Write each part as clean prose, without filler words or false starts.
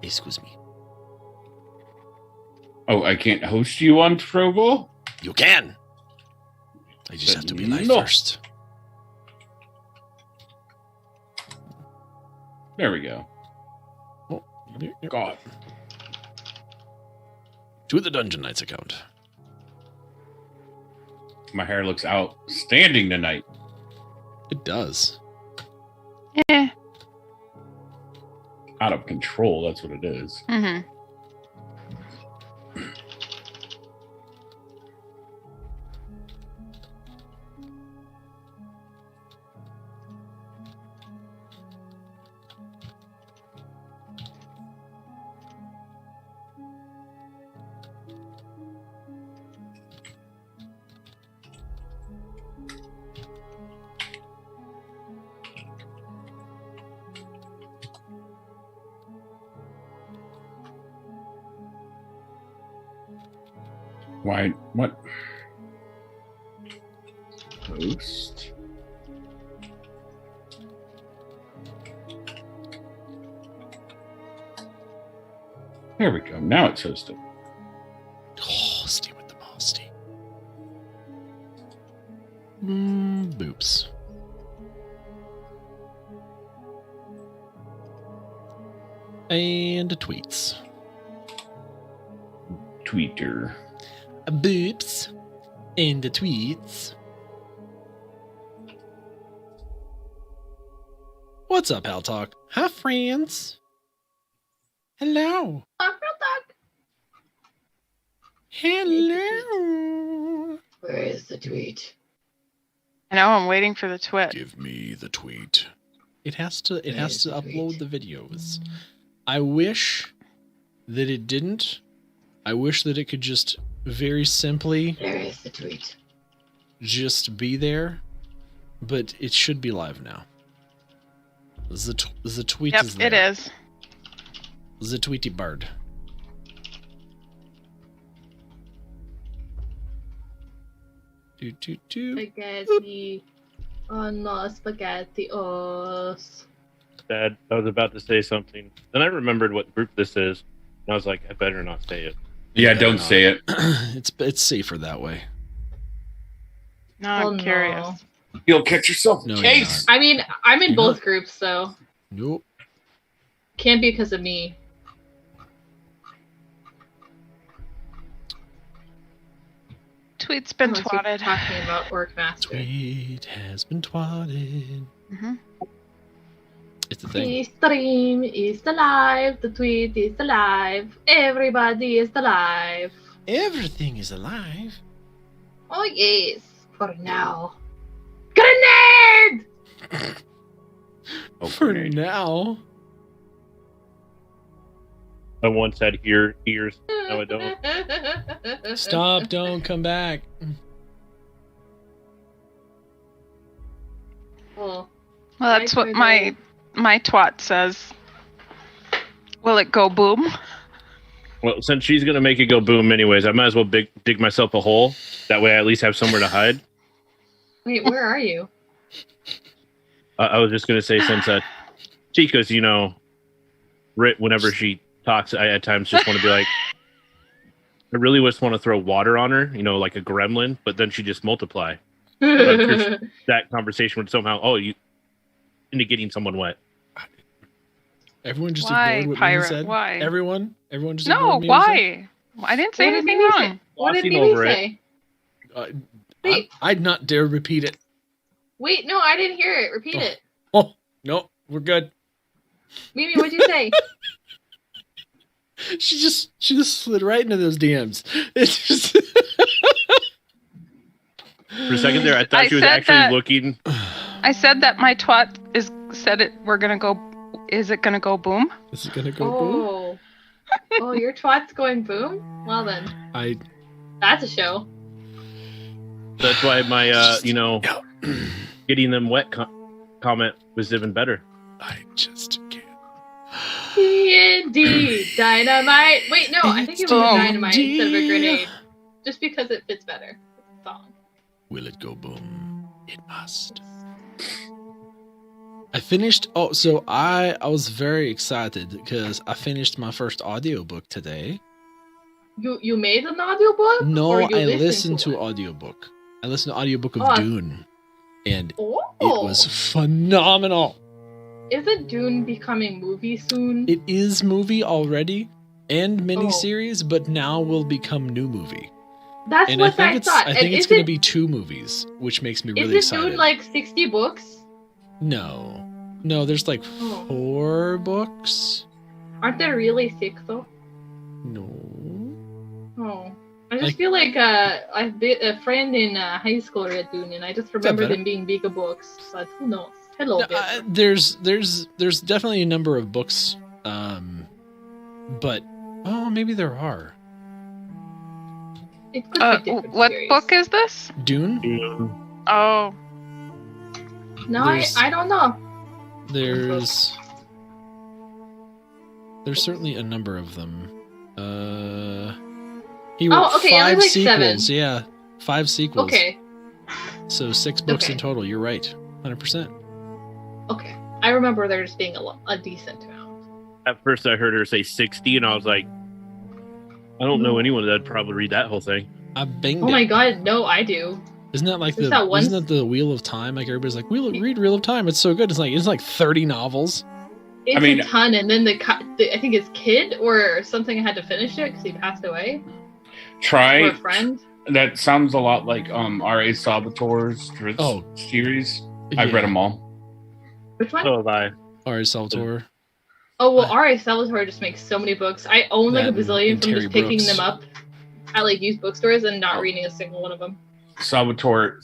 Excuse me. Oh, I can't host you on Trovo? You can. I just have to be live first. There we go. Oh, God. To the Dungeon Nytes account. My hair looks outstanding tonight. It does. Out of control, that's what it is. Mm-hmm. Why? What? Host? There we go. Now it's hosted. Oh, steam with the musty. Boops. And tweets. Tweeter. Boops. And the tweets. What's up, Hal Talk? Hi, friends. Hello. Hello. Where is the tweet? I know, I'm waiting for the twit. Give me the tweet. It has to Where's the upload tweet? the videos. I wish that it didn't. I wish that it could just very simply There is the tweet. just be there, but it should be live now. The tweet Yep, is there. it is. The Tweety Bird. Do. Spaghetti. Oh no, spaghettios. Dad, I was about to say something. Then I remembered what group this is. And I was like, I better not say it. Yeah, don't say it. It's safer that way. Now I'm no. curious. You'll catch yourself No, in you're case. I mean, I'm in You're both not. groups, so Nope. can't be because of me. Tweet's been Unless you're twatted. talking about Orcmaster. Tweet has been twatted. Mm-hmm. It's a The thing. stream is alive. The tweet is alive. Everybody is alive. Everything is alive. Oh yes, for now. Grenade! Oh, For grenade. now. I once had ears. No, I don't. Stop, don't come back. Oh, Well, that's what my twat says. Will it go boom? Well, since she's going to make it go boom anyways, I might as well dig myself a hole. That way I at least have somewhere to hide. wait, where are you? I was just going to say, since Chica's, whenever she talks, I at times just want to be like, I really just want to throw water on her, like a gremlin, but then she just multiply. That conversation would somehow, you into getting someone wet. Everyone just Why, ignored what pirate? Mimi said. Why? Everyone just No, ignored Mimi why? I didn't say What did anything Mimi wrong. say? What did Glossing Mimi over it. say? said. Wait. I'd not dare repeat it. Wait, no, I didn't hear it. Repeat it. Oh no, we're good. Mimi, what'd you say? She just slid right into those DMs. It's just For a second there, I thought I she was said actually that- looking. I said that my twat said it. We're gonna go. Is it gonna go boom? Is it gonna go boom? Oh. Oh, your twat's going boom? Well then, that's a show. That's why my, getting them wet comment was even better. I just can't. D&D dynamite. Wait, no, I think it was a Boom. dynamite instead of a grenade. Just because it fits better. It's a song. Will it go boom? It must. I finished. Oh, so I was very excited because I finished my first audiobook today. You made an audiobook? No, Or you I listened to one? audiobook. I listened to audiobook of Oh, Dune, and Oh. it was phenomenal. Isn't Dune becoming movie soon? It is movie already and Oh. miniseries, but now will become new movie. That's And what I think thought. I think it's going to be 2 movies, which makes me really Is it excited. Dune like 60 books? No, there's like Oh. 4 books. Aren't there really 6 though? No. Oh. I just Like- feel like a friend in high school read Dune, and I just remember better? them being bigger books, but who knows? Hello, No, Peter. there's definitely a number of books, but maybe there are. It could be different What series. book is this? Dune. Oh, No, There's- I don't know. There's certainly a number of them. He wrote Oh, okay, I 5 was like sequels. 7. Yeah, 5 sequels. Okay, So 6 books Okay. in total. You're right, 100%. okay. I remember there just being a decent amount. At first, I heard her say 60, and I was like, I don't know anyone that'd probably read that whole thing. I banged Oh it. my god, no, I do. Isn't that like Is that one- isn't that the Wheel of Time? Like everybody's like, read Wheel of Time. It's so good. It's like 30 novels. It's mean- a ton, and then I think his kid or something had to finish it because he passed away. Or Try a friend. that sounds a lot like R.A. Salvatore's Drizzt series. I've read them all. Which one? So have I. Ari Salvatore. Oh well, R.A. Salvatore just makes so many books. I own like a That and bazillion from Terry just picking Brooks. them up at like used bookstores and not reading a single one of them. Salvatore.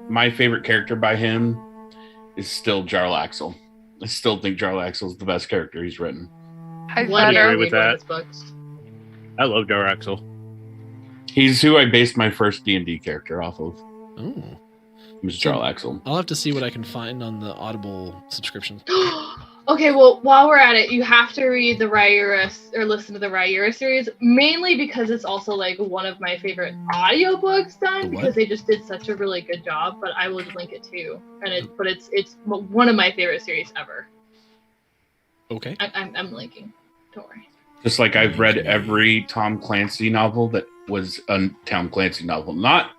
My favorite character by him is still Jarlaxle. I still think Jarlaxle is the best character he's written. I One agree better. with one of that. his books. I love Daraxel. He's who I based my first D&D character off of. Oh, Was So- Jarlaxle. I'll have to see what I can find on the Audible subscriptions. Okay, well, while we're at it, you have to read the Rhaenyra or listen to the Rhaenyra series, mainly because it's also like one of my favorite audiobooks The done what? because they just did such a really good job. But I will link it too, but it's one of my favorite series ever. Okay. I'm linking. Don't worry. Just like I've read every Tom Clancy novel that was a Tom Clancy novel, not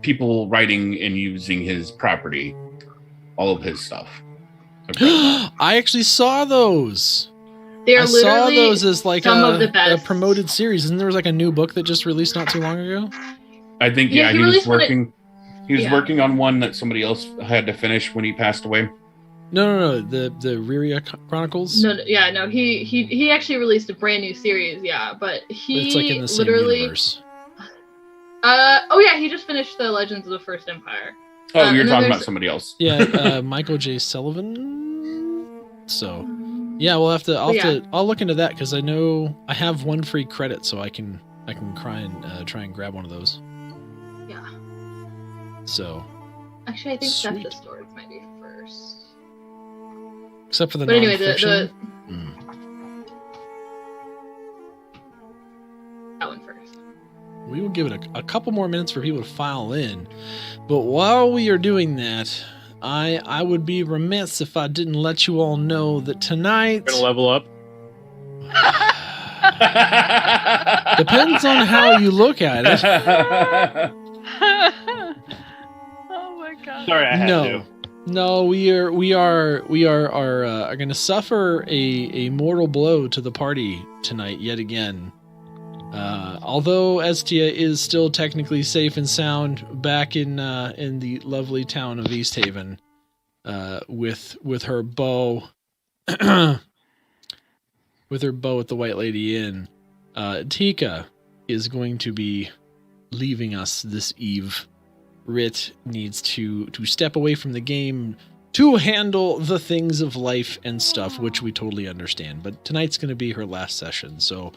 people writing and using his property, all of his stuff. I've read them all. I actually saw those. They are I saw literally those as like some a, of the a best. promoted series. Isn't there was like a new book that just released not too long ago? I think Yeah, he he was released one working. He was yeah. working on one that somebody else had to finish when he passed away. No. The Riria Chronicles. No, yeah, no. He actually released a brand new series, yeah, but But he it's like in the same literally. universe. Oh yeah, he just finished the Legends of the First Empire. Oh, and you're then talking there's- about somebody else. Yeah, Michael J. Sullivan. So yeah, we'll have to. I'll look into that because I know I have 1 free credit, so I can try and grab one of those. Yeah. So Actually, I think Death Sweet. the Swords might be first. except for the But anyway, nonfiction. that one first. We will give it a couple more minutes for people to file in. But while we are doing that, I would be remiss if I didn't let you all know that tonight Gonna level up. depends on how you look at it. Oh my god. Sorry, I had to. No, we are going to suffer a mortal blow to the party tonight yet again. Although Estia is still technically safe and sound back in the lovely town of East Haven, with her bow, with her bow at the White Lady Inn, Tika is going to be leaving us this eve. Rit needs to step away from the game to handle the things of life and stuff, which we totally understand. But tonight's going to be her last session, so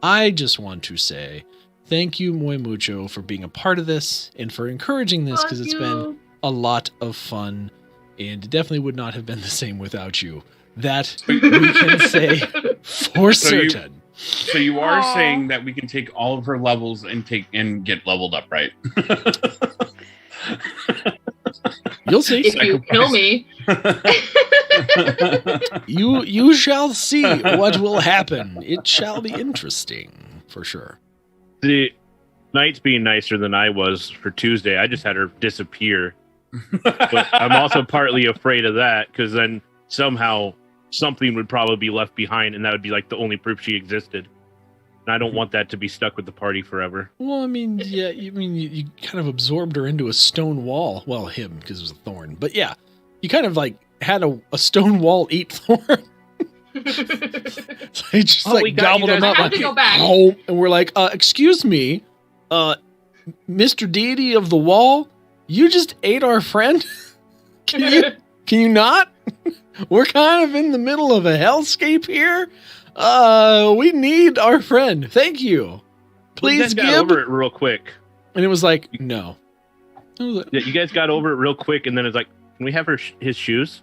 I just want to say thank you muy mucho for being a part of this and for encouraging this, because it's been a lot of fun and it definitely would not have been the same without you. That we can say for So you- certain. So you are Aw. saying that we can take all of her levels and get leveled up, right? You'll see. If you kill me. You shall see what will happen. It shall be interesting, for sure. The Knight's being nicer than I was for Tuesday. I just had her disappear. But I'm also partly afraid of that, because then somehow something would probably be left behind, and that would be like the only proof she existed. And I don't want that to be stuck with the party forever. Well, I mean, yeah, you kind of absorbed her into a stone wall. Well, him, because it was a thorn. But yeah, you kind of like had a stone wall eat thorn. So he just like gobbled him up. I have to go back. Oh, and we're like, excuse me, Mr. Deity of the Wall, you just ate our friend? Can you not? We're kind of in the middle of a hellscape here. We need our friend. Thank you. Please got over it real quick. And it was like, no. Yeah, you guys got over it real quick, and then it's like, can we have his shoes?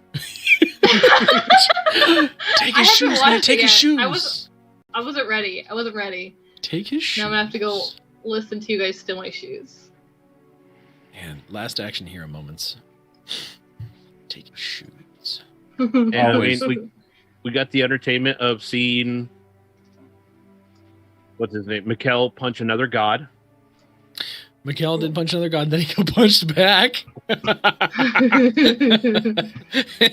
Take his shoes, man. Take his shoes. I wasn't ready. Take his shoes. Now I'm gonna have to go listen to you guys steal my shoes. Man, last action hero moments. Take his shoes. And I mean, we got the entertainment of seeing, what's his name, Mikkel punch another god. Mikkel did punch another god, then he got punched back.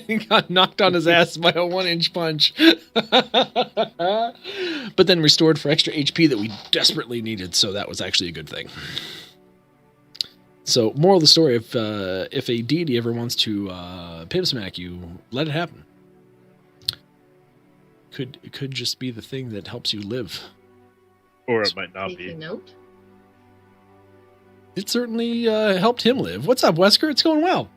He got knocked on his ass by a 1-inch punch. But then restored for extra HP that we desperately needed, so that was actually a good thing. So, moral of the story, if a deity ever wants to pimp smack you, let it happen. It could just be the thing that helps you live. Or it might not be. Note. It certainly helped him live. What's up, Wesker? It's going well.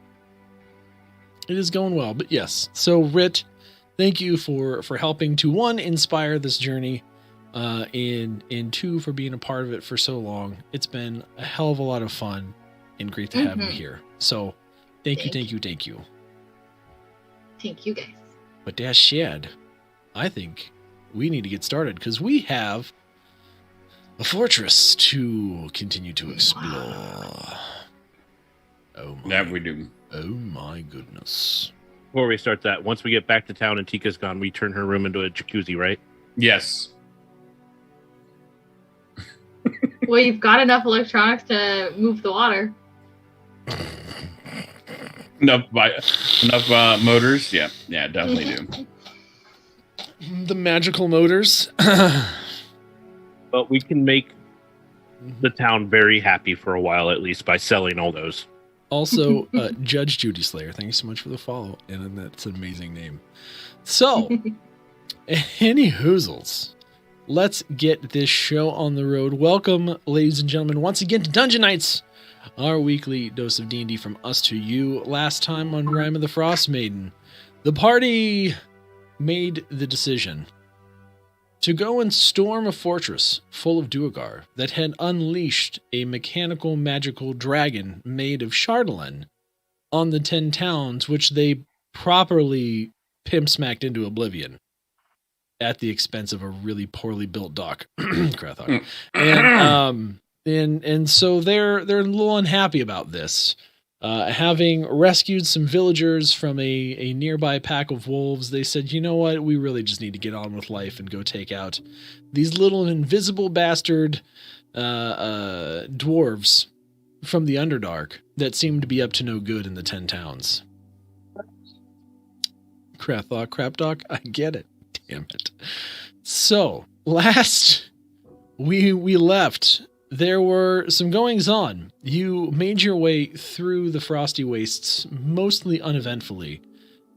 It is going well, but yes. So, Rit, thank you for helping to, 1, inspire this journey, and 2, for being a part of it for so long. It's been a hell of a lot of fun, and great to have you here. So, thank you. Thank you, guys. But that said, I think we need to get started, because we have a fortress to continue to explore. Oh my, That we do. Oh my goodness. Before we start that, once we get back to town and Tika's gone, we turn her room into a jacuzzi, right? Yes. Well, you've got enough electronics to move the water. Enough motors. Yeah, definitely do. The magical motors. But we can make the town very happy for a while, at least, by selling all those. Also, Judge Judy Slayer, thank you so much for the follow. And that's an amazing name. So, any hoozles, let's get this show on the road. Welcome, ladies and gentlemen, once again to Dungeon Nytes, our weekly dose of D&D from us to you. Last time on Rime of the Frostmaiden, the party made the decision to go and storm a fortress full of Duergar that had unleashed a mechanical magical dragon made of PHANDALIN on the 10 towns, which they properly pimp-smacked into oblivion at the expense of a really poorly built dock. Krathok. And so they're a little unhappy about this. Having rescued some villagers from a nearby pack of wolves, they said, you know what, we really just need to get on with life and go take out these little invisible bastard dwarves from the Underdark that seem to be up to no good in the 10 towns. Crapdock, I get it. Damn it. So, last we left, there were some goings on. You made your way through the frosty wastes, mostly uneventfully,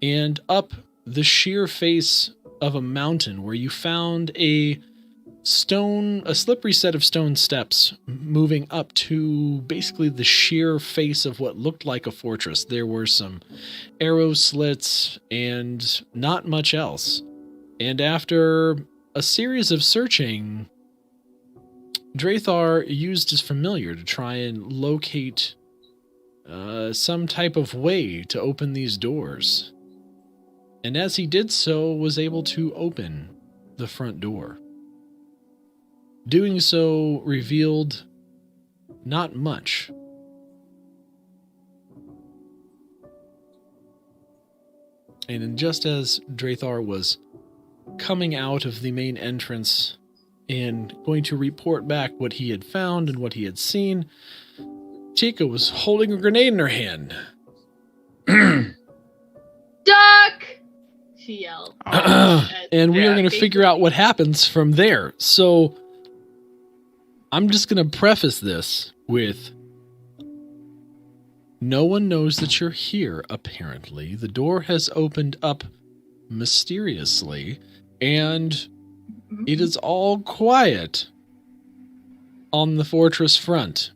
and up the sheer face of a mountain where you found a slippery set of stone steps moving up to basically the sheer face of what looked like a fortress. There were some arrow slits and not much else. And after a series of searching, Drathar used his familiar to try and locate some type of way to open these doors. And as he did so, was able to open the front door. Doing so revealed not much. And just as Drathar was coming out of the main entrance and going to report back what he had found and what he had seen, Tika was holding a grenade in her hand. Duck! She yelled. And we are going to figure out what happens from there. So I'm just going to preface this with, no one knows that you're here, apparently. The door has opened up mysteriously, and it is all quiet on the fortress front.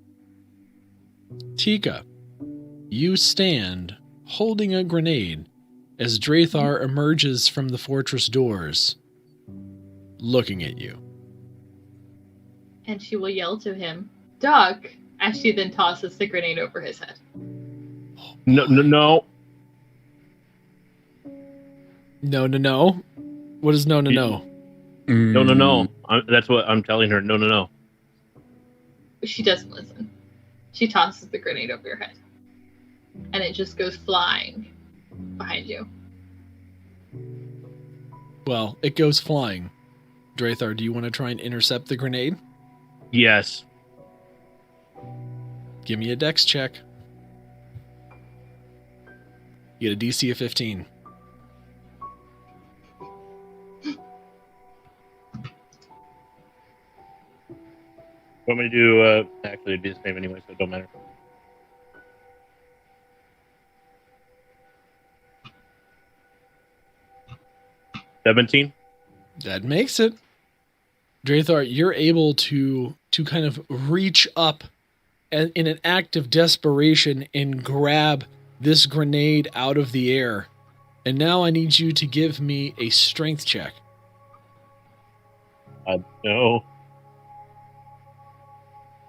Tika, you stand holding a grenade as Drathar emerges from the fortress doors, looking at you. And she will yell to him, Duck, as she then tosses the grenade over his head. No. No. What is no? No. That's what I'm telling her. No. She doesn't listen. She tosses the grenade over your head. And it just goes flying behind you. Well, it goes flying. Drathar, do you want to try and intercept the grenade? Yes. Give me a dex check. You get a DC of 15. Want me to do, actually it'd be the same anyway, so it don't matter. $17. That makes it. Drathar, you're able to kind of reach up in an act of desperation and grab this grenade out of the air. And now I need you to give me a strength check. No.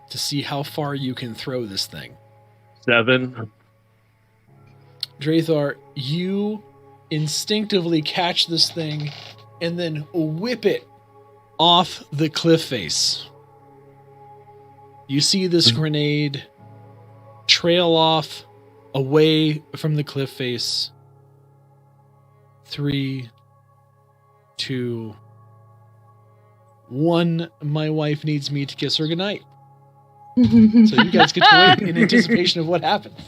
To see how far you can throw this thing. 7. Drathar, you instinctively catch this thing and then whip it off the cliff face. You see this grenade trail off away from the cliff face. 3, 2, 1. My wife needs me to kiss her goodnight. So you guys get to wait in anticipation of what happens.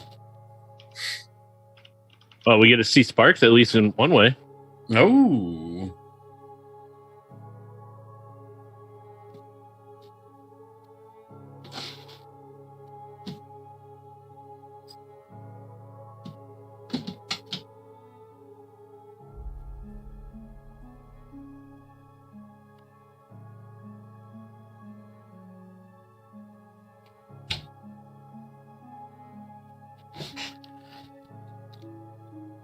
Well, we get to see sparks at least in one way. Oh.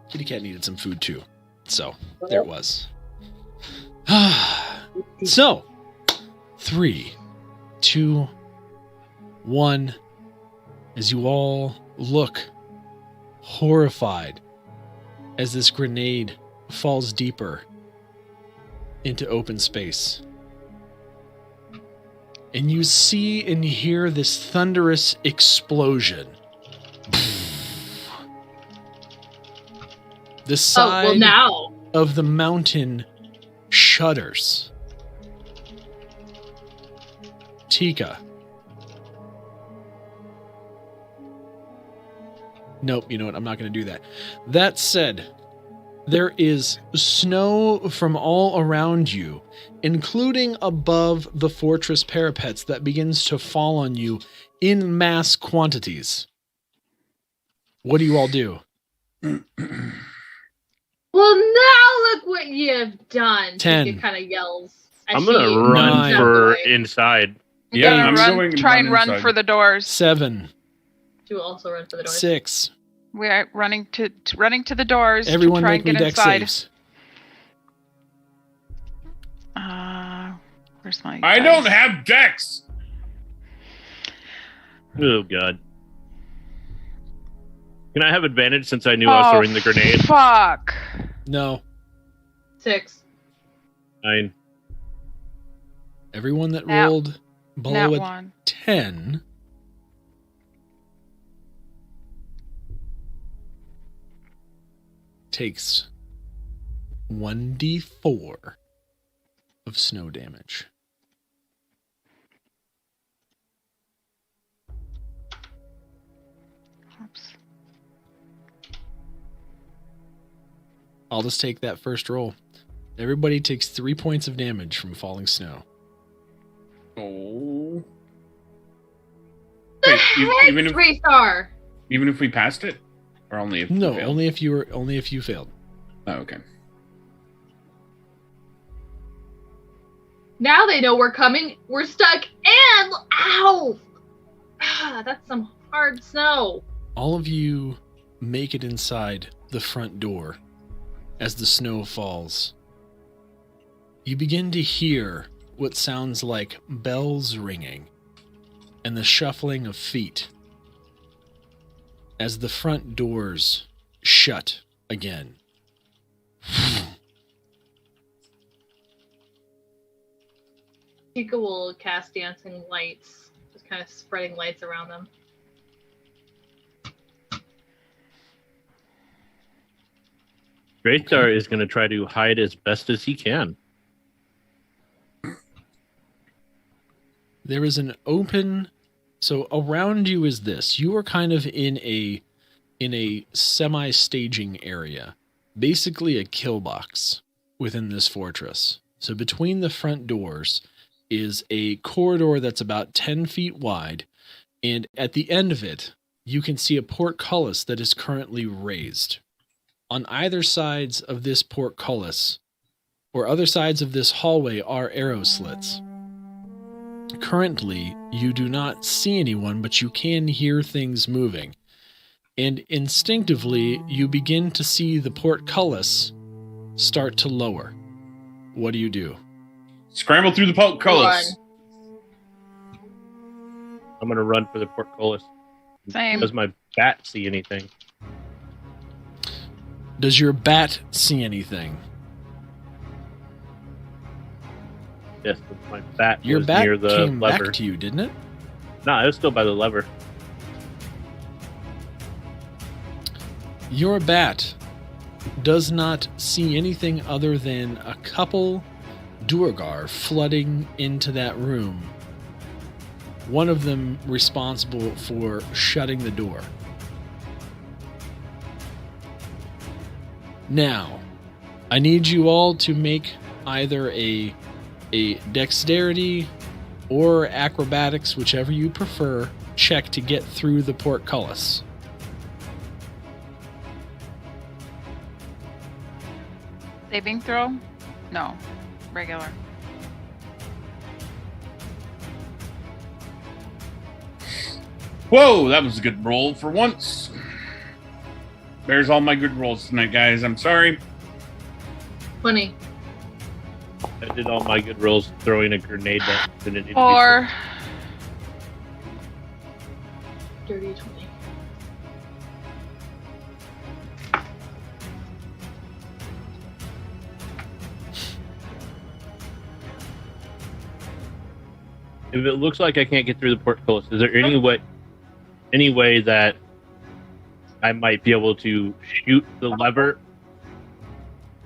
Kitty Cat needed some food too. So, there it was. So, 3, 2, 1. As you all look horrified as this grenade falls deeper into open space. And you see and hear this thunderous explosion. The side of the mountain shudders. Tika. Nope, you know what? I'm not going to do that. That said, there is snow from all around you, including above the fortress parapets, that begins to fall on you in mass quantities. What do you all do? Well, now look what you've done. 10. It kind of yells. I'm gonna run for inside. Yeah, I'm run, going to try and run inside. for the doors. 7. To also run for the door. 6. We are running to the doors. Everyone to try make me and get dex inside. saves. Where's my? I dice? don't have dex. Oh god. Can I have advantage since I knew I was throwing the grenade? Fuck. No. 6. 9. Everyone that Nat- rolled below Nat a 1. 10 takes 1d4 of snow damage. Oops. I'll just take that first roll. Everybody takes 3 points of damage from falling snow. Oh. The Wait, heck, even if 3-star. even if we passed it, or only if No, we failed? only if you failed. Oh, okay. Now they know we're coming. We're stuck. And ow! That's some hard snow. All of you make it inside the front door as the snow falls. You begin to hear what sounds like bells ringing and the shuffling of feet as the front doors shut again. Tika will cast dancing lights, just kind of spreading lights around them. Greystar is going to try to hide as best as he can. There is an open, so around you is this. You are kind of in a semi-staging area, basically a kill box within this fortress. So between the front doors is a corridor that's about 10 feet wide, and at the end of it, you can see a portcullis that is currently raised. On either sides of this portcullis, or other sides of this hallway, are arrow slits. Currently, you do not see anyone, but you can hear things moving. And instinctively, you begin to see the portcullis start to lower. What do you do? Scramble through the portcullis. I'm going to run for the portcullis. Same. Does my bat see anything? Does your bat see anything? Yes, my bat Your was bat near the came lever. back to you, didn't it? No, it was still by the lever. Your bat does not see anything other than a couple Duergar flooding into that room. One of them responsible for shutting the door. Now, I need you all to make either a dexterity or acrobatics, whichever you prefer, check to get through the portcullis. Saving throw? No. Regular. Whoa, that was a good roll for once. There's all my good rolls tonight, guys. I'm sorry. 20. I did all my good rolls throwing a grenade that didn't need to be Or Dirty 20. If it looks like I can't get through the portcullis, is there any way that I might be able to shoot the lever?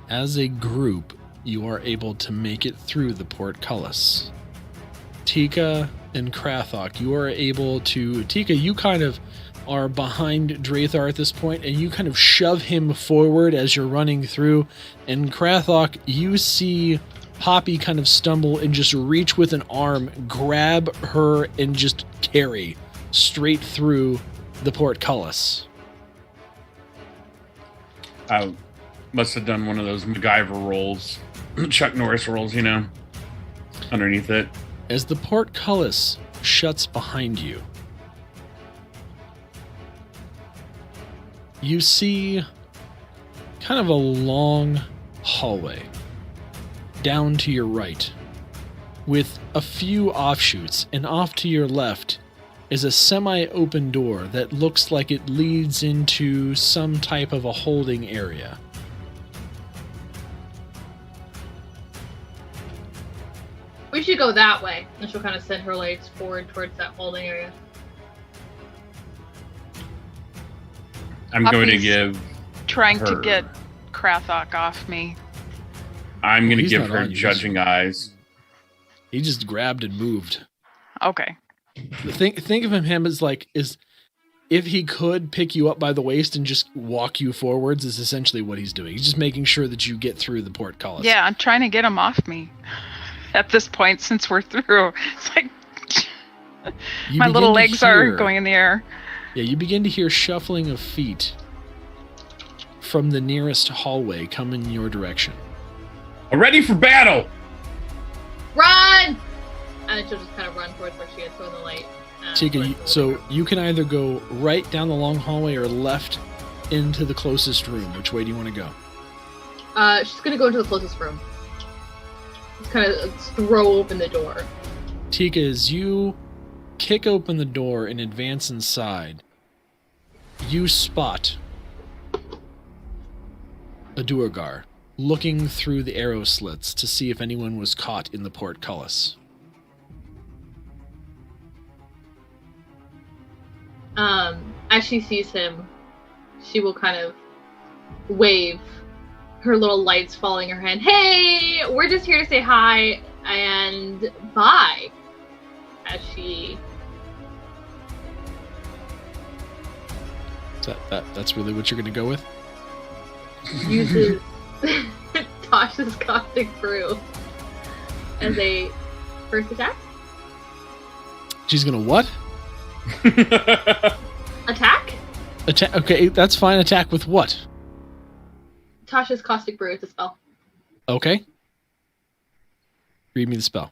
As a group, you are able to make it through the portcullis. Tika and Krathok, you are able to... Tika, you kind of are behind Drathar at this point, and you kind of shove him forward as you're running through. And Krathok, you see Poppy kind of stumble and just reach with an arm, grab her, and just carry straight through the portcullis. I must have done one of those MacGyver rolls, Chuck Norris rolls, you know, underneath it. As the portcullis shuts behind you, you see kind of a long hallway down to your right with a few offshoots, and off to your left is a semi-open door that looks like it leads into some type of a holding area. We should go that way. And she'll kind of send her legs forward towards that holding area. I'm going to Poppy's give trying to her- get Krathok off me. I'm going to he's give not her on you, judging eyes. He just grabbed and moved. Okay. Think of him as if he could pick you up by the waist and just walk you forwards is essentially what he's doing. He's just making sure that you get through the portcullis. Yeah, I'm trying to get him off me at this point since we're through. It's like my little legs are going in the air. Yeah, you begin to hear shuffling of feet from the nearest hallway come in your direction. Ready for battle! Run! And she'll just kind of run towards where she had thrown the light. Tika, so you can either go right down the long hallway or left into the closest room. Which way do you want to go? She's gonna go into the closest room. Just kind of throw open the door. Tika, as you kick open the door and advance inside, you spot a Duergar looking through the arrow slits to see if anyone was caught in the portcullis. As she sees him, she will kind of wave, her little lights following her hand. Hey, we're just here to say hi and bye. As she... That's really what you're going to go with? uses Tasha's Caustic Brew as a first attack. She's going to what? Attack? Okay, that's fine. Attack with what? Tasha's Caustic Brew is a spell. Okay. Read me the spell.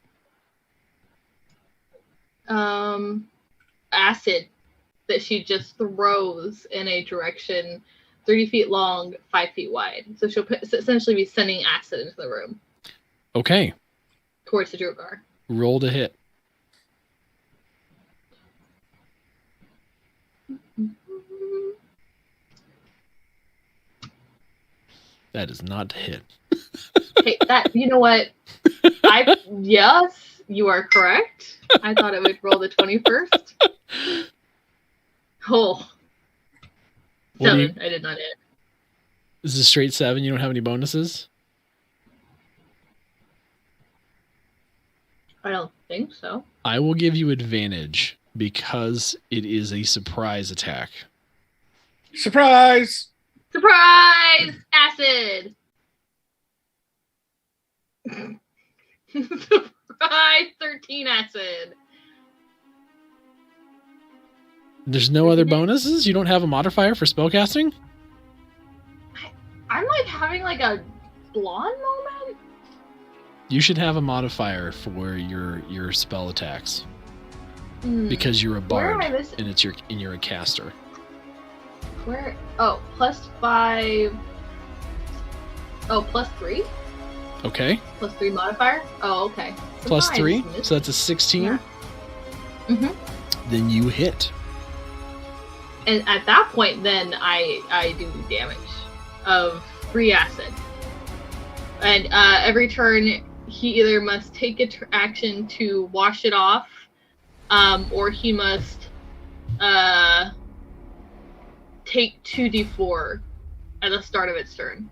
Acid that she just throws in a direction 30 feet long, 5 feet wide. So she'll essentially be sending acid into the room. Okay. Towards the Duergar. Roll to hit. That is not to hit. Hey, you know what? Yes, you are correct. I thought it would roll the 21st. Oh. 7. I did not hit. This is a straight 7. You don't have any bonuses? I don't think so. I will give you advantage because it is a surprise attack. Surprise! Surprise! Acid! Surprise! 13 acid. There's no other bonuses? You don't have a modifier for spellcasting? I'm like having like a blonde moment. You should have a modifier for your spell attacks. Because you're a bard and you're a caster. Where? Oh, +5. Oh, +3? Okay. +3 modifier? Oh, okay. +3? So that's a 16? Yeah. Mm-hmm. Then you hit. And at that point, then I do damage of 3 acid. And every turn, he either must take an action to wash it off, or he must take 2d4 at the start of its turn.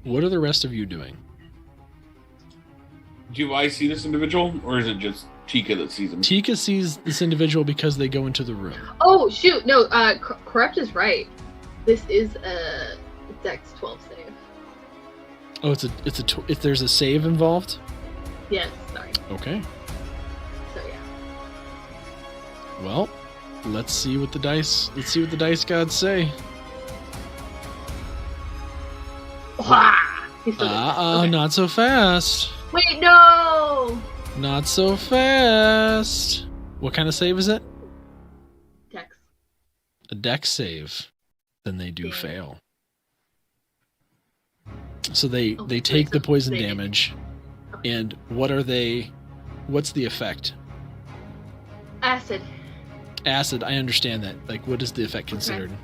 What are the rest of you doing? Do I see this individual, or is it just Tika that sees him? Tika sees this individual because they go into the room. Oh, shoot. No, Corrupt is right. This is a Dex 12 save. Oh, if there's a save involved? Yes, sorry. Okay. So, yeah. Well, let's see what the dice gods say. Not so fast. Wait, no! Not so fast. What kind of save is it? Dex. A dex save. Then they do fail. So they take the poison damage. Okay. And what's the effect? Acid. Acid, I understand that. Like, what is the effect considered? Okay.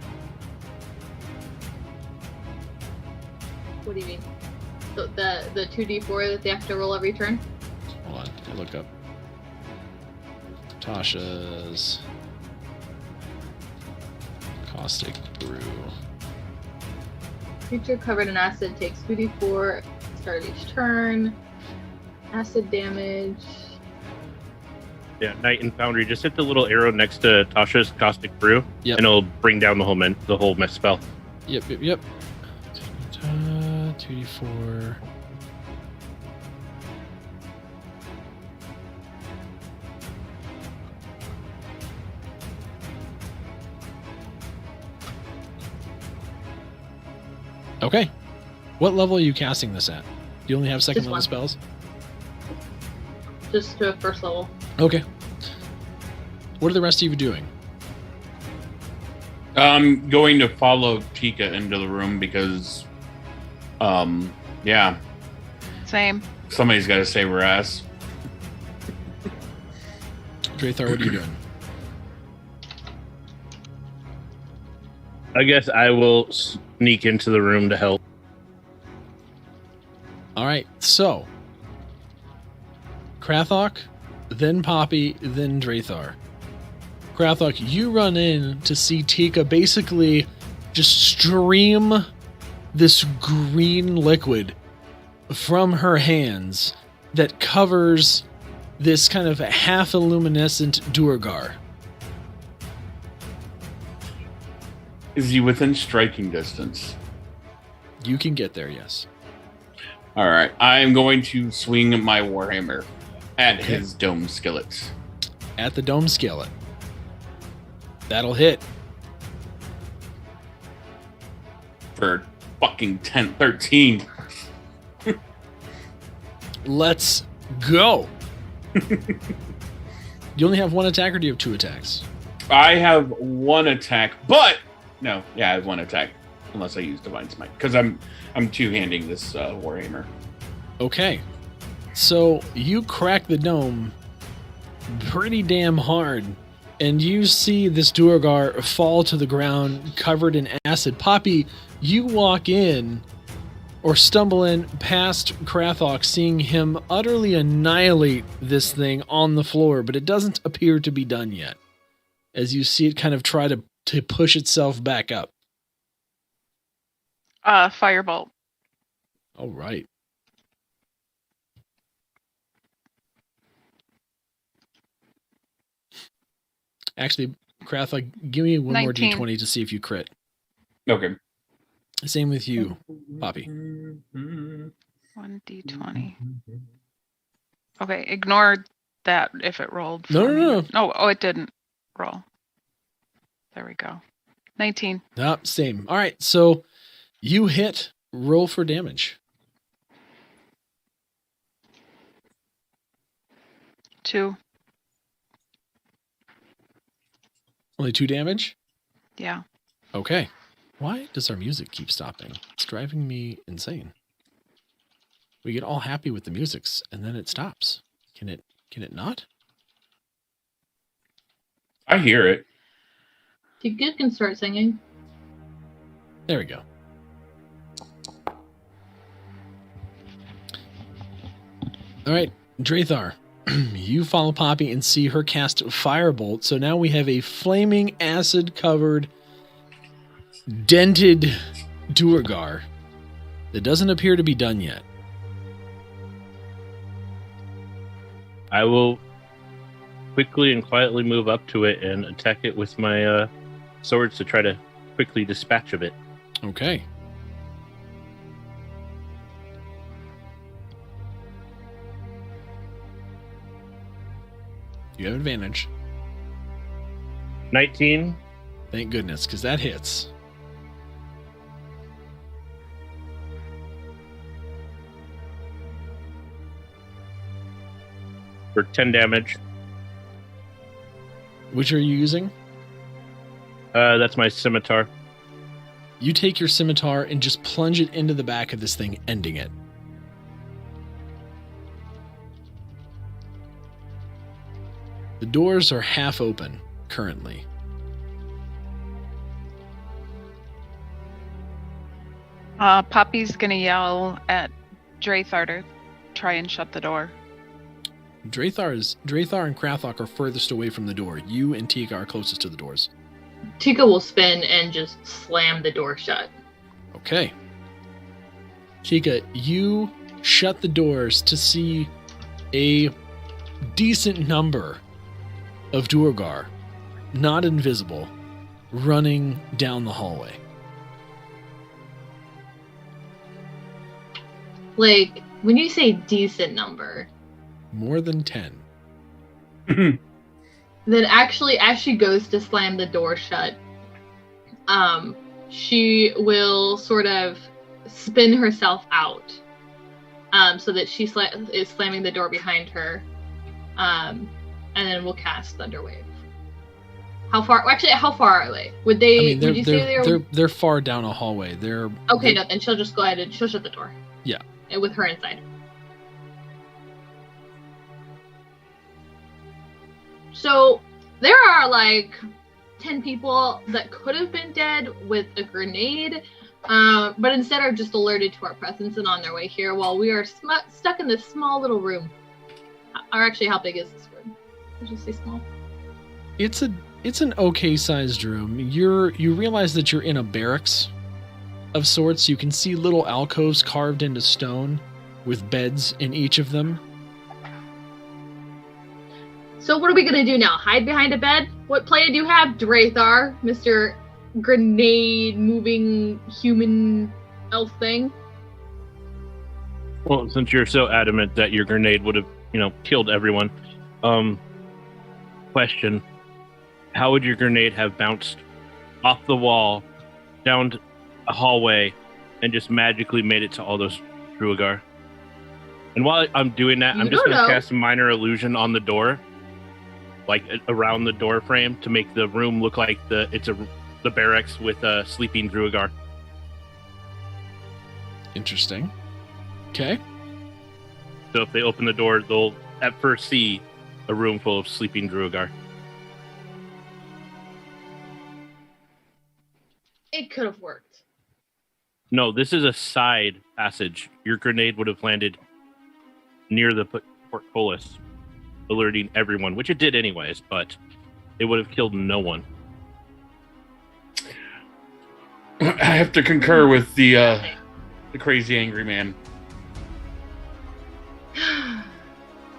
What do you mean? The 2d4 that they have to roll every turn? Hold on, I'll look up. Tasha's Caustic Brew. Creature covered in acid takes 2d4 start of each turn. Acid damage. Yeah, Knight and Foundry, just hit the little arrow next to Tasha's Caustic Brew, Yep. and it'll bring down the whole mess spell. Yep. 2d4. Okay. What level are you casting this at? Do you only have second Just level one. spells? Just to first level. Okay. What are the rest of you doing? I'm going to follow Tika into the room because, yeah, Same. somebody's got to save her ass. Drathar, what are you doing? I guess I will sneak into the room to help. All right, so Krathok, then Poppy, then Drathar. Krathok, you run in to see Tika basically just stream this green liquid from her hands that covers this kind of half-illuminescent Duergar. Is he within striking distance? You can get there, yes. All right. I'm going to swing my Warhammer at his dome skillets. At the dome skillet. That'll hit. For fucking 13. Let's go. You only have one attack, or do you have two attacks? I have one attack, but no, yeah, I have one attack unless I use Divine Smite because I'm two-handing this Warhammer. Okay. So you crack the dome pretty damn hard, and you see this Duergar fall to the ground covered in acid. Poppy, you walk in or stumble in past Krathok, seeing him utterly annihilate this thing on the floor, but it doesn't appear to be done yet, as you see it kind of try to push itself back up. Firebolt. All right. Actually, Krathok, give me one 19. more d20 to see if you crit. Okay. Same with you, Poppy. 1d20. Okay, ignore that if it rolled. No, for no, me. no. Oh, it didn't roll. There we go. 19. Nope, same. All right, so you hit. Roll for damage. 2. Only 2 damage? Yeah. Okay. Why does our music keep stopping? It's driving me insane. We get all happy with the musics, and then it stops. Can it not? I hear it. You can start singing. There we go. All right, Drathar, you follow Poppy and see her cast Firebolt. So now we have a flaming acid-covered, dented Duergar that doesn't appear to be done yet. I will quickly and quietly move up to it and attack it with my swords to try to quickly dispatch of it. Okay. You have advantage. 19. Thank goodness, because that hits. For 10 damage. Which are you using? That's my scimitar. You take your scimitar and just plunge it into the back of this thing, ending it. The doors are half open currently. Poppy's gonna yell at Drathar to try and shut the door. Drathar and Krathok are furthest away from the door. You and Tika are closest to the doors. Tika will spin and just slam the door shut. Okay. Tika, you shut the doors to see a decent number of Duergar, not invisible, running down the hallway. Like, when you say decent number, More than 10. then actually, as she goes to slam the door shut, she will sort of spin herself out, so that she is slamming the door behind her, and then we'll cast Thunderwave. How far? Actually, how far are they? Would they? I mean, would you say they're far down a hallway. They're okay. No, then she'll just go ahead and she'll shut the door. Yeah, and with her inside. So there are like 10 people that could have been dead with a grenade, but instead are just alerted to our presence and on their way here while we are stuck in this small little room. Or actually, how big is this room? Did you say small? It's an okay sized room. You realize that you're in a barracks of sorts. You can see little alcoves carved into stone with beds in each of them. So what are we going to do now? Hide behind a bed? What plan do you have, Drathar, Mr. Grenade-moving human elf thing? Well, since you're so adamant that your grenade would have, killed everyone, question, how would your grenade have bounced off the wall, down a hallway, and just magically made it to all those Duergar? And while I'm doing that, I'm just going to cast a minor illusion on the door, like around the door frame, to make the room look like the barracks with a sleeping Duergar. Interesting. Okay. So if they open the door, they'll at first see a room full of sleeping Duergar. It could have worked. No, this is a side passage. Your grenade would have landed near the portcullis, alerting everyone, which it did anyways, but it would have killed no one. I have to concur with the crazy angry man.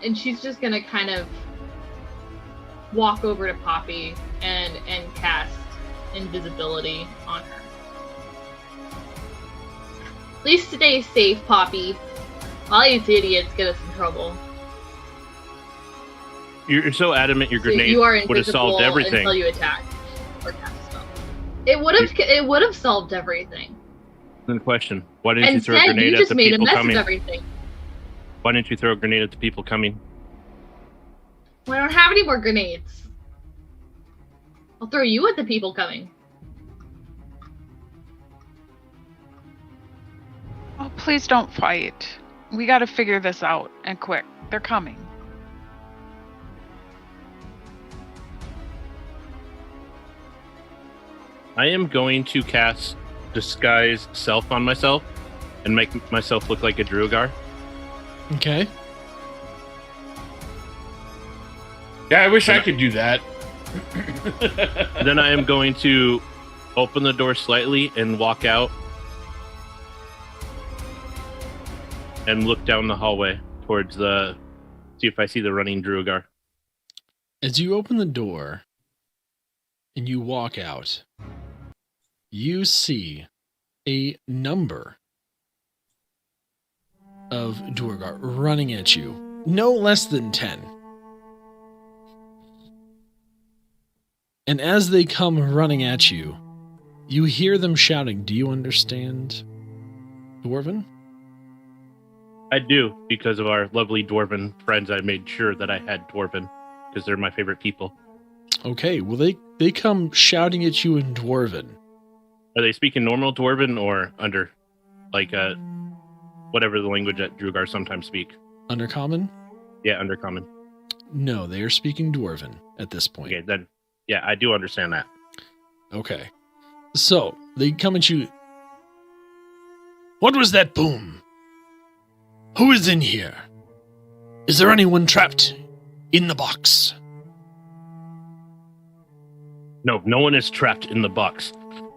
And she's just gonna kind of walk over to Poppy and cast invisibility on her. Please stay safe, Poppy. All these idiots get us in trouble. You're so adamant your grenade you are would have solved everything until you attack or cast a spell. It would have solved everything. Then question: why didn't you throw a Instead, grenade you at just the made a people mess coming? of everything. Why didn't you throw a grenade at the people coming? We don't have any more grenades. I'll throw you at the people coming. Oh, please don't fight. We gotta figure this out, and quick. They're coming. I am going to cast Disguise Self on myself and make myself look like a Duergar. Okay. Yeah, I wish I could do that. Then I am going to open the door slightly and walk out and look down the hallway towards see if I see the running Duergar. As you open the door and you walk out, you see a number of Duergar running at you. No less than 10. And as they come running at you, you hear them shouting. Do you understand Dwarven? I do, because of our lovely Dwarven friends. I made sure that I had Dwarven, because they're my favorite people. Okay, well they come shouting at you in Dwarven. Are they speaking normal Dwarven or under, like, whatever the language that Duergar sometimes speak? Undercommon? Yeah, Undercommon. No, they are speaking Dwarven at this point. Okay, then, yeah, I do understand that. Okay. So, they come at you. What was that boom? Who is in here? Is there anyone trapped in the box? No, no one is trapped in the box.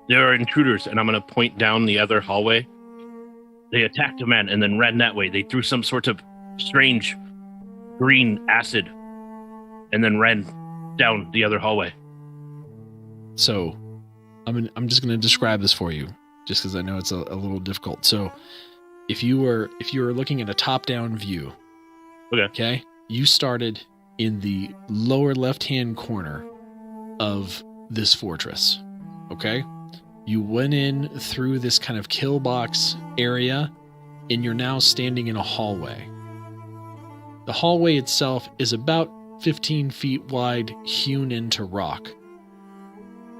There are intruders, and I'm going to point down the other hallway. They attacked a man and then ran that way. They threw some sort of strange green acid and then ran down the other hallway. So, I'm just going to describe this for you, just because I know it's a little difficult. So, if you were looking at a top-down view, okay, you started in the lower left-hand corner of this fortress, okay? You went in through this kind of kill box area, and you're now standing in a hallway. The hallway itself is about 15 feet wide, hewn into rock.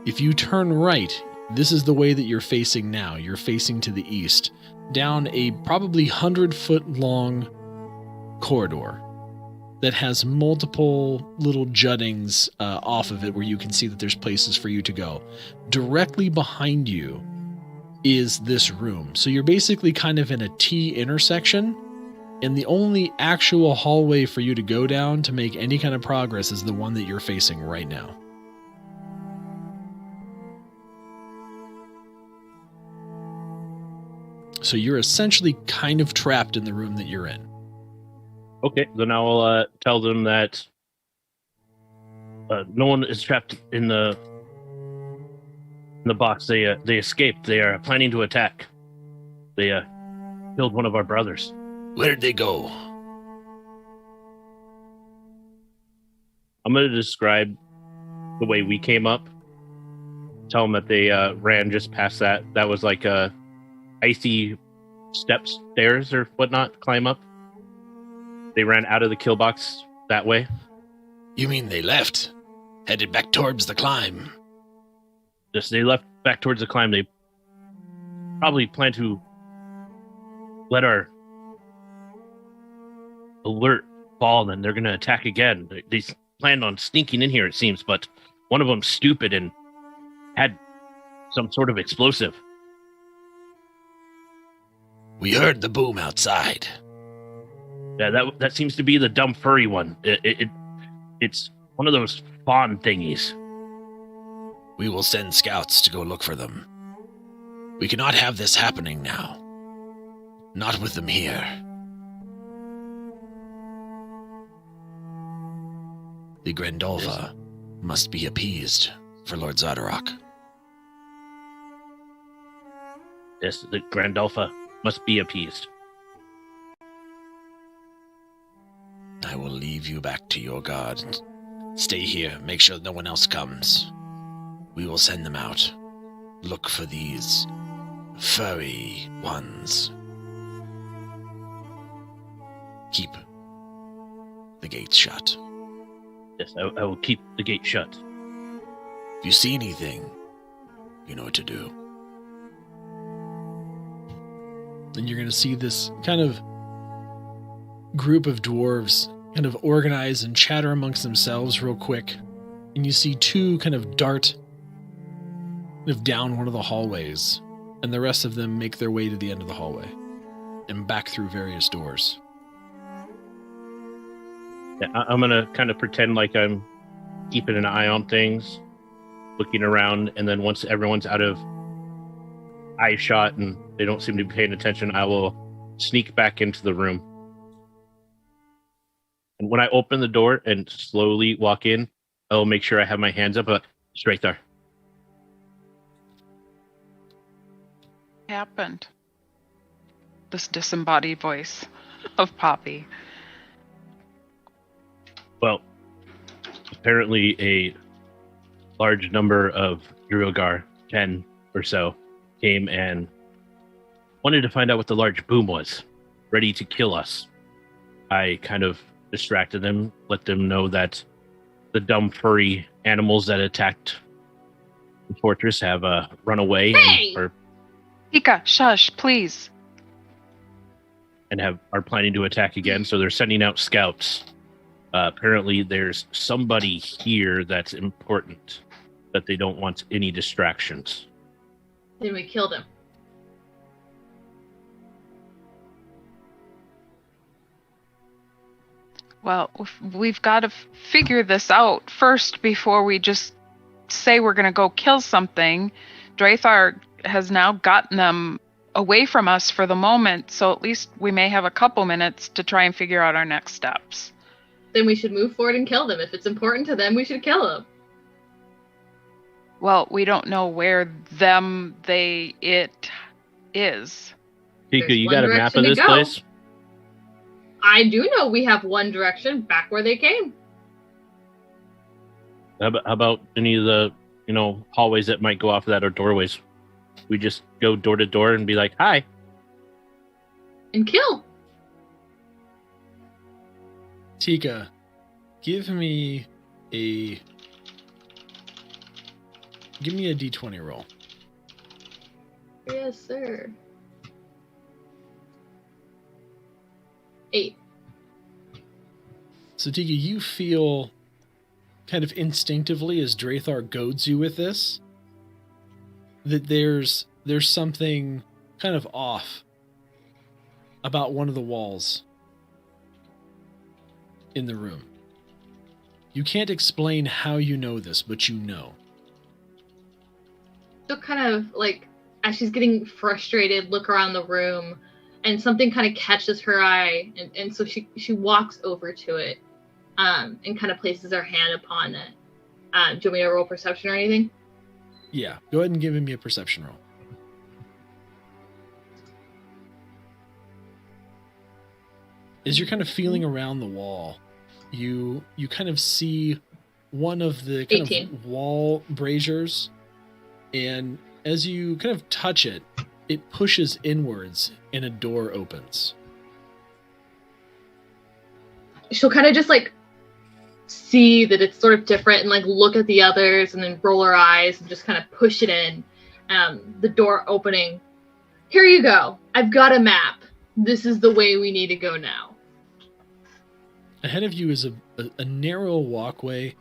If you turn right, this is the way that you're facing now. You're facing to the east, down a probably 100-foot long corridor that has multiple little juttings off of it where you can see that there's places for you to go. Directly behind you is this room. So you're basically kind of in a T intersection, and the only actual hallway for you to go down to make any kind of progress is the one that you're facing right now. So you're essentially kind of trapped in the room that you're in. Okay, then I will tell them that no one is trapped in the box. They escaped. They are planning to attack. They killed one of our brothers. Where'd they go? I'm going to describe the way we came up. Tell them that they ran just past that. That was like icy stairs or whatnot. Climb up. They ran out of the kill box that way. You mean they left? Headed back towards the climb? Yes, they left back towards the climb. They probably plan to let our alert fall, and they're going to attack again. They planned on sneaking in here, it seems, but one of them's stupid and had some sort of explosive. We heard the boom outside. Yeah, that seems to be the dumb furry one. It's one of those fawn thingies. We will send scouts to go look for them. We cannot have this happening now. Not with them here. The Grandolva must be appeased for Lord Zardarok. Yes, the Grandolva must be appeased. I will leave you back to your guard. Stay here. Make sure no one else comes. We will send them out. Look for these furry ones. Keep the gates shut. Yes, I will keep the gate shut. If you see anything, you know what to do. Then you're going to see this kind of group of dwarves kind of organize and chatter amongst themselves real quick. And you see two kind of dart kind of down one of the hallways. And the rest of them make their way to the end of the hallway and back through various doors. Yeah, I'm going to kind of pretend like I'm keeping an eye on things, looking around, and then once everyone's out of eye shot and they don't seem to be paying attention, I will sneak back into the room. And when I open the door and slowly walk in, I'll make sure I have my hands up, straight there. Happened? This disembodied voice of Poppy. Well, apparently a large number of Duergar, 10 or so, came and wanted to find out what the large boom was, ready to kill us. I kind of distracted them, let them know that the dumb furry animals that attacked the fortress have run away. Hey! Tika, shush, please. And are planning to attack again, so they're sending out scouts. Apparently there's somebody here that's important, that they don't want any distractions. Then we killed him. Well, we've got to figure this out first before we just say we're going to go kill something. Draethar has now gotten them away from us for the moment, so at least we may have a couple minutes to try and figure out our next steps. Then we should move forward and kill them. If it's important to them, we should kill them. Well, we don't know where it is. Tika, There's you one got a map direction of to this go. place? I do know we have one direction back where they came. How about any of the, hallways that might go off of that or doorways? We just go door to door and be like, hi. And kill. Tika, give me a D20 roll. Yes, sir. 8. So Tika, you feel kind of instinctively as Drathar goads you with this, that there's something kind of off about one of the walls in the room. You can't explain how you know this, but you know. So kind of like, as she's getting frustrated, look around the room, and something kind of catches her eye, and so she walks over to it, and kind of places her hand upon it. Do you want me to roll perception or anything? Yeah, go ahead and give me a perception roll. As you're kind of feeling around the wall, you kind of see one of the kind 18. of wall braziers, and as you kind of touch it, it pushes inwards and a door opens. She'll kind of just like see that it's sort of different and like look at the others and then roll her eyes and just kind of push it in. The door opening. Here you go. I've got a map. This is the way we need to go now. Ahead of you is a narrow walkway,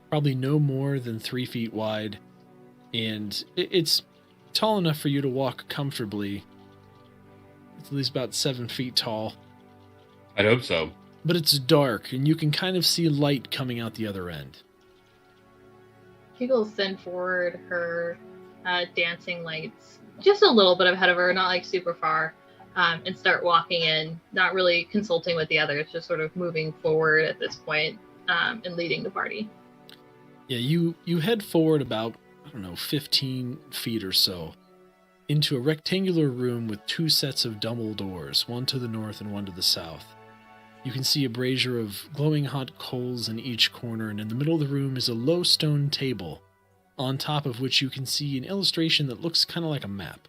probably no more than 3 feet wide, and it's tall enough for you to walk comfortably. It's at least about 7 feet tall. I'd hope so. But it's dark, and you can kind of see light coming out the other end. She will send forward her dancing lights just a little bit ahead of her, not like super far, and start walking in, not really consulting with the others, just sort of moving forward at this point, and leading the party. Yeah, you head forward about, 15 feet or so, into a rectangular room with 2 sets of double doors, one to the north and one to the south. You can see a brazier of glowing hot coals in each corner, and in the middle of the room is a low stone table, on top of which you can see an illustration that looks kind of like a map.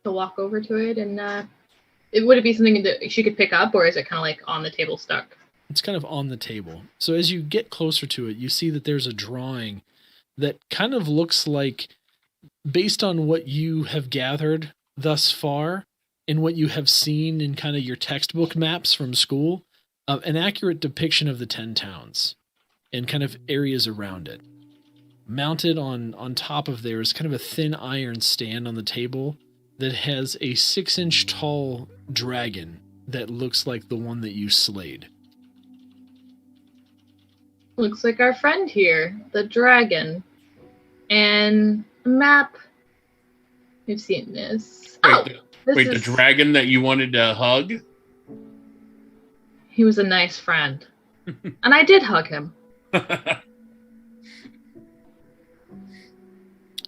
To walk over to it, and would it be something that she could pick up, or is it kind of like on the table stuck? It's kind of on the table. So as you get closer to it, you see that there's a drawing that kind of looks like, based on what you have gathered thus far and what you have seen in kind of your textbook maps from school, an accurate depiction of the 10 towns and kind of areas around it. Mounted on top of there is kind of a thin iron stand on the table that has a 6-inch tall dragon that looks like the one that you slayed. Looks like our friend here, the dragon. And a map. We've seen this. The dragon that you wanted to hug? He was a nice friend. And I did hug him.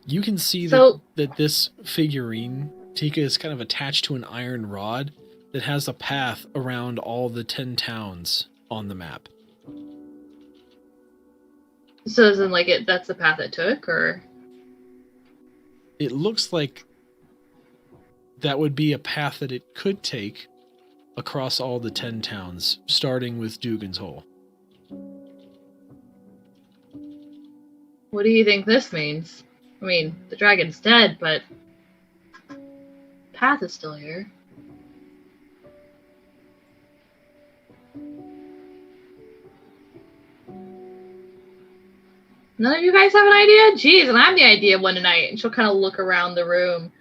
You can see that this figurine, Tika, is kind of attached to an iron rod that has a path around all the 10 towns on the map. So isn't like that's the path it took, or? It looks like that would be a path that it could take across all the 10 towns, starting with Dugan's Hole. What do you think this means? I mean, the dragon's dead, but path is still here. None of you guys have an idea? Jeez, and I have the idea of one tonight. And she'll kind of look around the room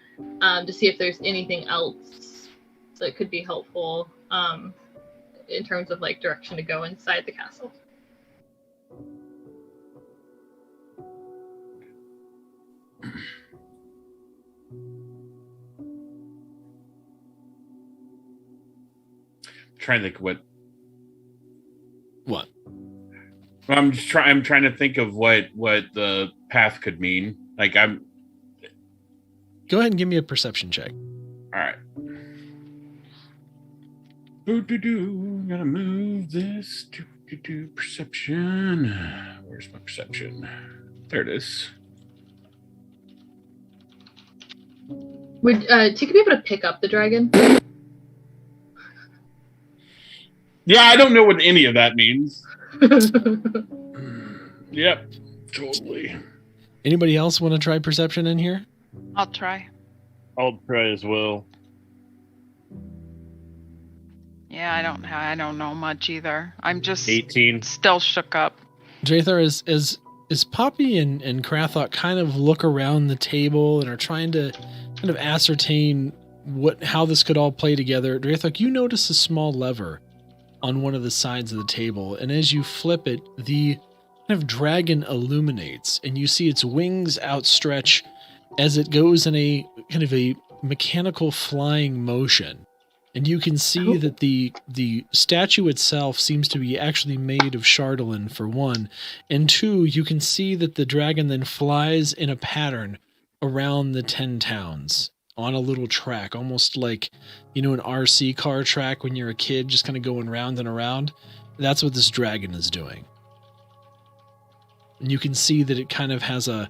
to see if there's anything else that could be helpful in terms of like direction to go inside the castle. trying to think What? I'm trying to think of what the path could mean. Like I'm. Go ahead and give me a perception check. All right. Gotta move this. Perception. Where's my perception? There it is. Would Tika be able to pick up the dragon? Yeah, I don't know what any of that means. Yep, totally. Anybody else want to try perception in here? I'll try. I'll try as well. Yeah, I don't know much either. I'm just 18. still shook up. Drathar, as Poppy and Krathok kind of look around the table and are trying to kind of ascertain how this could all play together, Drathok, you notice a small lever on one of the sides of the table, and as you flip it, the kind of dragon illuminates, and you see its wings outstretch as it goes in a kind of a mechanical flying motion. And you can see that the statue itself seems to be actually made of Phandalin, for one. And two, you can see that the dragon then flies in a pattern around the 10 towns on a little track, almost like, an RC car track when you're a kid, just kind of going round and around. That's what this dragon is doing. And you can see that it kind of has a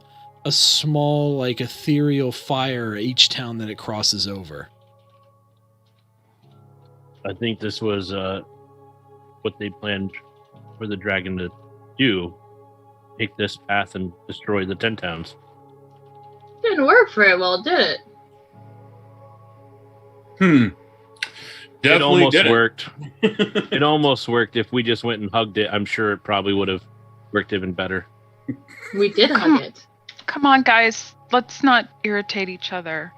small, like, ethereal fire each town that it crosses over. I think this was what they planned for the dragon to do. Take this path and destroy the 10 towns. Didn't work very well, did it? It Definitely almost did worked. It almost worked. If we just went and hugged it, I'm sure it probably would have worked even better. We did hug it. Come on, guys. Let's not irritate each other.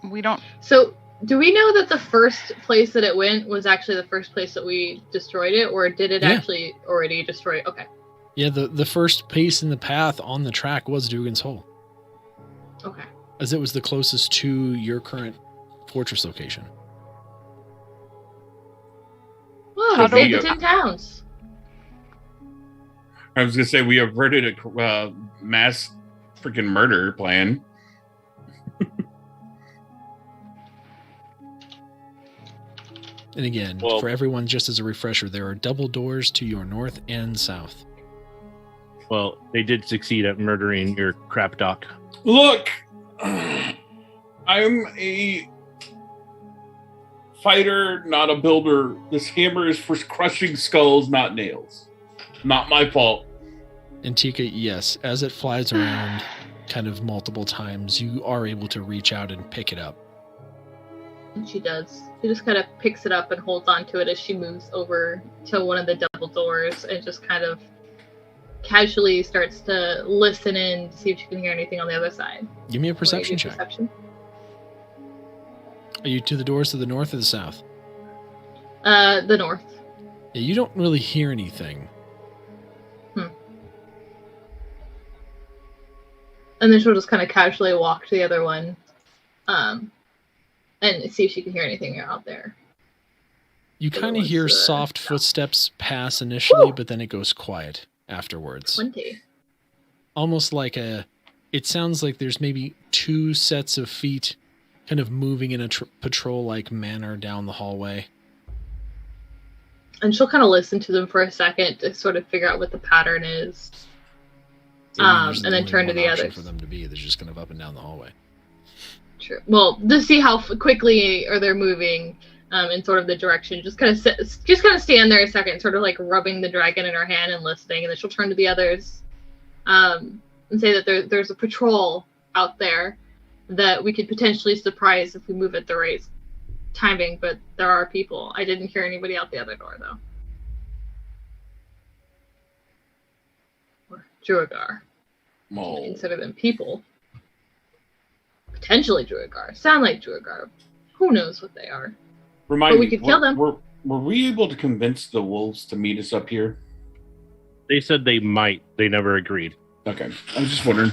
We don't... So, do we know that the first place that it went was actually the first place that we destroyed it, or did it actually already destroy it? Okay. Yeah, the first place in the path on the track was Dugan's Hole. Okay. As it was the closest to your current fortress location. Well, How we do saved we- the 10 towns. I was gonna say we averted a mass freaking murder plan. And again, Well- for everyone, just as a refresher, there are double doors to your north and south. Well, they did succeed at murdering your crap doc. Look, I'm a fighter, not a builder. This hammer is for crushing skulls, not nails. Not my fault. And Tika, yes, as it flies around kind of multiple times, you are able to reach out and pick it up. And she does. She just kind of picks it up and holds on to it as she moves over to one of the double doors and just kind of casually starts to listen in to see if she can hear anything on the other side. Give me a Wanna perception do check. Perception? Are you to the doors to the north or the south? The north. Yeah, you don't really hear anything. And then she'll just kind of casually walk to the other one, and see if she can hear anything out there. You The kind of ones hear to the soft south. footsteps pass initially, Woo! but then it goes quiet afterwards. 20. Almost like it sounds like there's maybe two sets of feet kind of moving in a patrol-like manner down the hallway. And she'll kind of listen to them for a second to sort of figure out what the pattern is. I mean, there's and then only turn to one the option others. for them to be. They're just kind of up and down the hallway. True. Well, to see how quickly are they're moving in sort of the direction. Just kind of stand there a second, sort of like rubbing the dragon in her hand and listening, and then she'll turn to the others and say that there's a patrol out there that we could potentially surprise if we move at the right timing, but there are people. I didn't hear anybody out the other door, though. Or Duergar. Oh. Consider them people. Potentially Duergar. Sound like Duergar. Who knows what they are. Remind But we me, could kill them. Were we able to convince the wolves to meet us up here? They said they might. They never agreed. Okay, I was just wondering.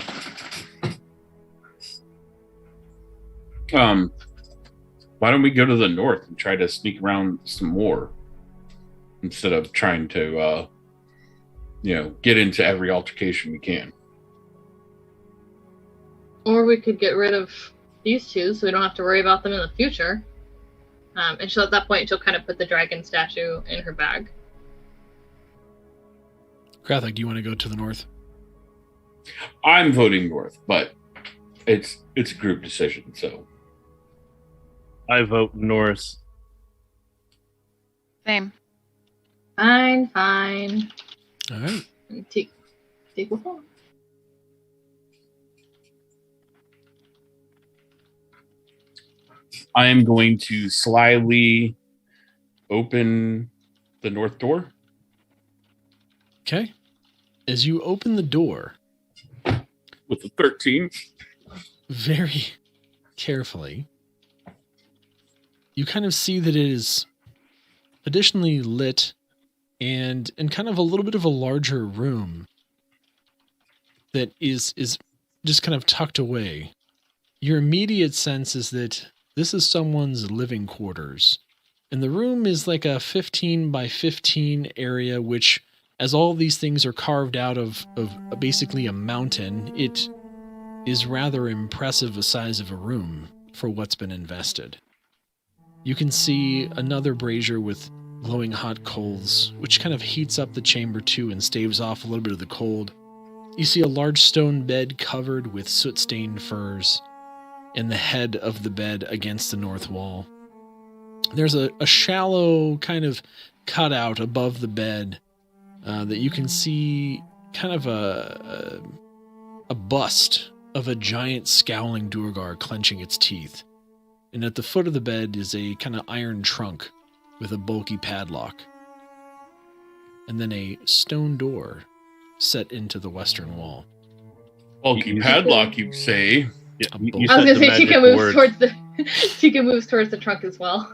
Why don't we go to the north and try to sneak around some more instead of trying to, get into every altercation we can? Or we could get rid of these two so we don't have to worry about them in the future. And at that point, she'll kind of put the dragon statue in her bag. Krathik, do you want to go to the north? I'm voting north, but it's a group decision, so. I vote north. Same. Fine. All right. Take will follow. I am going to slyly open the north door. Okay. As you open the door, With a 13. very carefully, you kind of see that it is additionally lit and kind of a little bit of a larger room that is just kind of tucked away. Your immediate sense is that this is someone's living quarters. And the room is like a 15 by 15 area, which, as all of these things are carved out of basically a mountain, it is rather impressive a size of a room for what's been invested. You can see another brazier with glowing hot coals, which kind of heats up the chamber too and staves off a little bit of the cold. You see a large stone bed covered with soot-stained furs, and the head of the bed against the north wall. There's a shallow kind of cutout above the bed that you can see kind of a bust of a giant scowling Duergar clenching its teeth. And at the foot of the bed is a kind of iron trunk with a bulky padlock. And then a stone door set into the western wall. Bulky padlock, you say? Yeah, I you I was said gonna the say magic Chica moves words. towards the Chica moves towards the trunk as well.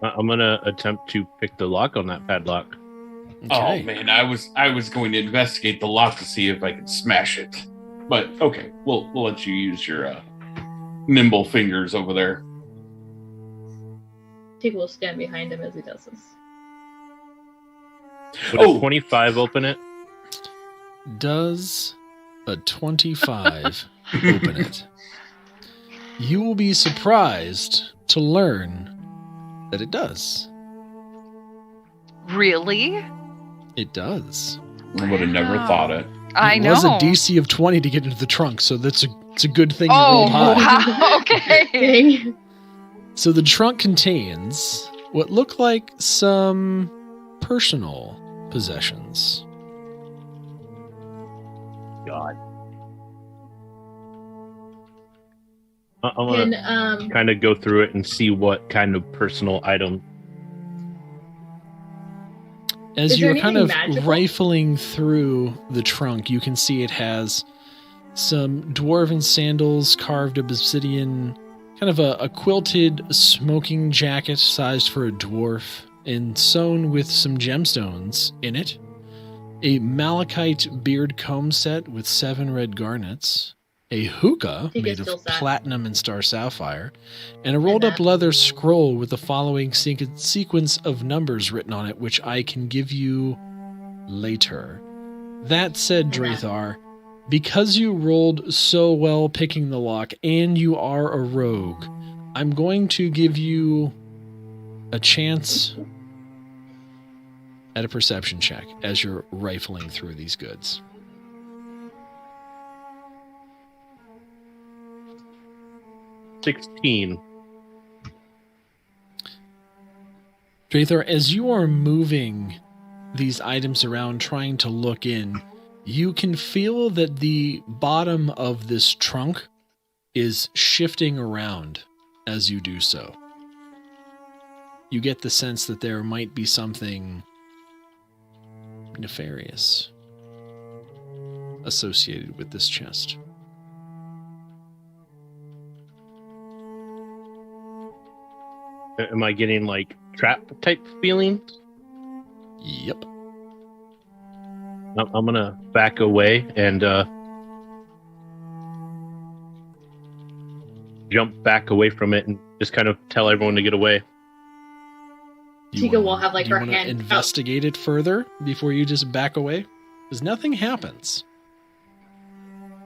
I'm gonna attempt to pick the lock on that padlock. Oh man, I was going to investigate the lock to see if I could smash it. But okay, we'll let you use your nimble fingers over there. Chica will stand behind him as he does this. Would a 25 open it? Does a 25 open it? You will be surprised to learn that it does. Really? It does. I would have never Wow. thought it. I It know. was a DC of 20 to get into the trunk, so it's a good thing you Oh, rolled high. wow. Okay. Dang. So the trunk contains what look like some personal possessions. God. I'm gonna Can kind of go through it and see what kind of personal item. As Is there you're kind anything of magical? rifling through the trunk, you can see it has some dwarven sandals, carved obsidian, kind of a quilted smoking jacket sized for a dwarf, and sewn with some gemstones in it. A malachite beard comb set with 7 red garnets. A hookah He made gets still of sad. platinum and star sapphire, and a rolled up leather scroll with the following sequence of numbers written on it, which I can give you later. That said, Drathar, because you rolled so well picking the lock and you are a rogue, I'm going to give you a chance at a perception check as you're rifling through these goods. $16. Drathar, as you are moving these items around trying to look in, you can feel that the bottom of this trunk is shifting around as you do so. You get the sense that there might be something nefarious associated with this chest. Am I getting like trap type feelings? Yep. I'm gonna back away and jump back away from it and just kind of tell everyone to get away. Tika will have like her hand. hand. Investigate it further before you just back away, because nothing happens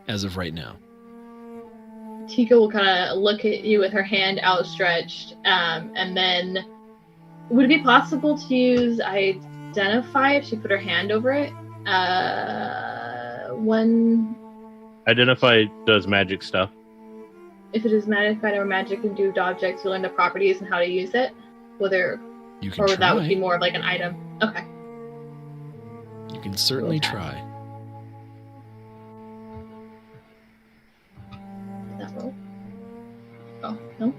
as of right now. Tika will kind of look at you with her hand outstretched, and then would it be possible to use identify if she put her hand over it? Identify does magic stuff. If it is magnified or magic induced objects, you learn the properties and how to use it. Whether you can or try. That would be more of like an item. Okay. You can certainly try. Did that roll? Oh, no.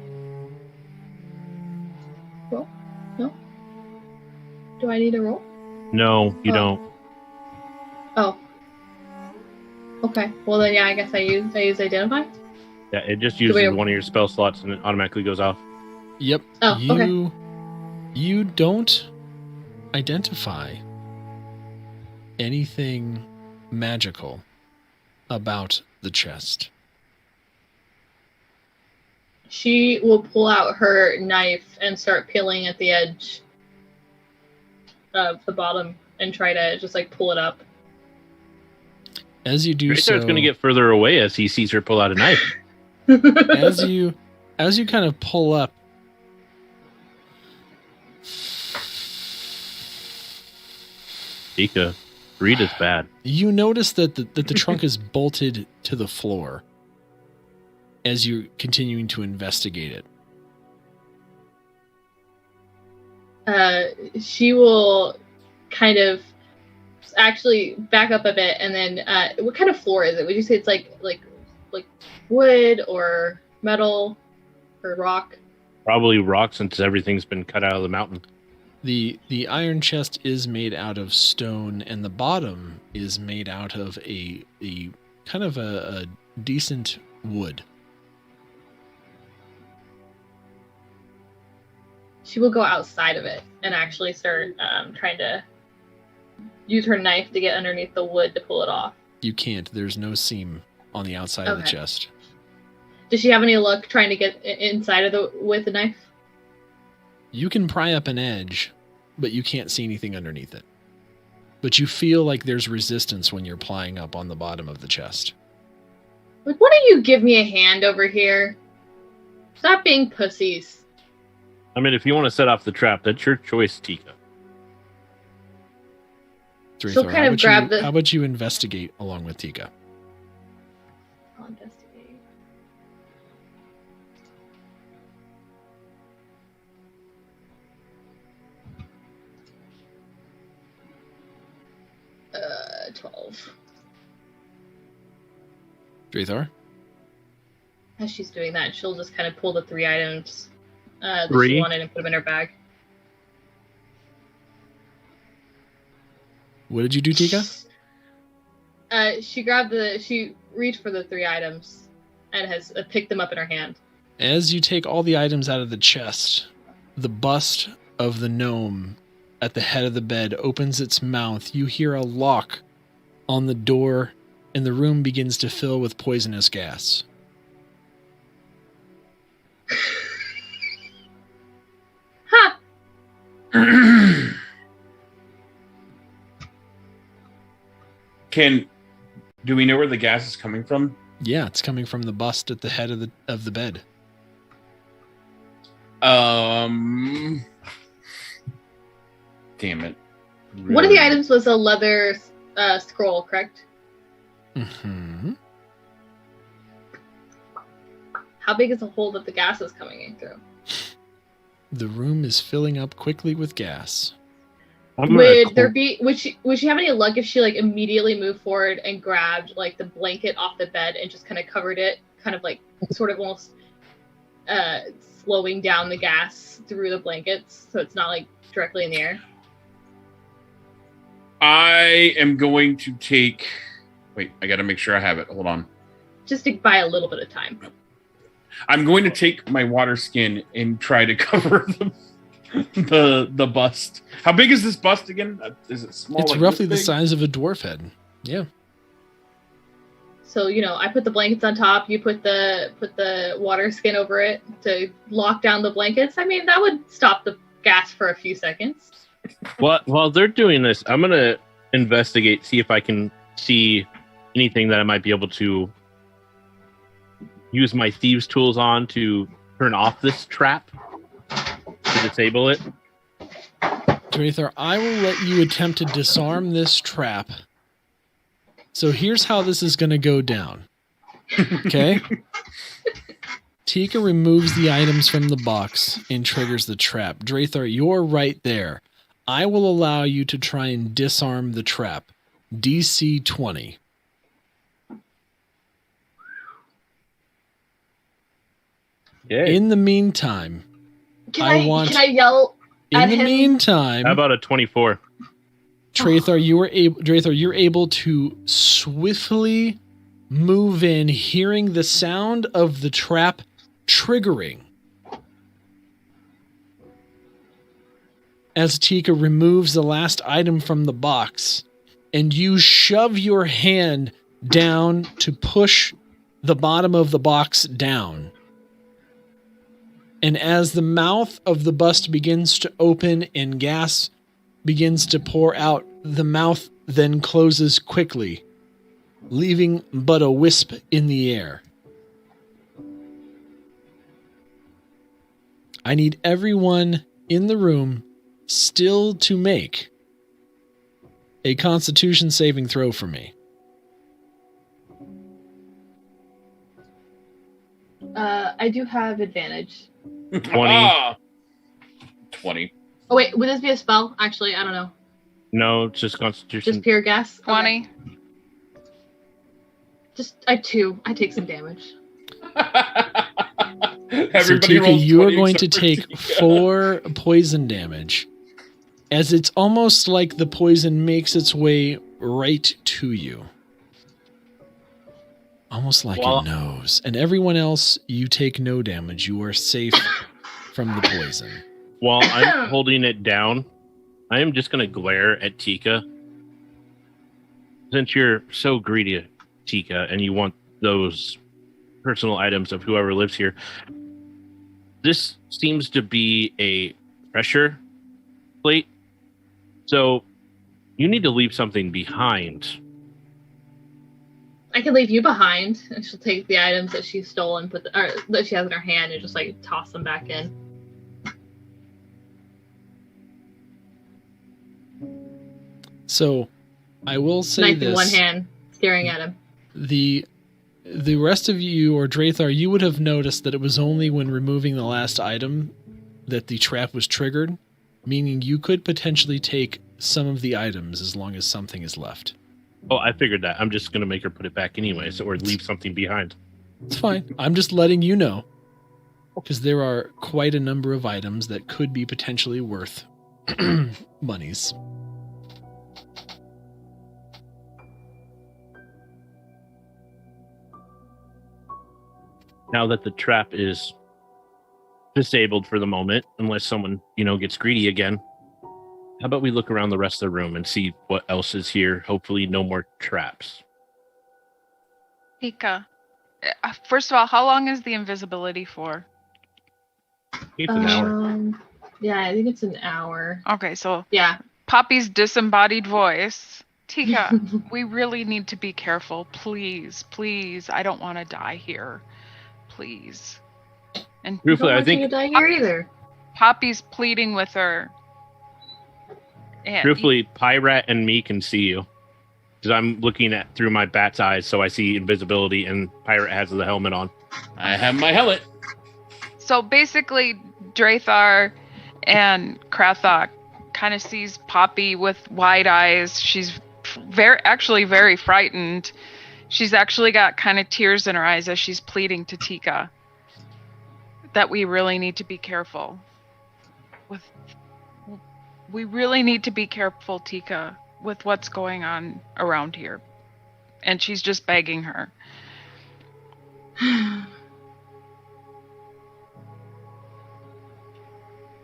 Roll? No? Do I need a roll? No, you don't. Oh. Okay. Well then, yeah, I guess I use identify. Yeah, it just uses one of your spell slots and it automatically goes off. Yep. Oh, okay. You don't identify anything magical about the chest. She will pull out her knife and start peeling at the edge of the bottom and try to just like pull it up. As you do so, it's going to get further away as he sees her pull out a knife. as you kind of pull up, Tika, greed is bad. You notice that the trunk is bolted to the floor as you're continuing to investigate it. She will kind of actually back up a bit, and then what kind of floor is it? Would you say it's like wood or metal or rock? Probably rock, since everything's been cut out of the mountain. The iron chest is made out of stone, and the bottom is made out of a kind of a decent wood. She will go outside of it and actually start trying to use her knife to get underneath the wood to pull it off. You can't. There's no seam on the outside of the chest. Does she have any luck trying to get inside of with the knife? You can pry up an edge, but you can't see anything underneath it. But you feel like there's resistance when you're plying up on the bottom of the chest. Like, why don't you give me a hand over here? Stop being pussies. I mean, if you want to set off the trap, that's your choice, Tika. She'll kind of grab How about you investigate along with Tika? I'll investigate. 12. Drathar? As she's doing that, she'll just kind of pull the 3 items that Three? she wanted and put them in her bag. What did you do, Tika? She reached for the 3 items and has picked them up in her hand. As you take all the items out of the chest, the bust of the gnome at the head of the bed opens its mouth. You hear a lock on the door, and the room begins to fill with poisonous gas. Ha! Do we know where the gas is coming from? Yeah, it's coming from the bust at the head of the bed. Damn it. Really? One of the items was a leather scroll, correct? Mm-hmm. How big is the hole that the gas is coming in through? The room is filling up quickly with gas. Would she have any luck if she like immediately moved forward and grabbed like the blanket off the bed and just kind of covered it, kind of like sort of almost slowing down the gas through the blankets so it's not like directly in the air? I am going to take... Wait, I got to make sure I have it. Hold on. Just to buy a little bit of time. I'm going to take my water skin and try to cover the bust. How big is this bust again? Is it small? It's like roughly this the big? size of a dwarf head. Yeah. So, I put the blankets on top, you put the water skin over it to lock down the blankets. I mean, that would stop the gas for a few seconds. While they're doing this, I'm going to investigate, see if I can see anything that I might be able to use my thieves' tools on to turn off this trap, to disable it. Duergar, I will let you attempt to disarm this trap. So here's how this is going to go down. Okay? Tika removes the items from the box and triggers the trap. Duergar, you're right there. I will allow you to try and disarm the trap. DC 20. Yay. In the meantime, Can I yell at him? meantime, How about a 24? Duergar, you're able to swiftly move in, hearing the sound of the trap triggering. As Tika removes the last item from the box, and you shove your hand down to push the bottom of the box down. And as the mouth of the bust begins to open and gas begins to pour out, the mouth then closes quickly, leaving but a wisp in the air. I need everyone in the room still to make a Constitution saving throw for me. I do have advantage. 20. 20. Oh wait, would this be a spell? Actually, I don't know. No, it's just Constitution. Just pure guess? 20. Okay. I 2. I take some damage. So Tika, you are going to take 4 poison damage, as it's almost like the poison makes its way right to you. Almost like it knows. And everyone else, you take no damage. You are safe from the poison. While I'm holding it down, I am just going to glare at Tika. Since you're so greedy, Tika, and you want those personal items of whoever lives here, this seems to be a pressure plate. So you need to leave something behind. I can leave you behind, and she'll take the items that she stole and or that she has in her hand and just toss them back in. So, I will say Knife this. in one hand, staring at him. The rest of you, or Duergar, you would have noticed that it was only when removing the last item that the trap was triggered, meaning you could potentially take some of the items as long as something is left. Oh, I figured that. I'm just going to make her put it back anyway, or leave something behind. It's fine. I'm just letting you know, because there are quite a number of items that could be potentially worth monies. Now that the trap is disabled for the moment, unless someone, gets greedy again, how about we look around the rest of the room and see what else is here? Hopefully no more traps. Tika, first of all, how long is the invisibility for? It's an hour. Yeah, I think it's an hour. Okay, so Yeah. Poppy's disembodied voice. Tika, we really need to be careful. Please, please. I don't want to die here. Please. And Truthfully, I You think to die here either. Poppy's pleading with her. And truthfully, Pyrat and me can see you. Because I'm looking through my bat's eyes, so I see invisibility, and Pirate has the helmet on. I have my helmet. So basically, Duergar and Krathok kind of sees Poppy with wide eyes. She's actually very frightened. She's actually got kind of tears in her eyes as she's pleading to Tika that we really need to be careful. We really need to be careful, Tika, with what's going on around here. And she's just begging her.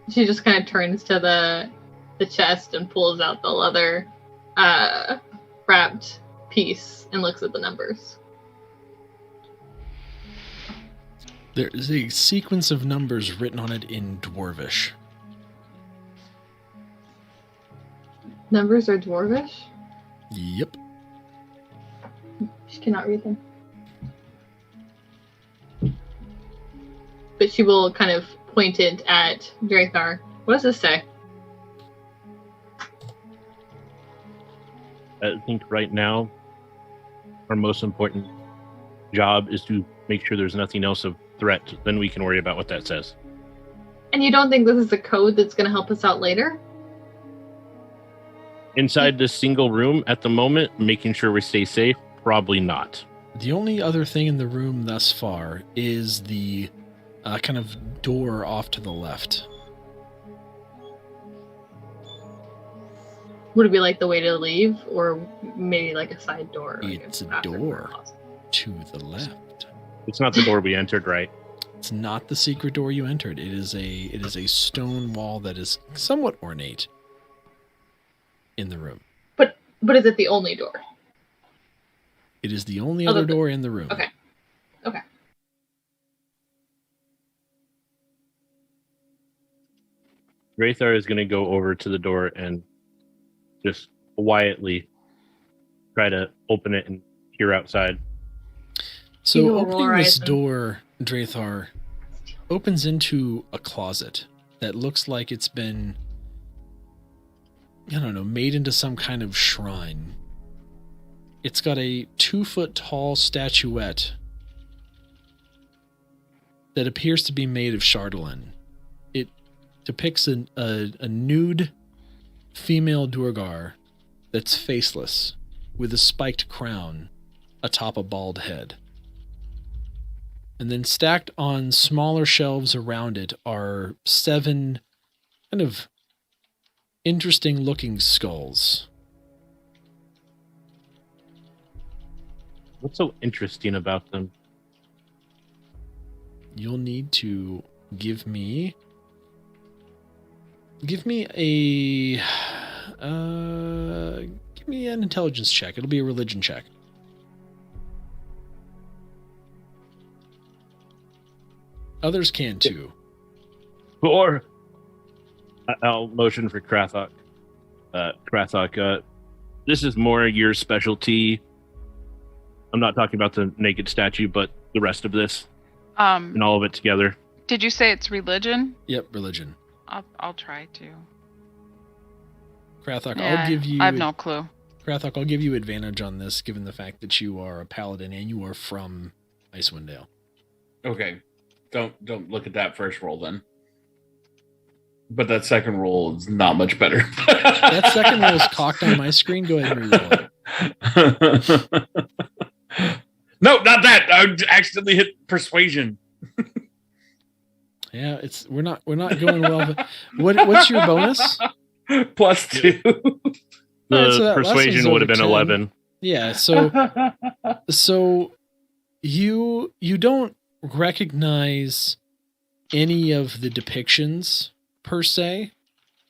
She just kind of turns to the chest and pulls out the leather wrapped piece and looks at the numbers. There is a sequence of numbers written on it in Dwarvish. Numbers are Dwarvish? Yep. She cannot read them. But she will kind of point it at Drathar. What does this say? I think right now, our most important job is to make sure there's nothing else of threat. Then we can worry about what that says. And you don't think this is a code that's going to help us out later? Inside this single room at the moment, making sure we stay safe, probably not. The only other thing in the room thus far is the kind of door off to the left. Would it be like the way to leave, or maybe like a side door? Like It's a bathroom door or closet? to the left. It's not the door we entered, right? It's not the secret door you entered. It is a stone wall that is somewhat ornate in the room. But is it the only door? It is the only other door in the room. Okay. Okay. Drathar is going to go over to the door and just quietly try to open it and peer outside. So You opening roar this eyes. door, Drathar, opens into a closet that looks like it's been, I don't know, made into some kind of shrine. It's got a 2-foot-tall statuette that appears to be made of PHANDALIN. It depicts a nude female Duergar that's faceless, with a spiked crown atop a bald head. And then stacked on smaller shelves around it are 7 kind of interesting-looking skulls. What's so interesting about them? You'll need to give me an intelligence check. It'll be a religion check. Others can too. Or I'll motion for Krathok. Krathok, this is more your specialty. I'm not talking about the naked statue, but the rest of this and all of it together. Did you say it's religion? Yep, religion. I'll try to. Krathok, Yeah, I'll give you. I have no clue. Krathok, I'll give you advantage on this, given the fact that you are a paladin and you are from Icewind Dale. Okay. Don't look at that first roll then. But that second roll is not much better. That second roll is cocked on my screen. Go ahead and reroll it. No, not that. I accidentally hit persuasion. Yeah, we're not going well. What's your bonus? +2. The Alright, so that last persuasion one's would have been over 10. 11. Yeah, so you don't recognize any of the depictions per se,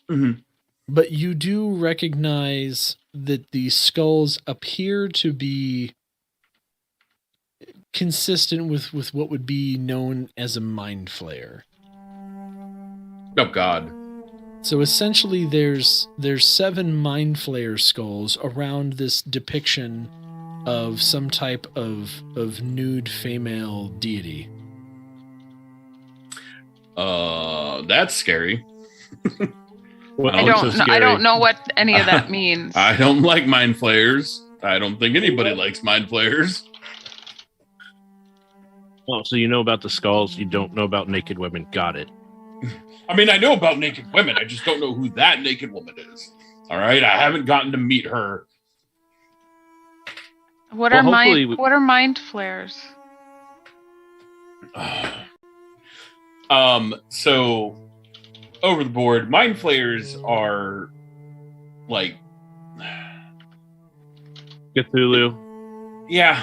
Mhm. but you do recognize that the skulls appear to be consistent with what would be known as a mind flayer. Oh God. So essentially there's 7 mind flayer skulls around this depiction of some type of nude female deity. That's scary. Well, I don't know what any of that means. I don't like mind flayers. I don't think anybody likes mind flayers. Well, so you know about the skulls, you don't know about naked women. Got it. I mean, I know about naked women. I just don't know who that naked woman is. All right, I haven't gotten to meet her. What Well, are hopefully what are mind flares? So over the board, mind flayers are like, Cthulhu, yeah,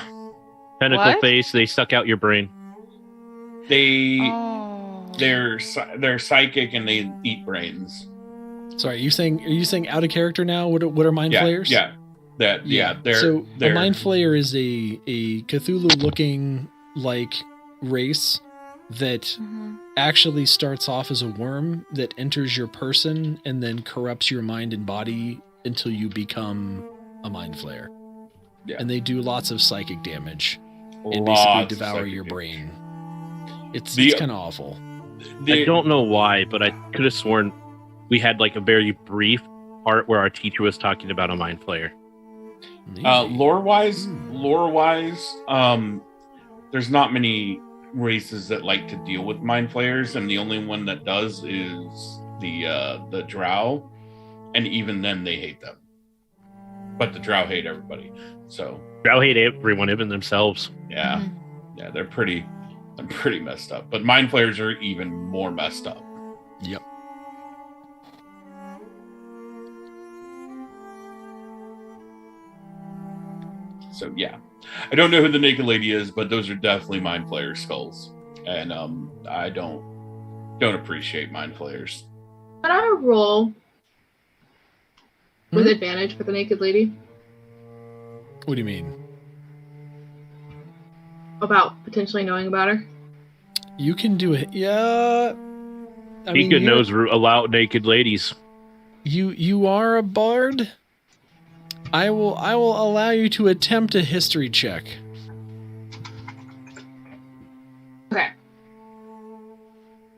tentacle What? face, they suck out your brain. they're psychic and they eat brains. Sorry, are you saying out of character now? What are mind Yeah, flayers? yeah, So they're a mind flayer is a Cthulhu looking like race that Mhm. actually starts off as a worm that enters your person and then corrupts your mind and body until you become a mind flayer. Yeah. And they do lots of psychic damage and Lots basically of devour psychic your damage. brain. It's The- kind of awful. I don't know why, but I could have sworn we had like a very brief part where our teacher was talking about a mind flayer. Maybe. lore wise, Hmm. there's not many races that like to deal with mind flayers, and the only one that does is the drow, and even then they hate them. But the drow hate everybody. So Drow hate everyone, even themselves. yeah, Mhm. yeah, they're pretty messed up. But mind flayers are even more messed up. Yep. So yeah, I don't know who the naked lady is, but those are definitely mind flayer skulls, and I don't appreciate mind flayers. Can I roll with Hmm? advantage for the naked lady What do you mean? about potentially knowing about her? You can do it. Yeah. I Tika you're- knows about naked ladies. You are a bard. I will allow you to attempt a history check. Okay.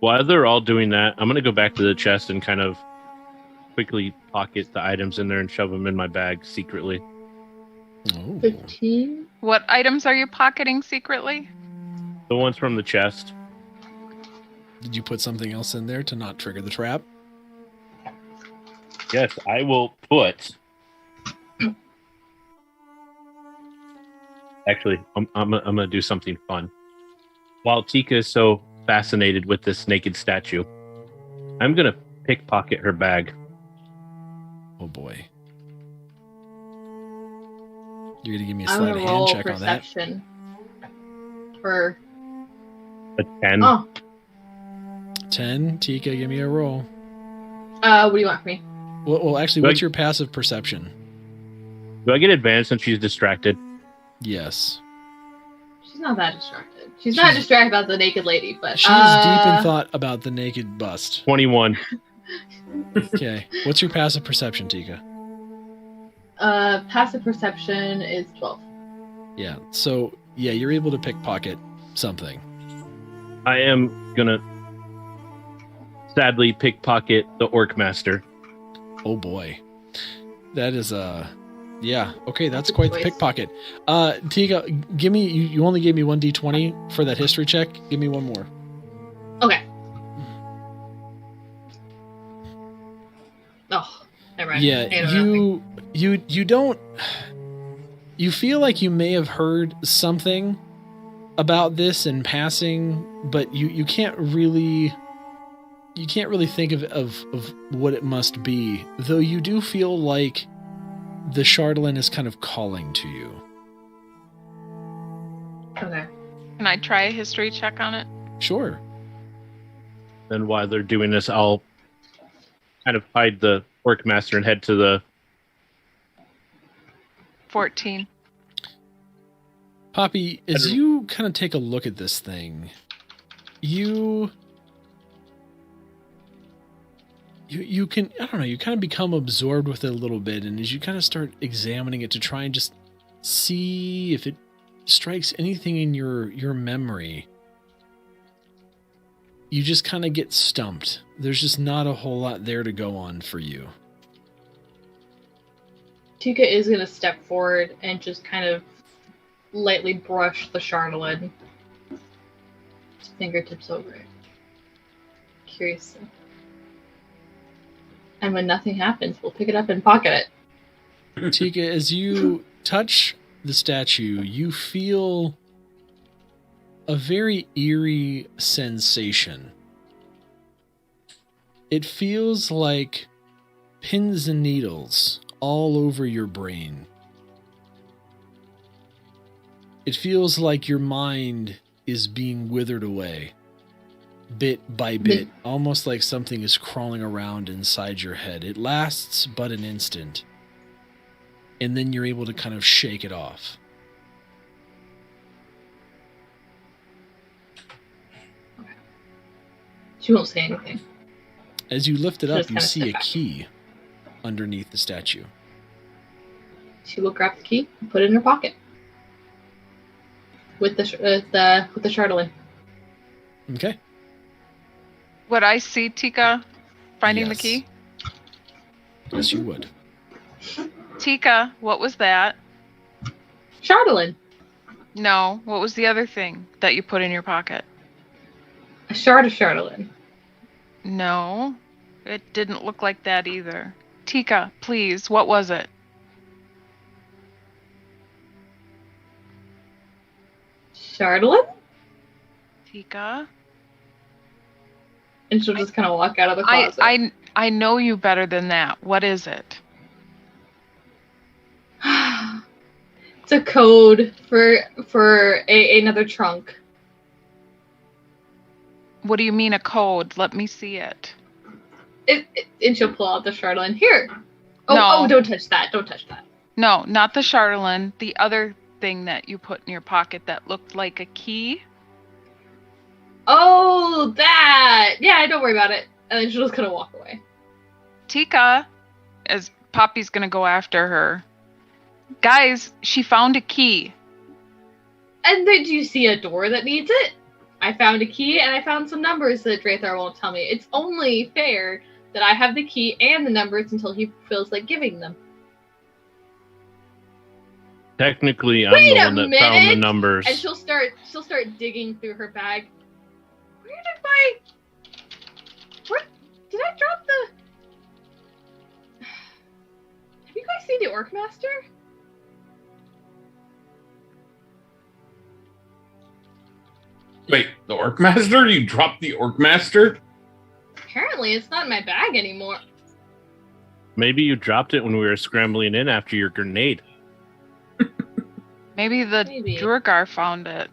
While they're all doing that, I'm going to go back to the chest and kind of quickly pocket the items in there and shove them in my bag secretly. Oh. 15. What items are you pocketing secretly? The ones from the chest. Did you put something else in there to not trigger the trap? Yes, I will put. Actually, I'm gonna do something fun. While Tika is so fascinated with this naked statue, I'm gonna pickpocket her bag. Oh boy. You're gonna give me a I'm sleight gonna of hand roll check on that. perception. For A 10. oh, 10. Tika, give me a roll. what do you want from me? Well, actually, Do I- what's your passive perception? Do I get advantage since she's distracted? Yes. She's not that distracted. She's not She's- distracted about the naked lady, but She's deep in thought about the naked bust. 21. Okay. What's your passive perception, Tika? Passive perception is 12. Yeah. So, yeah, you're able to pickpocket something. I am gonna sadly pickpocket the Orc Master. Oh boy. That is yeah. Okay, that's Good quite the choice. pickpocket. Tika, give me you only gave me 1d20 for that history check. Give me one more. Okay. Oh, never mind. Yeah, I know nothing. you don't you feel like you may have heard something about this in passing, but you can't really think of what it must be, though you do feel like the Chardalin is kind of calling to you. Okay. Can I try a history check on it? Sure. And while they're doing this, I'll kind of hide the Orc Master and head to the 14. Poppy, as Better- you kind of take a look at this thing, you can, I don't know, you kind of become absorbed with it a little bit, and as you kind of start examining it to try and just see if it strikes anything in your memory, you just kind of get stumped. There's just not a whole lot there to go on for you. Tika is going to step forward and just kind of lightly brush the Chardalin. Fingertips over it. Curiously. And when nothing happens, we'll pick it up and pocket it. Tika, as you touch the statue, you feel a very eerie sensation. It feels like pins and needles all over your brain. It feels like your mind is being withered away, bit by bit, almost like something is crawling around inside your head. It lasts but an instant, and then you're able to kind of shake it off. Okay. She won't say anything. As you lift it She'll up, just you kinda see step a back. key underneath the statue. She will grab the key and put it in her pocket with the Chardalin. Okay. Would I see Tika finding the Yes. key? Yes, you would. Tika, what was that? Chardalin. No, what was the other thing that you put in your pocket? A shard of Chardalin. No, it didn't look like that either. Tika, please, what was it? Chardalin? Tika? And she'll just kind of walk out of the closet. I know you better than that. What is it? It's a code for another trunk. What do you mean a code? Let me see it. And she'll pull out the Chardalin. Here. Oh, No. oh, don't touch that. Don't touch that. No, not the Chardalin. The other thing that you put in your pocket that looked like a key. Oh, that. Yeah, don't worry about it. And then she'll just kind of walk away. Tika, as Poppy's gonna go after her. Guys, she found a key. And then do you see a door that needs it? I found a key and I found some numbers that Drathar won't tell me. It's only fair that I have the key and the numbers until he feels like giving them. Technically, I'm Wait the a one that found the minute! numbers. And she'll start digging through her bag. Where did I drop the... Have you guys seen the Orc Master? Wait, the Orc Master? You dropped the Orc Master? Apparently it's not in my bag anymore. Maybe you dropped it when we were scrambling in after your grenade. Maybe the Maybe. Duergar found it.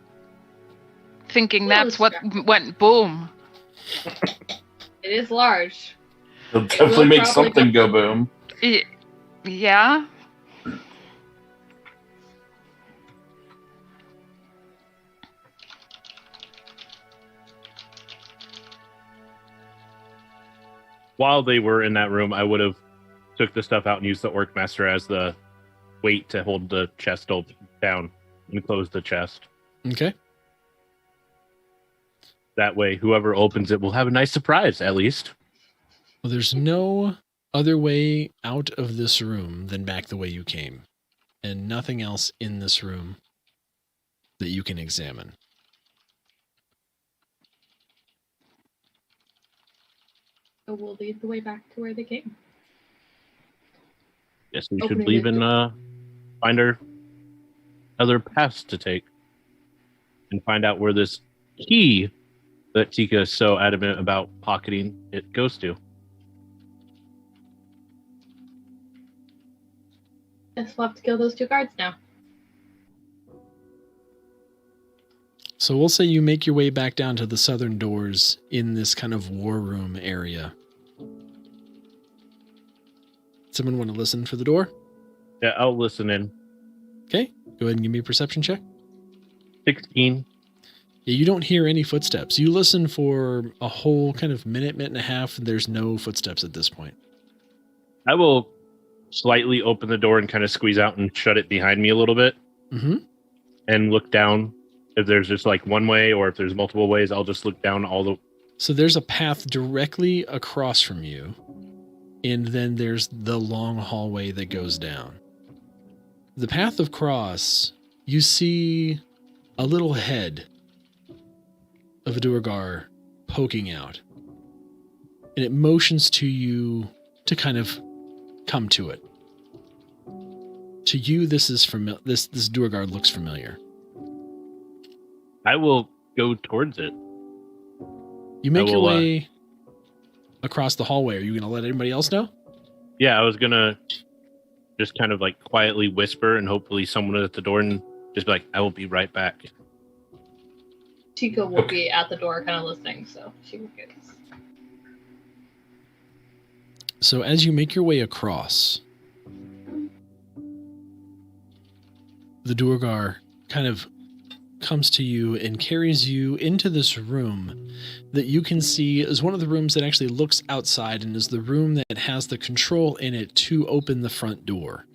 Thinking Well, that's what went boom. It is large. It'll definitely make probably something go boom. Yeah? While they were in that room, I would have took the stuff out and used the Orc Master as the weight to hold the chest down and close the chest. Okay. That way, whoever opens it will have a nice surprise, at least. Well, there's no other way out of this room than back the way you came, and nothing else in this room that you can examine. So we'll lead the way back to where they came. Yes, we Opening should leave the and find our other paths to take and find out where this key that Tika is so adamant about pocketing it goes to. Guess we'll have to kill those two guards now. So we'll say you make your way back down to the southern doors in this kind of war room area. Someone want to listen for the door? Yeah, I'll listen in. Okay, go ahead and give me a perception check. 16. Yeah, you don't hear any footsteps. You listen for a whole kind of minute and a half, and there's no footsteps at this point. I will slightly open the door and kind of squeeze out and shut it behind me a little bit Mm-hmm. and look down. If there's just like one way or if there's multiple ways, I'll just look down all the... So there's a path directly across from you, and then there's the long hallway that goes down. The path across, you see a little head of a Duergar poking out, and it motions to you to kind of come to it. To you, this is this Duergar looks familiar. I will go towards it. You make I your will, way across the hallway. Are you going to let anybody else know? Yeah, I was going to just kind of like quietly whisper and hopefully someone at the door and just be like, I will be right back. Chico will be at the door kind of listening, so she will get this. So as you make your way across, the Duergar kind of comes to you and carries you into this room that you can see is one of the rooms that actually looks outside and is the room that has the control in it to open the front door.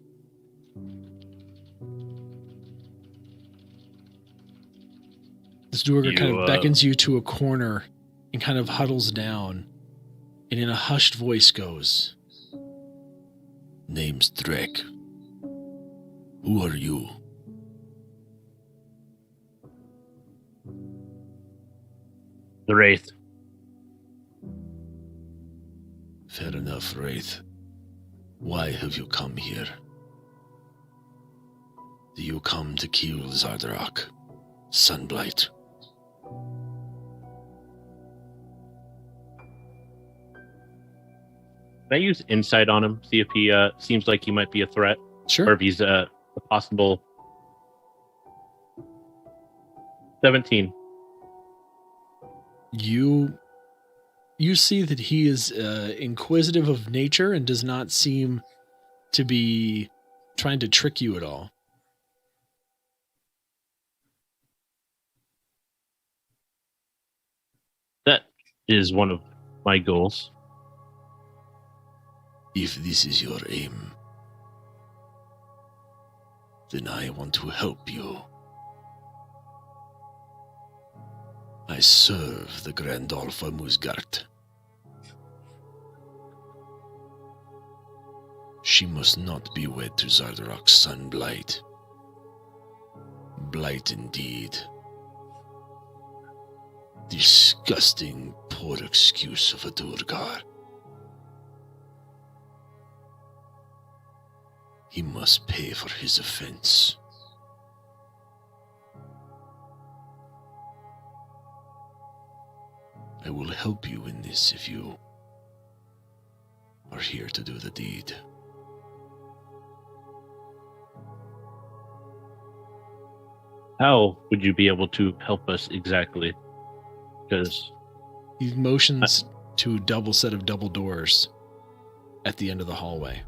This Duergar kind of beckons you to a corner and kind of huddles down, and in a hushed voice goes, "Name's Drek. Who are you?" The Wraith. Fair enough, Wraith. Why have you come here? Do you come to kill Zardarak, Sunblight? Can I use insight on him? See if he seems like he might be a threat, Sure. or if he's a possible 17. You see that he is inquisitive of nature and does not seem to be trying to trick you at all. That is one of my goals. If this is your aim, then I want to help you. I serve the Grandolpha Musgart. She must not be wed to Zardarak's son Blight. Blight indeed. Disgusting poor excuse of a Duergar. He must pay for his offense. I will help you in this if you are here to do the deed. How would you be able to help us exactly? Because He motions to a double set of double doors at the end of the hallway.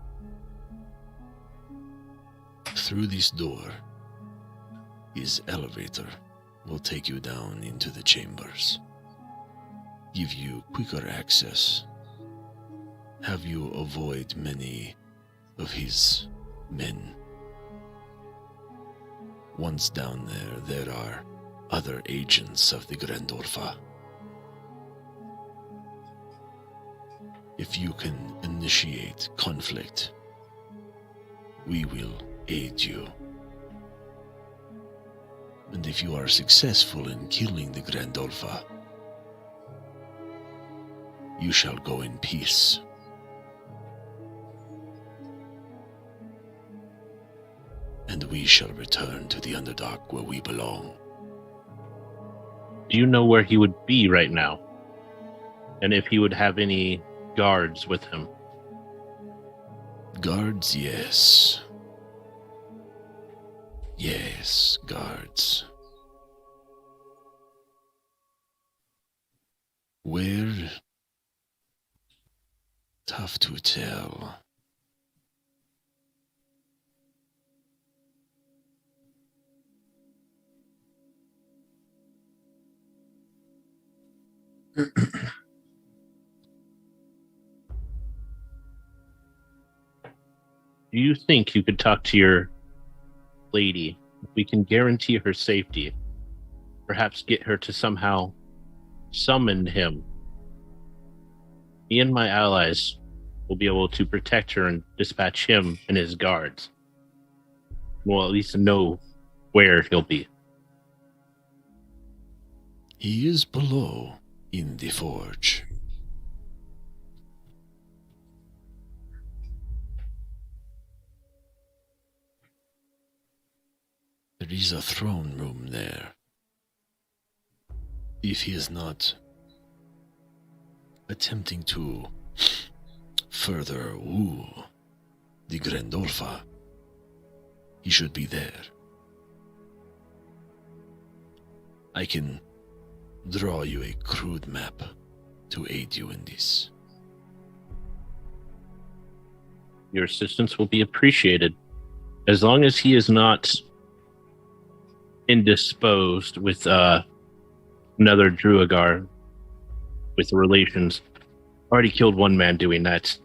Through this door, his elevator will take you down into the chambers, give you quicker access, have you avoid many of his men. Once down there are other agents of the Grandolpha. If you can initiate conflict, we will aid you. And if you are successful in killing the Grandolpha, you shall go in peace. And we shall return to the Underdark where we belong. do you know where he would be right now? And if he would have any guards with him? Guards, yes. Yes, guards. Where? Tough to tell. Do you think you could talk to your lady? If we can guarantee her safety, perhaps get her to somehow summon him. Me and my allies will be able to protect her and dispatch him and his guards. We'll at least know where he'll be. He is below in the forge. There is a throne room there. If he is not attempting to further woo the Grandolpha, he should be there. I can draw you a crude map to aid you in this. Your assistance will be appreciated, as long as he is not indisposed with another Duergar with relations. Already killed one man doing that.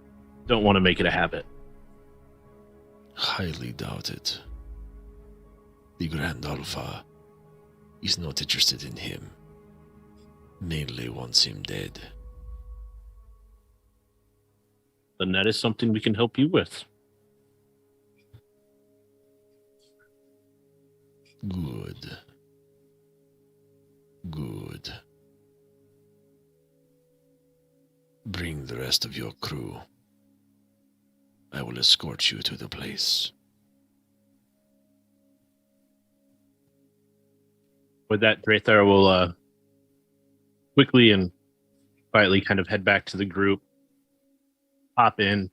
Don't want to make it a habit. Highly doubt it. The Grand Alpha is not interested in him. Mainly wants him dead. Then that is something we can help you with. Good. Good. Bring the rest of your crew. I will escort you to the place. With that, Drathar will quickly and quietly kind of head back to the group, hop in,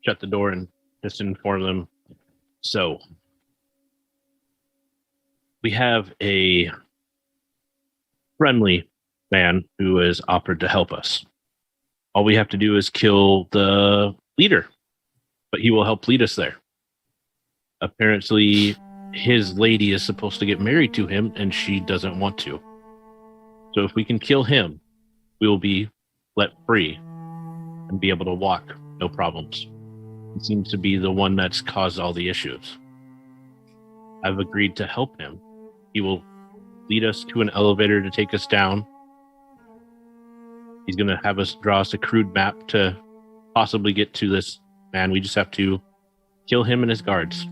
shut the door, and just inform them. So, we have a friendly man who has offered to help us. All we have to do is kill the leader, but he will help lead us there. Apparently, his lady is supposed to get married to him, and she doesn't want to. So if we can kill him, we will be let free and be able to walk, no problems. He seems to be the one that's caused all the issues. I've agreed to help him. He will lead us to an elevator to take us down. He's going to have us draw us a crude map to possibly get to this man. We just have to kill him and his guards.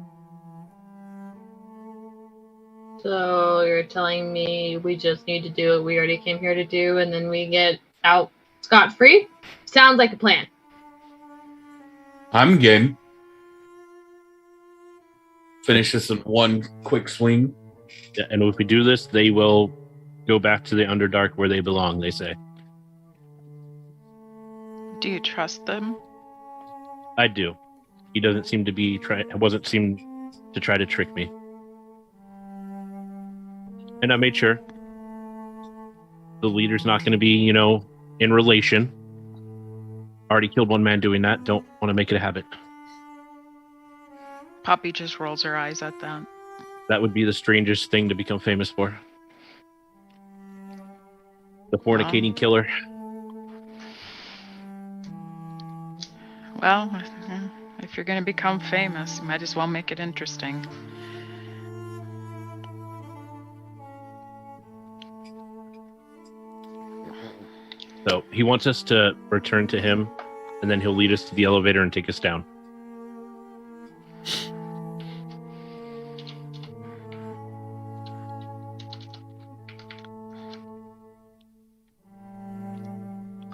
So you're telling me we just need to do what we already came here to do, and then we get out scot-free? Sounds like a plan. I'm game. Finish this in one quick swing. Yeah, and if we do this, they will go back to the Underdark where they belong, they say. Do you trust them? I do. He doesn't seem to be wasn't seem to try to trick me. And I made sure the leader's not going to be, in relation. Already killed one man doing that. Don't want to make it a habit. Poppy just rolls her eyes at that. That would be the strangest thing to become famous for. The fornicating killer. Well, if you're going to become famous, you might as well make it interesting. So he wants us to return to him, and then he'll lead us to the elevator and take us down.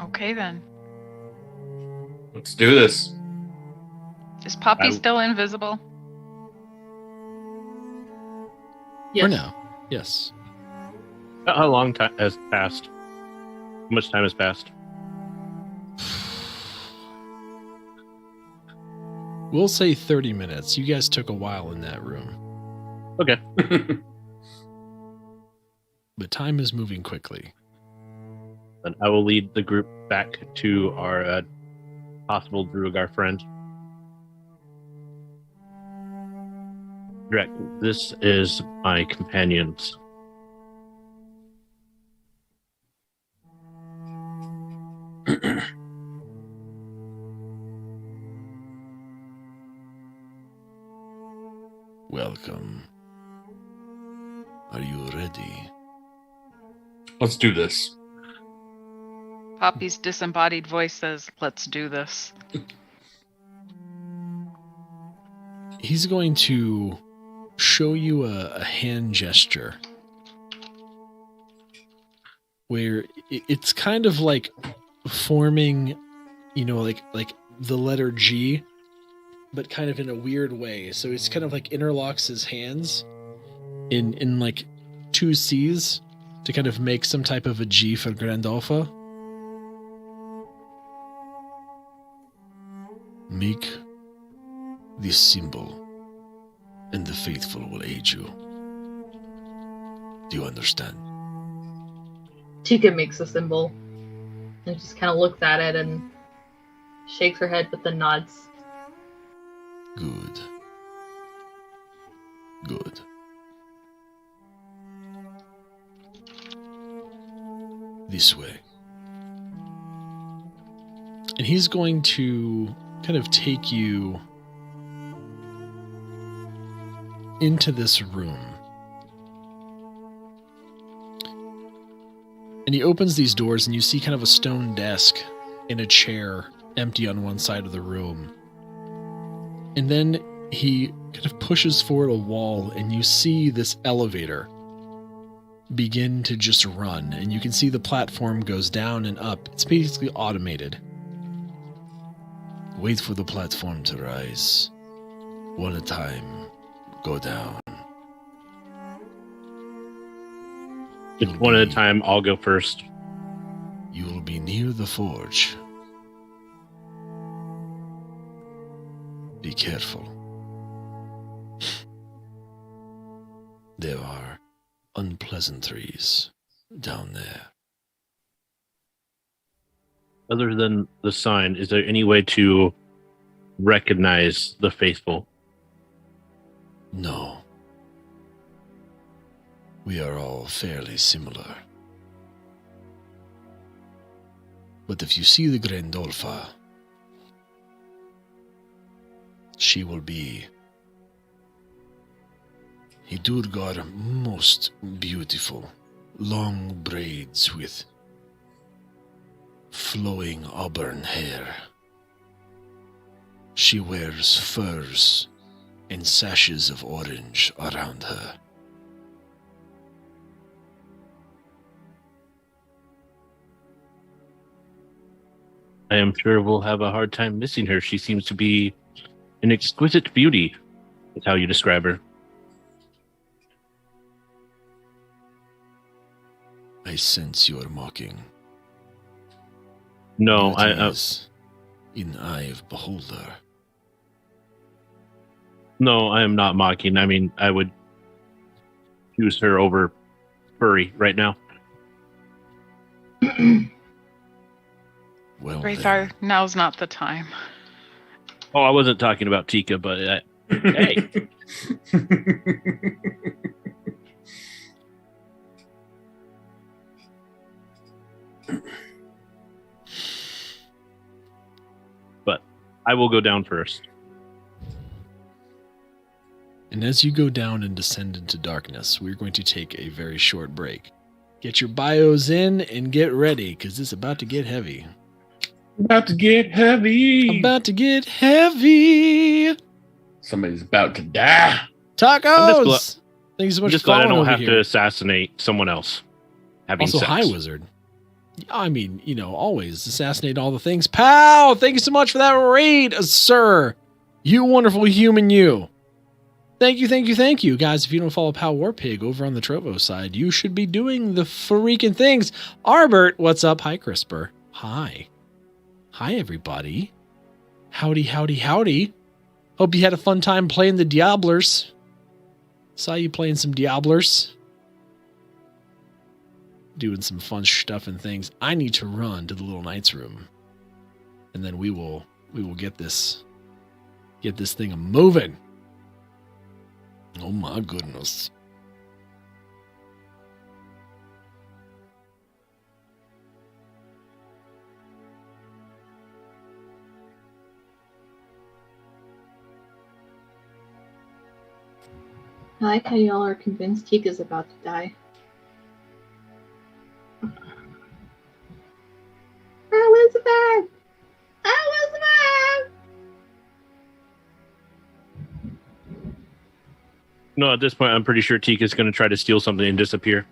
Okay, then. Let's do this. Is Poppy still invisible? Yes. For now, yes. How long time has passed? How much time has passed? We'll say 30 minutes. You guys took a while in that room. Okay. But time is moving quickly. Then I will lead the group back to our possible Duergar friend. Drek, this is my companions. Welcome. Are you ready? Let's do this. Poppy's disembodied voice says, "Let's do this." He's going to show you a hand gesture where it's kind of like forming, like the letter G, but kind of in a weird way. So it's kind of like interlocks his hands in like two C's to kind of make some type of a G for Grand Alpha. Make this symbol, and the faithful will aid you. Do you understand? Tika makes a symbol and just kind of looks at it and shakes her head but then nods. Good. Good. This way. And he's going to kind of take you into this room. And he opens these doors and you see kind of a stone desk and a chair empty on one side of the room. And then he kind of pushes forward a wall and you see this elevator begin to just run. And you can see the platform goes down and up. It's basically automated. Wait for the platform to rise. One at a time. Go down. Just one at a time, I'll go first. You will be near the forge. Be careful. There are unpleasantries down there. Other than the sign, is there any way to recognize the faithful? No. We are all fairly similar. But if you see the Grandolpha, she will be a Duergar most beautiful, long braids with flowing auburn hair. She wears furs and sashes of orange around her. I am sure we'll have a hard time missing her. She seems to be an exquisite beauty, is how you describe her. I sense you are mocking. No, Beauty I is in eye of beholder. no, I am not mocking. I mean, I would choose her over Furry right now. Well, Rathar, now's not the time. Oh, I wasn't talking about Tika, but hey, but I will go down first. And as you go down and descend into darkness, we're going to take a very short break. Get your bios in and get ready, because it's about to get heavy. About to get heavy. About to get heavy. Somebody's about to die. Tacos! Thank you so much Just for glad I following don't over have here. to assassinate someone else. Having Also, sex. hi, Wizard. I mean, always assassinate all the things. Pow! Thank you so much for that raid, sir. You wonderful human, you. Thank you. Guys, if you don't follow Pow Warpig over on the Trovo side, you should be doing the freaking things. Arbert, what's up? Hi, Crisper. Hi. Hi, everybody. Howdy. Hope you had a fun time playing the Diablers. Saw you playing some Diablers. Doing some fun stuff and things. I need to run to the little Knights room. And then we will get this thing moving. Oh my goodness. I like how y'all are convinced Tika's about to die. Elizabeth! Elizabeth! No, at this point, I'm pretty sure Tika's going to try to steal something and disappear.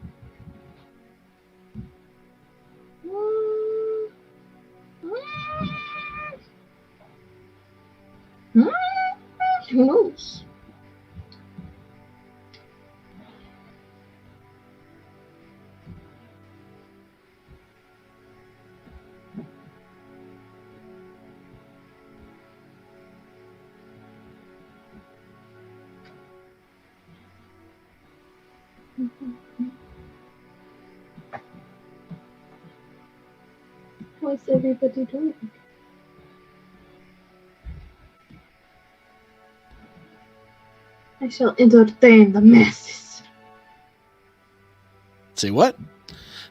Who knows? What's everybody doing? I shall entertain the masses. Say what?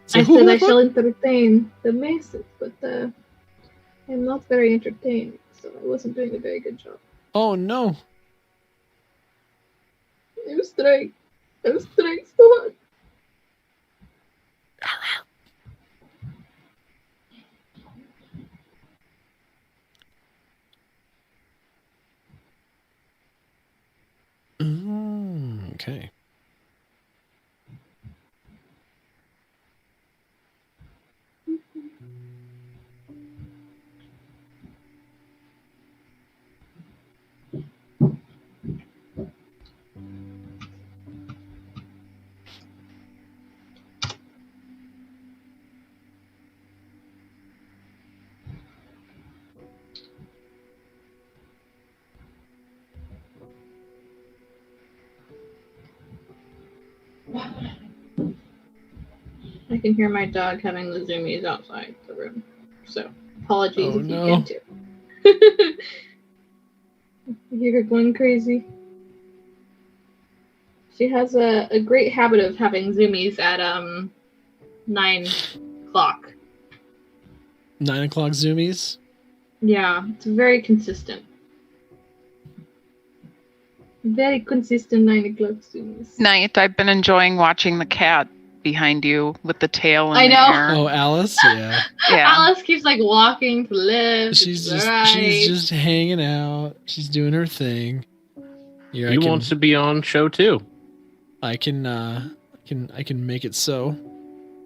So I said I what? shall entertain the masses, but I'm not very entertaining, so I wasn't doing a very good job. Oh no. I'm trying so hard. Okay. I can hear my dog having the zoomies outside the room, so apologies Oh, if you no. can too. I hear her going crazy. She has a great habit of having zoomies at 9 o'clock. 9 o'clock zoomies. Yeah, it's very consistent. Very consistent 9 o'clock zoomies. Night, I've been enjoying watching the cat behind you with the tail in I the know. air. Oh, Alice. Yeah. Yeah. Alice keeps like walking to the left. She's to the just right. she's just hanging out. She's doing her thing. Here, He wants to be on show too. I can make it so.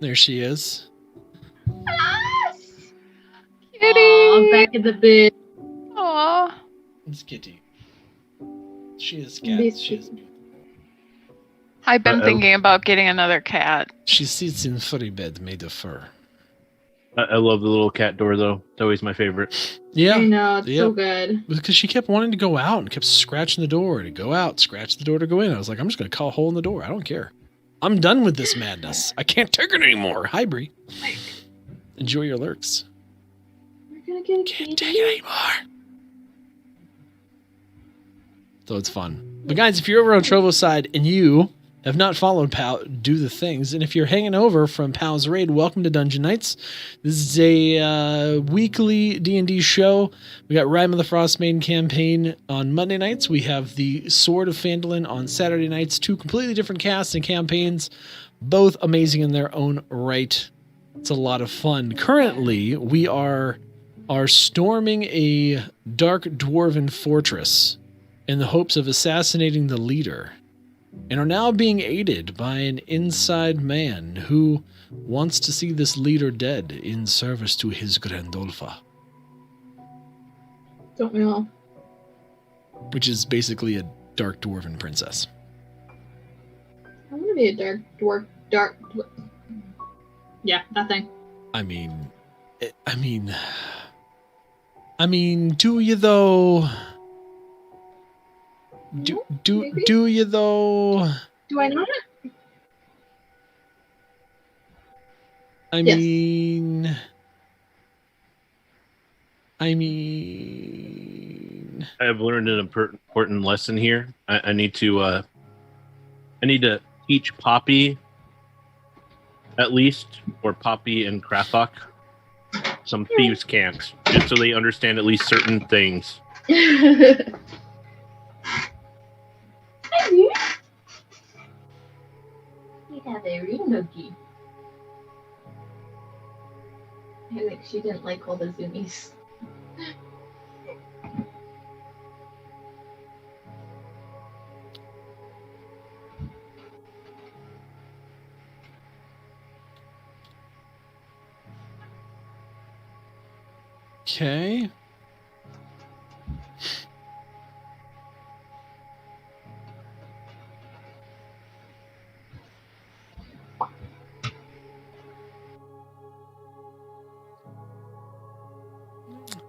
There she is. Alice! Kitty. Aw, back at the bed. Aw. It's Kitty. She is This cat. She is. Kitty. I've been Uh-oh. thinking about getting another cat. She sits in furry bed made of fur. I love the little cat door though. It's always my favorite. Yeah. I know, it's so Yep. good. Because she kept wanting to go out and kept scratching the door to go out, scratch the door to go in. I was like, I'm just going to cut a hole in the door. I don't care. I'm done with this madness. I can't take it anymore. Hi, Bree. Enjoy your lurks. We're gonna get a Can't kitty. take it anymore. So it's fun. But guys, if you're over on Trovo's side and you have not followed Pow, do the things. And if you're hanging over from Pow's Raid, welcome to Dungeon Nytes. This is a weekly D&D show. We got Rime of the Frostmaiden campaign on Monday nights. We have the Sword of Phandalin on Saturday nights. Two completely different casts and campaigns, both amazing in their own right. It's a lot of fun. Currently, we are storming a dark dwarven fortress in the hopes of assassinating the leader, and are now being aided by an inside man who wants to see this leader dead in service to his Grandolfa, Don't we all? which is basically a dark dwarven princess. I want to be a dark dwarf. Yeah, that thing. I mean, do you though? Maybe. Do you though? Do I not? I Yes. mean, I've learned an important lesson here. I need to teach Poppy, at least, or Poppy and Krathok, some thieves' canks, just so they understand at least certain things. Hi, dear. You have a rainbow key. I think she didn't like all the zoomies. okay.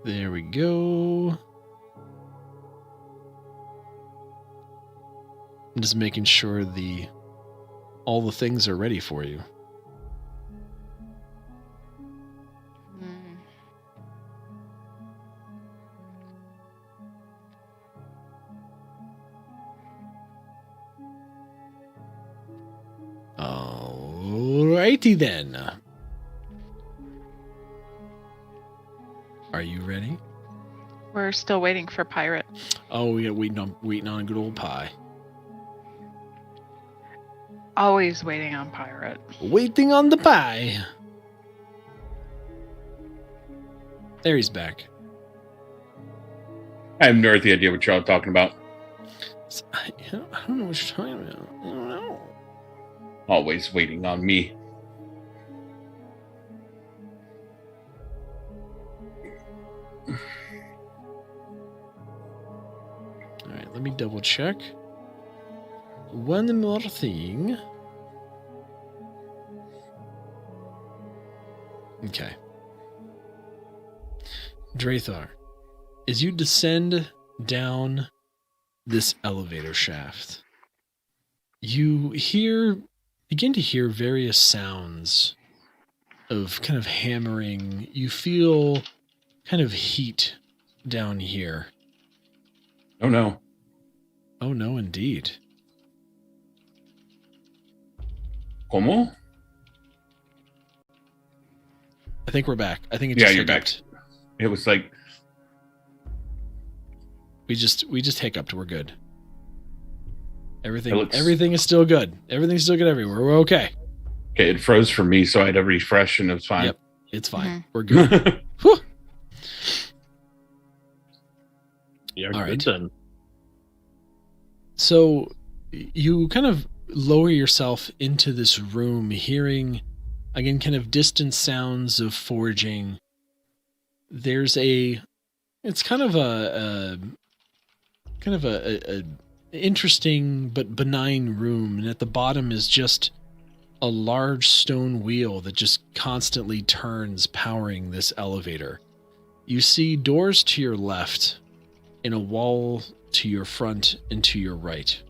There we go. I'm just making sure all the things are ready for you. Mm. Alrighty. Alrighty then. Are you ready? We're still waiting for Pirate. Oh, yeah, waiting on a good old pie. Always waiting on Pirate. Waiting on the pie. There he's back. I have no earthly idea what y'all are talking about. I don't know what you're talking about. I don't know. Always waiting on me. All right, let me double check. One more thing. Okay. Drathar, as you descend down this elevator shaft, you begin to hear various sounds of kind of hammering. You feel kind of heat down here. Oh no. Oh no, indeed. ¿Cómo? I think we're back. I think it Yeah, just you're back. hiccuped. It was like, We just hiccuped. We're good. Everything It looks- everything is still good. Everything's still good everywhere. We're okay. okay, it froze for me, so I had to refresh, and it was fine. Yep. It's fine. We're good. Yep. Whew. Yeah, All good right. then. So you kind of lower yourself into this room, hearing again kind of distant sounds of forging. There's it's kind of a interesting but benign room, and at the bottom is just a large stone wheel that just constantly turns, powering this elevator. You see doors to your left and a wall to your front and to your right.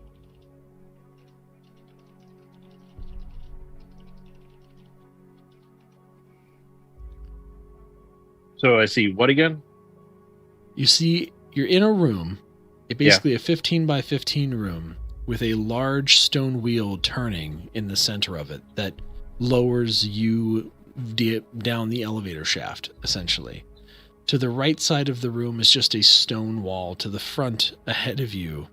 So I see what again? You see, you're in a room, basically a 15 by 15 room with a large stone wheel turning in the center of it that lowers you down the elevator shaft, essentially. To the right side of the room is just a stone wall. To the front, ahead of you,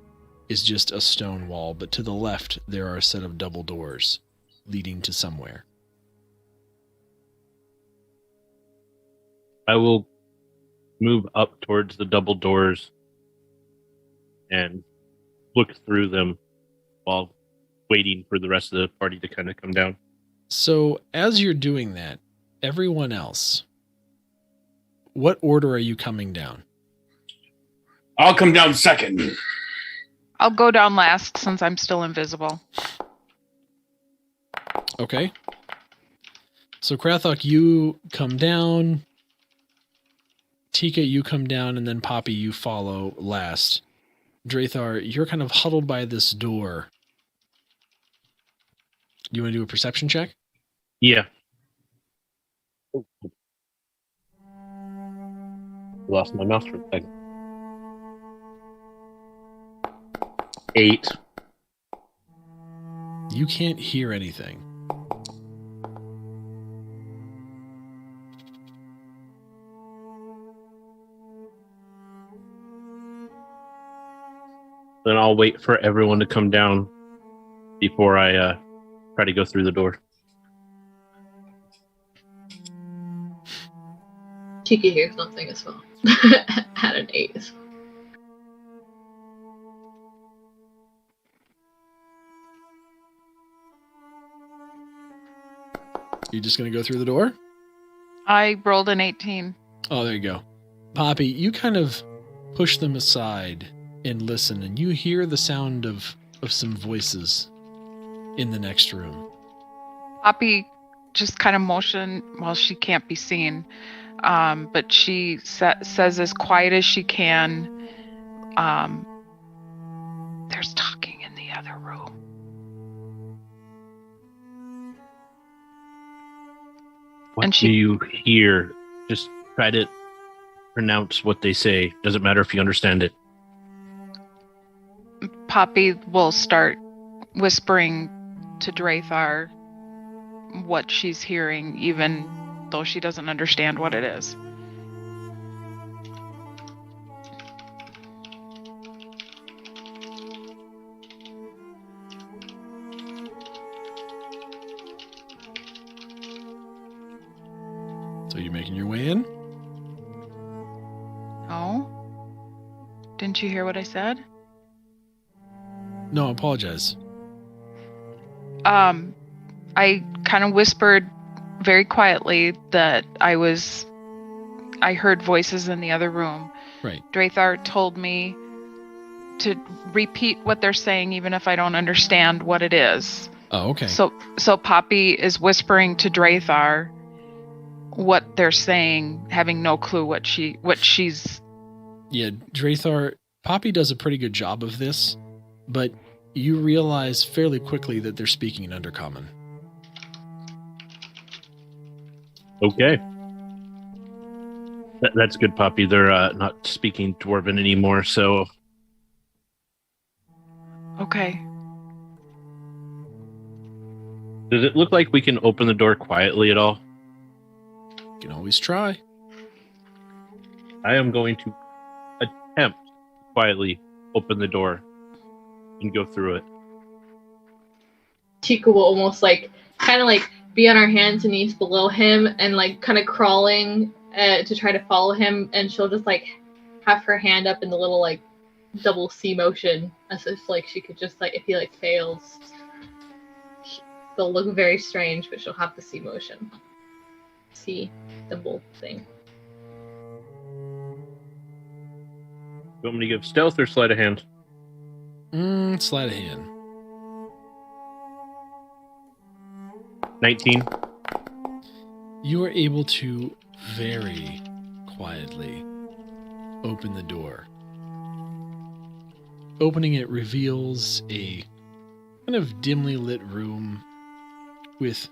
is just a stone wall, but to the left, there are a set of double doors leading to somewhere. I will move up towards the double doors and look through them while waiting for the rest of the party to kind of come down. So, as you're doing that, everyone else, what order are you coming down? I'll come down second. I'll go down last since I'm still invisible. Okay. So, Krathok, you come down. Tika, you come down, and then Poppy, you follow last. Drathar, you're kind of huddled by this door. You want to do a perception check? Yeah. Lost my mouse for a second. 8. You can't hear anything. Then I'll wait for everyone to come down before I try to go through the door. Tiki hears something as well. At an 8. You just going to go through the door? I rolled an 18. Oh, there you go. Poppy, you kind of push them aside and listen, and you hear the sound of some voices in the next room. Poppy just kind of motion, well, she can't be seen, but she says as quiet as she can, there's talking in the other room. What And do she- you hear? Just try to pronounce what they say. Doesn't matter if you understand it. Poppy will start whispering to Drathar, what she's hearing, even though she doesn't understand what it is. So you're making your way in? No? Didn't you hear what I said? No, I apologize. I kind of whispered very quietly that I heard voices in the other room. Right. Drathar told me to repeat what they're saying even if I don't understand what it is. Oh, okay. So Poppy is whispering to Drathar what they're saying, having no clue what she's... Yeah, Drathar, Poppy does a pretty good job of this, but you realize fairly quickly that they're speaking in Undercommon. Okay. That's good, Poppy. They're not speaking Dwarven anymore, so... Okay. Does it look like we can open the door quietly at all? You can always try. I am going to attempt to quietly open the door and go through it. Chica will almost kind of be on her hands and knees below him and kind of crawling to try to follow him, and she'll just have her hand up in the little double C motion as if she could just if he fails, they'll look very strange, but she'll have the C motion. C symbol thing. You want me to give stealth or sleight of hand? Sleight of hand. 19. You are able to very quietly open the door. Opening it reveals a kind of dimly lit room with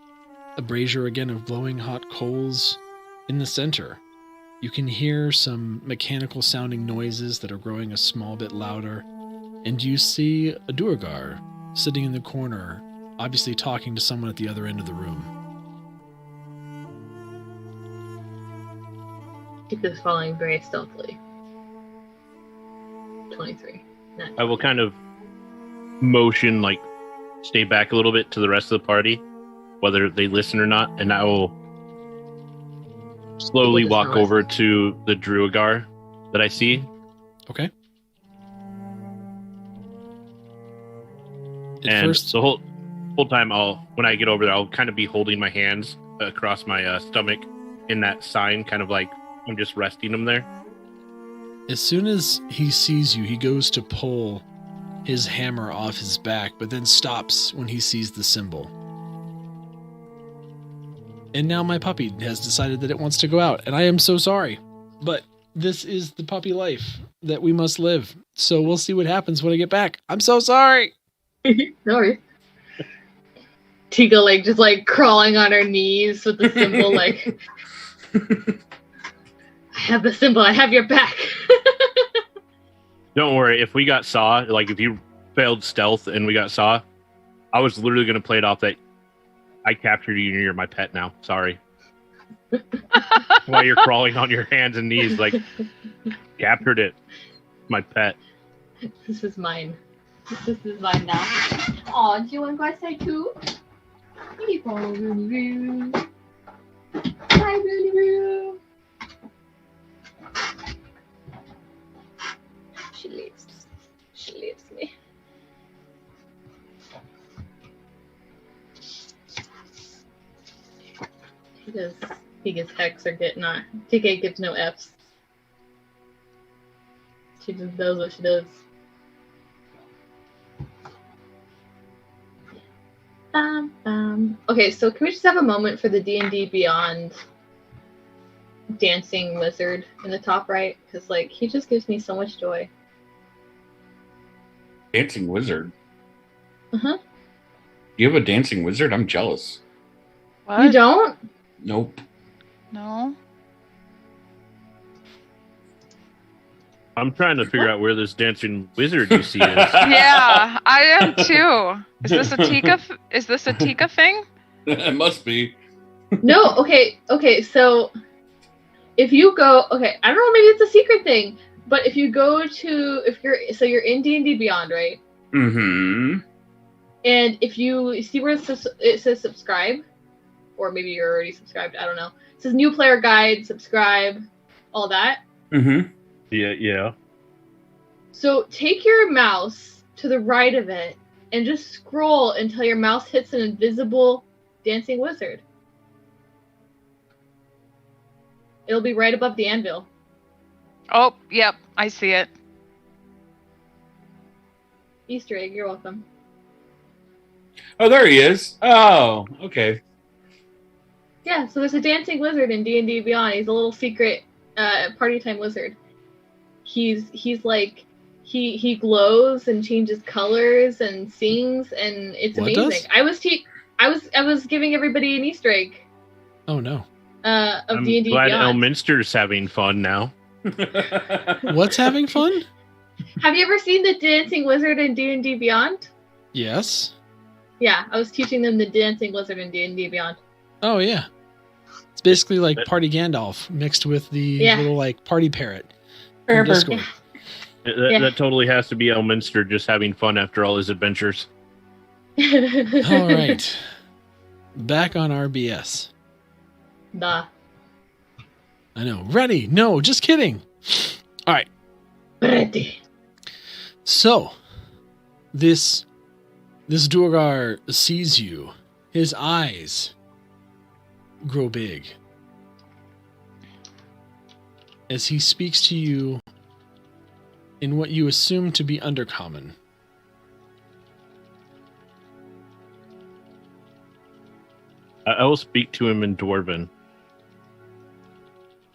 a brazier again of glowing hot coals in the center. You can hear some mechanical sounding noises that are growing a small bit louder, and you see a Duergar sitting in the corner, obviously talking to someone at the other end of the room. Keep this falling very stealthily. 23. I will kind of motion, stay back a little bit to the rest of the party, whether they listen or not, and I will slowly walk over to the Duergar that I see. Okay. And the whole time when I get over there, I'll kind of be holding my hands across my stomach in that sign, kind of like I'm just resting them there. As soon as he sees you, he goes to pull his hammer off his back, but then stops when he sees the symbol. And now my puppy has decided that it wants to go out, and I am so sorry. But this is the puppy life that we must live. So we'll see what happens when I get back. I'm so sorry. No worries. Tika just crawling on her knees with the symbol I have the symbol, I have your back. Don't worry, if we got saw, if you failed stealth and we got saw, I was literally going to play it off that I captured you and you're my pet now. Sorry. While you're crawling on your hands and knees, captured it. My pet. This is mine. This is mine now. Aw, do you want to go outside too? Hi, Rooney Roo. She leaves me. He gets X or get not. TK gives no Fs. She just does what she does. Okay, so can we just have a moment for the D&D Beyond dancing wizard in the top right? Because he just gives me so much joy. Dancing wizard? Uh-huh. You have a dancing wizard? I'm jealous. What? You don't? Nope. No. I'm trying to figure out where this dancing wizard you see is. Yeah, I am too. Is this a Tika? Is this a Tika thing? It must be. No, okay, so if you go, okay, I don't know, maybe it's a secret thing, but if you go to, you're in D&D Beyond, right? Mm-hmm. And if you see where it says subscribe, or maybe you're already subscribed, I don't know. It says new player guide, subscribe, all that. Mm-hmm. Yeah. So take your mouse to the right of it and just scroll until your mouse hits an invisible dancing wizard. It'll be right above the anvil. Oh, yep, I see it. Easter egg, you're welcome. Oh, there he is. Oh, okay. Yeah, so there's a dancing wizard in D&D Beyond. He's a little secret party time wizard. He's like he glows and changes colors and sings, and it's What amazing. does? I was giving everybody an Easter egg Oh no. of I'm D&D glad Beyond. Elminster's having fun now. What's having fun? Have you ever seen the dancing wizard in D&D Beyond? Yes. Yeah, I was teaching them the dancing wizard in D&D Beyond. Oh yeah. It's basically like Party Gandalf mixed with the little like party parrot. from Discord. That totally has to be Elminster just having fun after all his adventures. All right. Back on RBS. Nah. I know. Ready? No, just kidding. All right. Ready. So, this Duergar sees you. His eyes grow big as he speaks to you in what you assume to be undercommon. I will speak to him in Dwarven,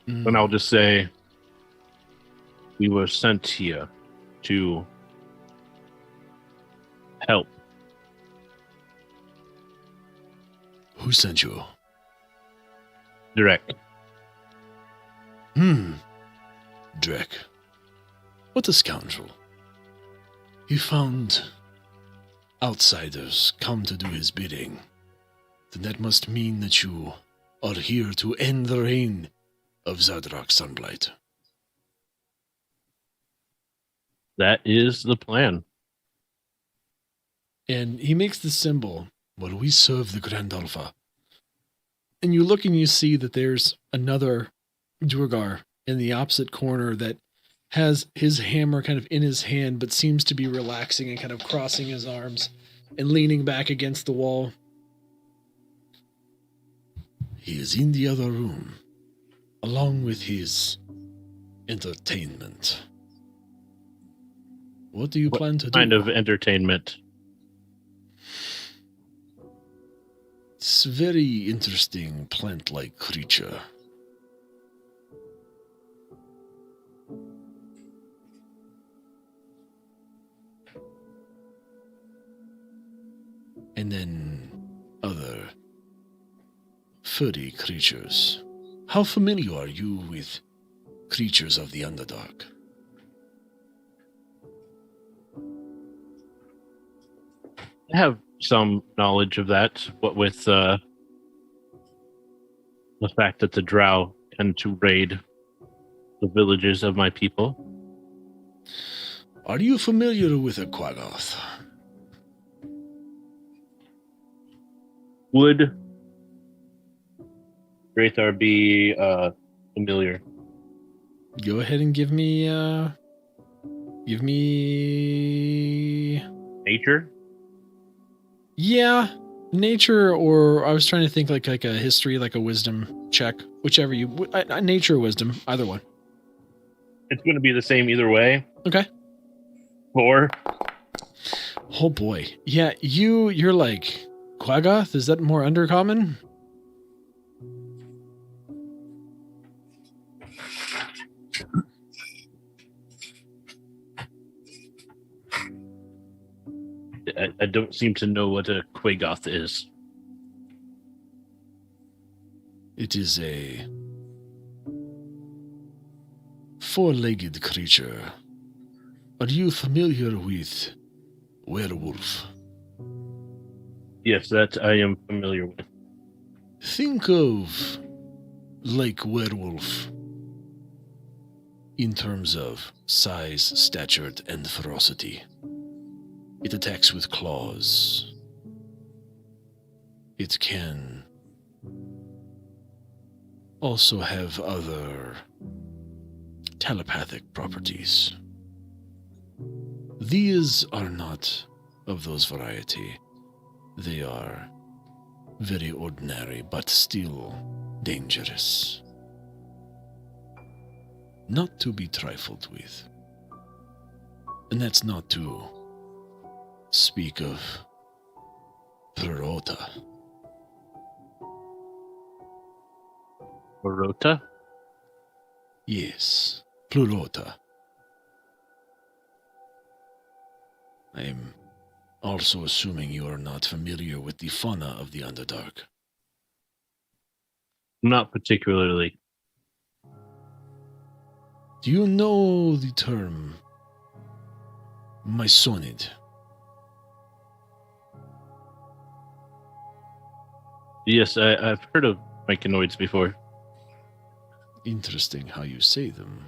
and I'll just say, we were sent here to help. Who sent you? Direct. Drek. What a scoundrel. He found outsiders come to do his bidding. Then that must mean that you are here to end the reign of Zadrak Sunblight. That is the plan. And he makes the symbol, well, we serve the Grand Alpha. And you look and you see that there's another Duergar in the opposite corner that has his hammer kind of in his hand, but seems to be relaxing and kind of crossing his arms and leaning back against the wall. He is in the other room, along with his entertainment. What do you plan to do? What kind of entertainment? It's a very interesting plant-like creature. And then other furry creatures. How familiar are you with creatures of the Underdark? I have some knowledge of that, what with the fact that the Drow tend to raid the villages of my people. Are you familiar with a Quaggoth? Would Drathar be familiar? Go ahead and give me Nature? Yeah, nature, or I was trying to think like a history, like a wisdom check, whichever you, nature or wisdom, either one. It's going to be the same either way. Okay. 4. Oh boy. Yeah, you're like, Quaggoth, is that more undercommon? I don't seem to know what a Quaggoth is. It is a four-legged creature. Are you familiar with werewolf? Yes, that I am familiar with. Think of like werewolf in terms of size, stature, and ferocity. It attacks with claws. It can also have other telepathic properties. These are not of those variety. They are very ordinary, but still dangerous. Not to be trifled with. And that's not to speak of Perota. Barota? Yes, Plurota. I am also assuming you are not familiar with the fauna of the Underdark. Not particularly. Do you know the term Mysonid? Yes, I've heard of myconoids before. Interesting how you say them.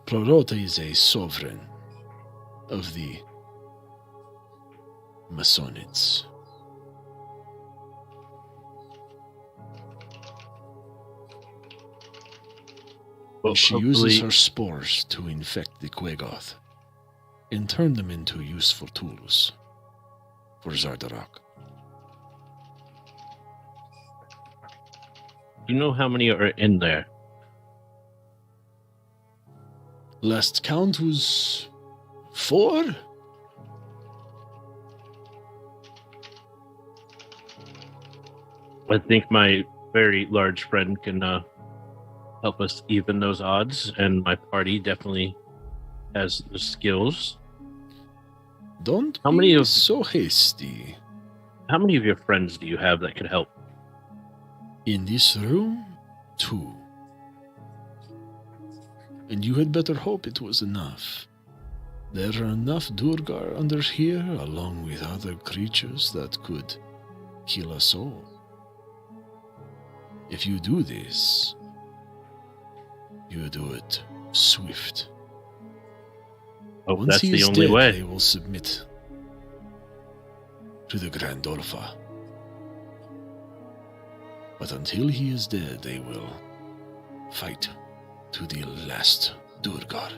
Plurota is a sovereign of the Masonids. Well, She hopefully- uses her spores to infect the Quagoth and turn them into useful tools for Zardarok. Do you know how many are in there? Last count was 4? I think my very large friend can help us even those odds, and my party definitely has the skills. Don't How be many of- so hasty. How many of your friends do you have that could help? In this room, 2. And you had better hope it was enough. There are enough Duergar under here, along with other creatures that could kill us all. If you do this, you do it swift. Oh, Once that's he the is only dead, way. they will submit to the Grand Orpha. But until he is dead, they will fight to the last Duergar.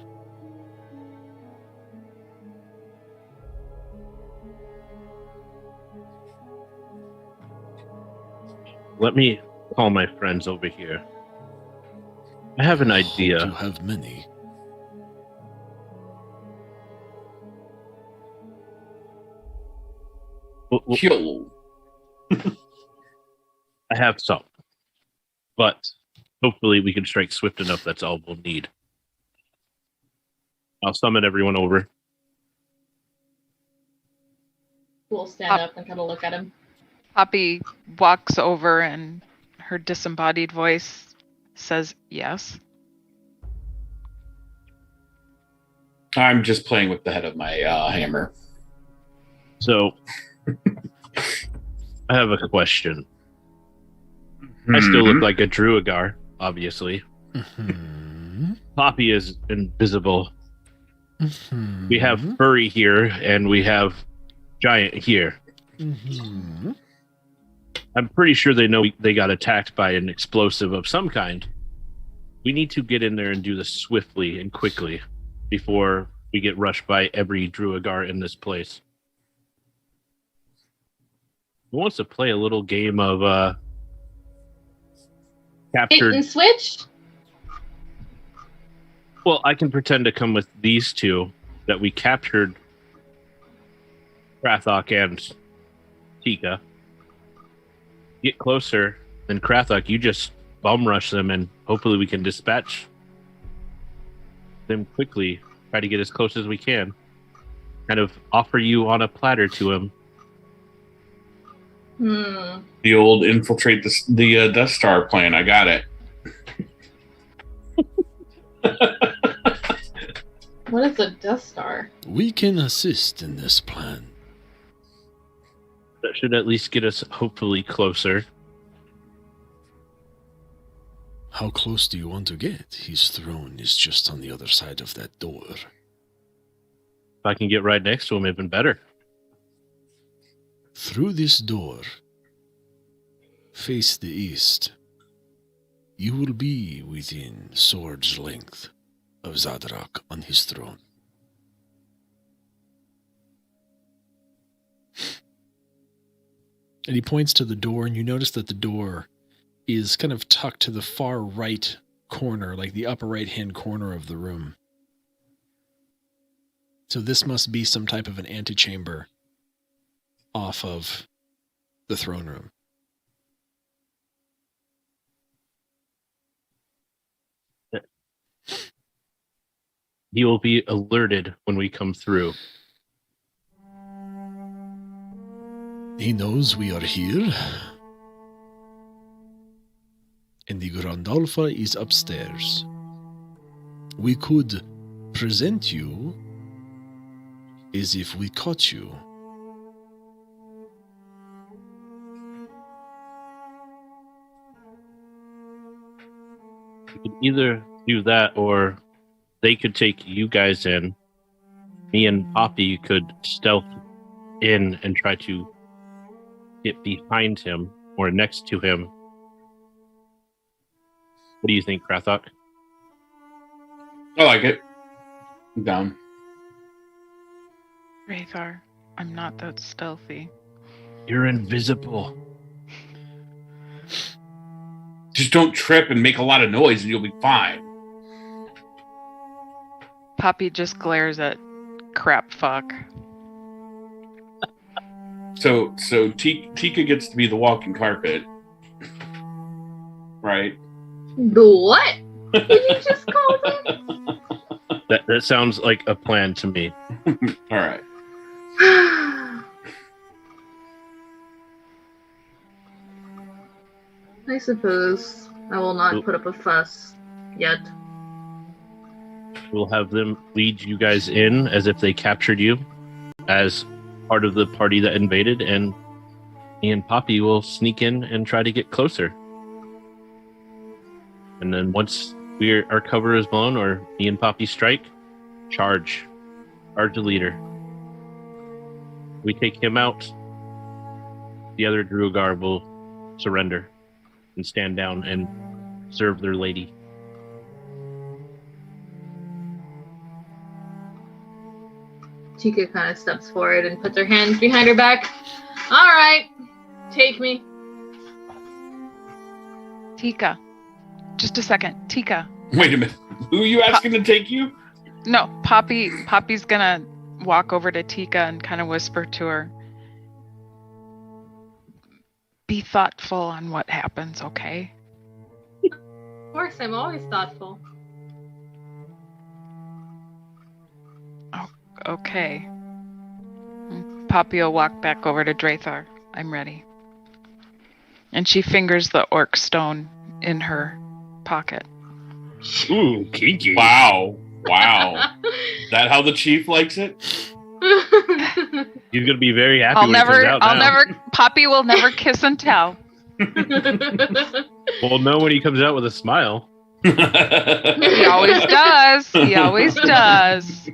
Let me call my friends over here. I have an To idea. have many. Kill. I have some, but hopefully we can strike swift enough. That's all we'll need. I'll summon everyone over. We'll stand up and kind of look at him. Poppy walks over and her disembodied voice says yes. I'm just playing with the head of my hammer. So, I have a question. I still look like a Duergar, obviously. Mhm. Poppy is invisible. Mhm. We have Furry here, and we have Giant here. Mhm. I'm pretty sure they know they got attacked by an explosive of some kind. We need to get in there and do this swiftly and quickly before we get rushed by every Duergar in this place. Who wants to play a little game of Bait captured? and switch? Well, I can pretend to come with these two that we captured Krathok and Tika. Get closer, then Krathok, you just bum rush them, and hopefully we can dispatch them quickly. Try to get as close as we can. Kind of offer you on a platter to him. The old infiltrate the Death Star plan. I got it. What is a Death Star? We can assist in this plan. That should at least get us hopefully closer. How close do you want to get? His throne is just on the other side of that door. If I can get right next to him, even better. Through this door, face the east. You will be within sword's length of Zadrak on his throne. And he points to the door, and you notice that the door is kind of tucked to the far right corner, like the upper right-hand corner of the room. So this must be some type of an antechamber off of the throne room. He will be alerted when we come through. He knows we are here. And the Grandalfa is upstairs. We could present you as if we caught you. We could either do that, or they could take you guys in. Me and Poppy could stealth in and try to get behind him or next to him. What do you think, Krathok? I like it. I'm down. Draethar, I'm not that stealthy. You're invisible. Just don't trip and make a lot of noise and you'll be fine. Poppy just glares at crap fuck. So Tika gets to be the walking carpet. Right? The what? Did you just call them? That sounds like a plan to me. All right. I suppose I will not put up a fuss yet. We'll have them lead you guys in as if they captured you as part of the party that invaded, and me and Poppy will sneak in and try to get closer. And then once our cover is blown, or me and Poppy strike, charge the leader. We take him out. The other Duergar will surrender and stand down and serve their lady. Tika kind of steps forward and puts her hands behind her back. All right, take me. Tika. Just a second. Tika. Wait a minute. Who are you asking to take you? No, Poppy's gonna walk over to Tika and kind of whisper to her. Be thoughtful on what happens, okay? Of course, I'm always thoughtful. Okay. Poppy will walk back over to Draethar. I'm ready. And she fingers the orc stone in her pocket. Ooh, kinky. Wow. Is that how the chief likes it? He's gonna be very happy when he comes out now. Poppy will never kiss and tell. We'll know when he comes out with a smile. He always does. He always does.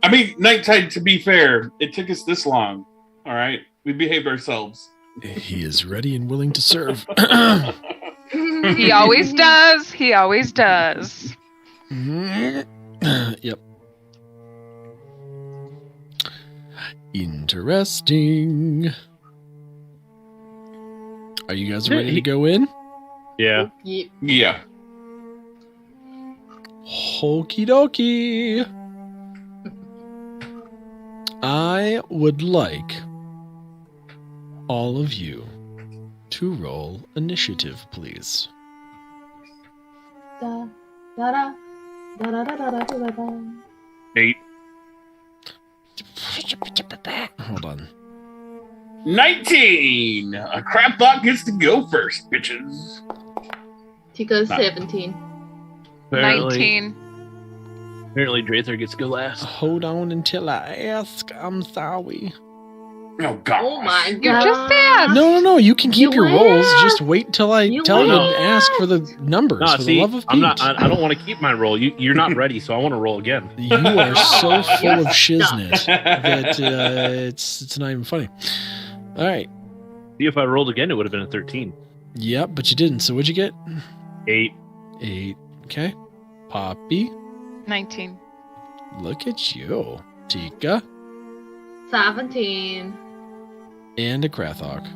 I mean, Nighttide, to be fair, it took us this long. All right? We behaved ourselves. He is ready and willing to serve. He always does. He always does. Yep. Interesting. Are you guys ready to go in? Yeah. Yeah. Okie dokie. I would like all of you to roll initiative, please. Da, da, da, da, da, da, da, da, da. 8. Hold on. 19! A crap bot gets to go first, bitches. Tika's 17. Apparently, 19. Apparently, Drather gets to go last. Hold on until I ask. I'm sorry. Oh God! Oh my You god. just asked. No. You can keep You your rolls. asked. Just wait till I You tell you and asked. ask for the numbers. No, for see, the love of Pete. I'm not. I don't want to keep my roll. You're not ready, so I want to roll again. You are so Oh, full you're of shiznit stuck. that it's not even funny. All right. See, if I rolled again, it would have been a 13. Yep, but you didn't. So what'd you get? 8. 8. Okay. Poppy. 19. Look at you. Tika. 17. And a Krathok.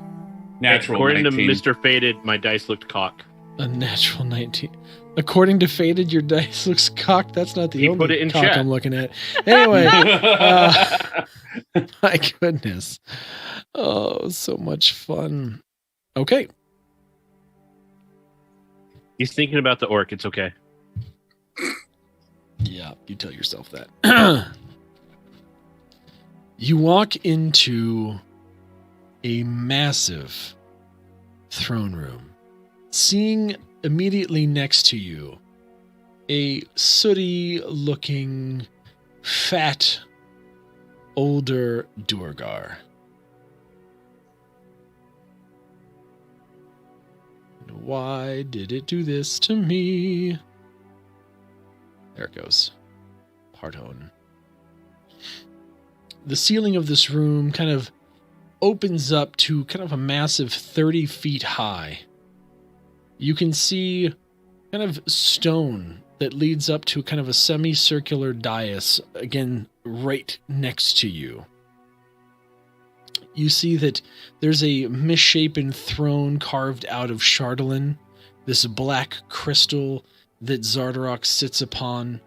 Natural According 19. to Mr. Faded, my dice looked cock. A natural 19. According to Faded, your dice looks cocked. That's not the He only put it in cock chat. I'm looking at. Anyway, my goodness. Oh, so much fun. Okay. He's thinking about the orc. It's okay. Yeah, you tell yourself that. You walk into a massive throne room, seeing immediately next to you a sooty-looking, fat, older Duergar. Why did it do this to me? There it goes. Partone. The ceiling of this room kind of opens up to kind of a massive 30 feet high. You can see kind of stone that leads up to kind of a semicircular dais, again, right next to you. You see that there's a misshapen throne carved out of Phandalin, this black crystal that Zardarok sits upon,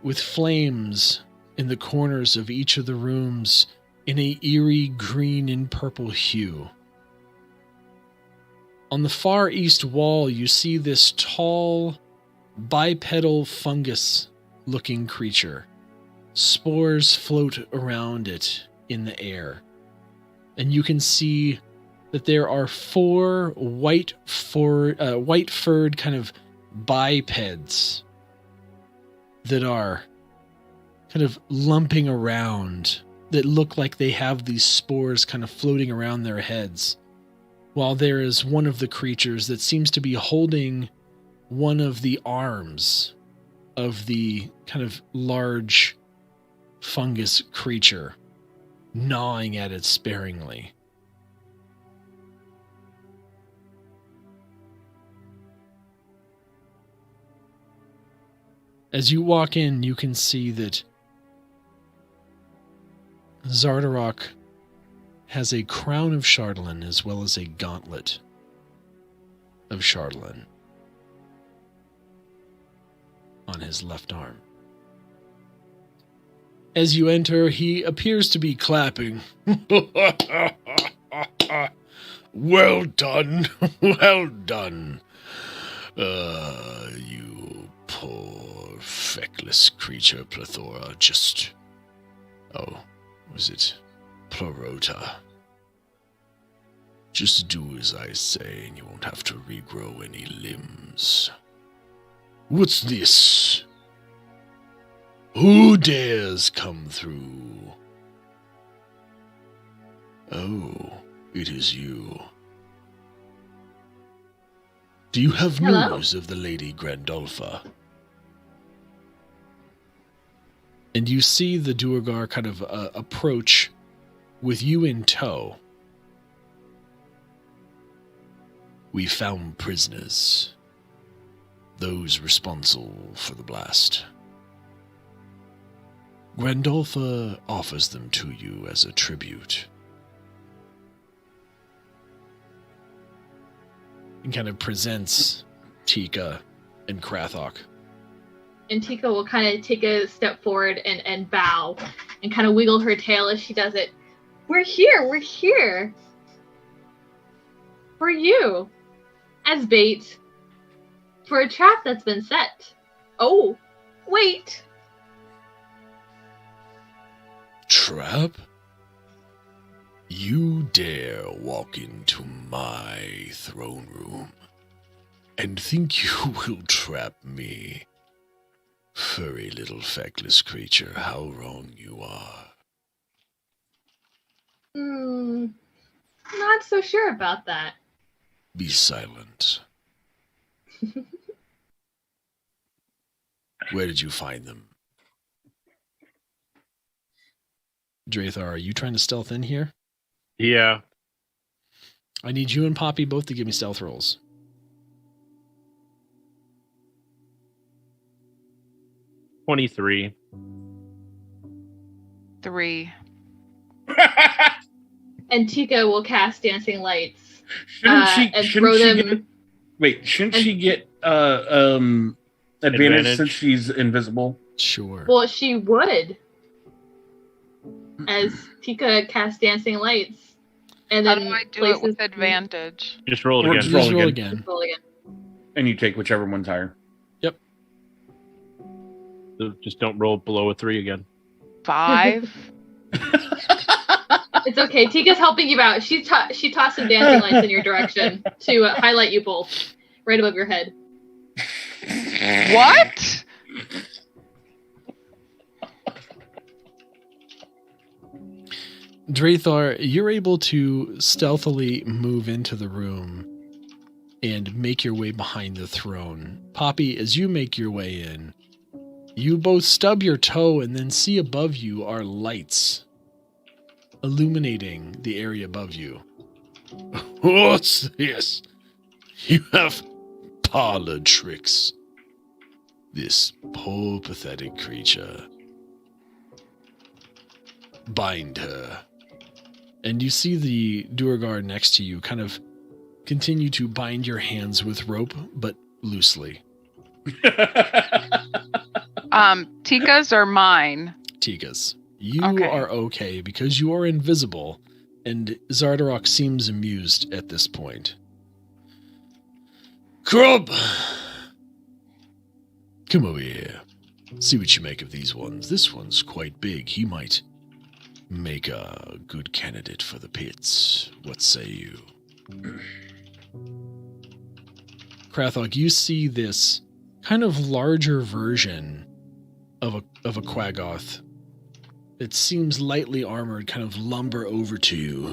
with flames in the corners of each of the rooms in a eerie green and purple hue. On the far east wall, you see this tall, bipedal fungus-looking creature. Spores float around it in the air. And you can see that there are 4 white-furred kind of bipeds that are kind of lumping around, that look like they have these spores kind of floating around their heads, while there is one of the creatures that seems to be holding one of the arms of the kind of large fungus creature, gnawing at it sparingly. As you walk in, you can see that Zardarok has a crown of Phandalin as well as a gauntlet of Phandalin on his left arm. As you enter, he appears to be clapping. Well done, well done. You poor, feckless creature, Plethora. Just... Oh, was it Plorota? Just do as I say, and you won't have to regrow any limbs. What's this? Who dares come through? Oh, it is you. Do you have Hello? news of the Lady Grandolpha? And you see the Duergar kind of approach with you in tow. We found prisoners. Those responsible for the blast. Grandolpha offers them to you as a tribute. And kind of presents Tika and Krathok. And Tika will kind of take a step forward and bow and kind of wiggle her tail as she does it. We're here. For you. As bait. For a trap that's been set. Oh, wait. Trap? You dare walk into my throne room and think you will trap me? furry little feckless creature, how wrong you are. Not so sure about that. Be silent. Where did you find them? Drathar, are you trying to stealth in here? Yeah. I need you and Poppy both to give me stealth rolls. 23. 3. And Tika will cast Dancing Lights. Shouldn't she get advantage since she's invisible? Sure. Well, she would. As Tika casts Dancing Lights. And How then do I do it with advantage? Just roll it Or again. just Just roll roll again. again. Roll again. And you take whichever one's higher. So just don't roll below a 3 again. 5. It's okay. Tika's helping you out. She tossed some Dancing Lights in your direction to highlight you both. Right above your head. What? Drathar, you're able to stealthily move into the room and make your way behind the throne. Poppy, as you make your way in, you both stub your toe and then see above you are lights illuminating the area above you. What's this? You have parlor tricks. This poor, pathetic creature. Bind her. And you see the Duergar next to you kind of continue to bind your hands with rope, but loosely. Tika's or mine? Tika's. You Okay. are okay because you are invisible, and Zardarok seems amused at this point. Crub! Come over here. See what you make of these ones. This one's quite big. He might make a good candidate for the pits. What say you? Krathok, you see this kind of larger version of a Quaggoth. It seems lightly armored, kind of lumber over to you.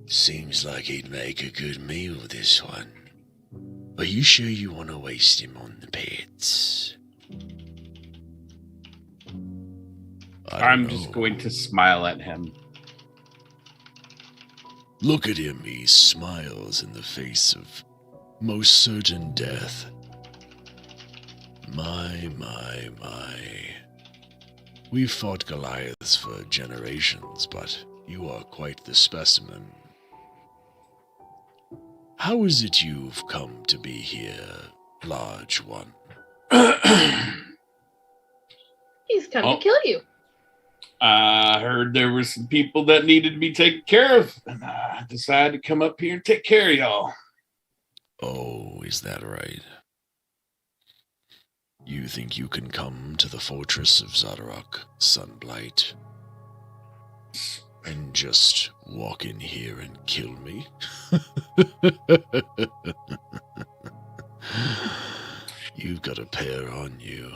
Seems like he'd make a good meal, this one. Are you sure you want to waste him on the pits? I'm just going to smile at him. Look at him, he smiles in the face of most certain death. My. We've fought Goliaths for generations, but you are quite the specimen. How is it you've come to be here, large one? He's come Oh. to kill you. I heard there were some people that needed to be taken care of, and I decided to come up here and take care of y'all. Oh, is that right? You think you can come to the fortress of Zardarok, Sunblight, and just walk in here and kill me? You've got a pair on you.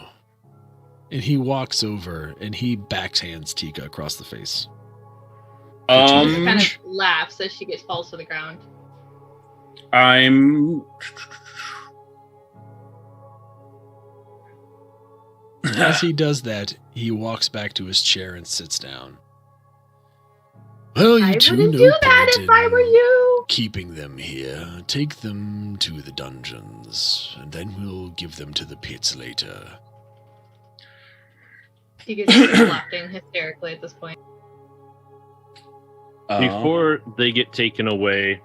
And he walks over and he backhands Tika across the face. Kind of laughs as she falls to the ground. I'm. As he does that, he walks back to his chair and sits down. Well, you I two wouldn't know do that point if I were in you. keeping them here. Take them to the dungeons, and then we'll give them to the pits later. She gets laughing hysterically at this point. Before they get taken away,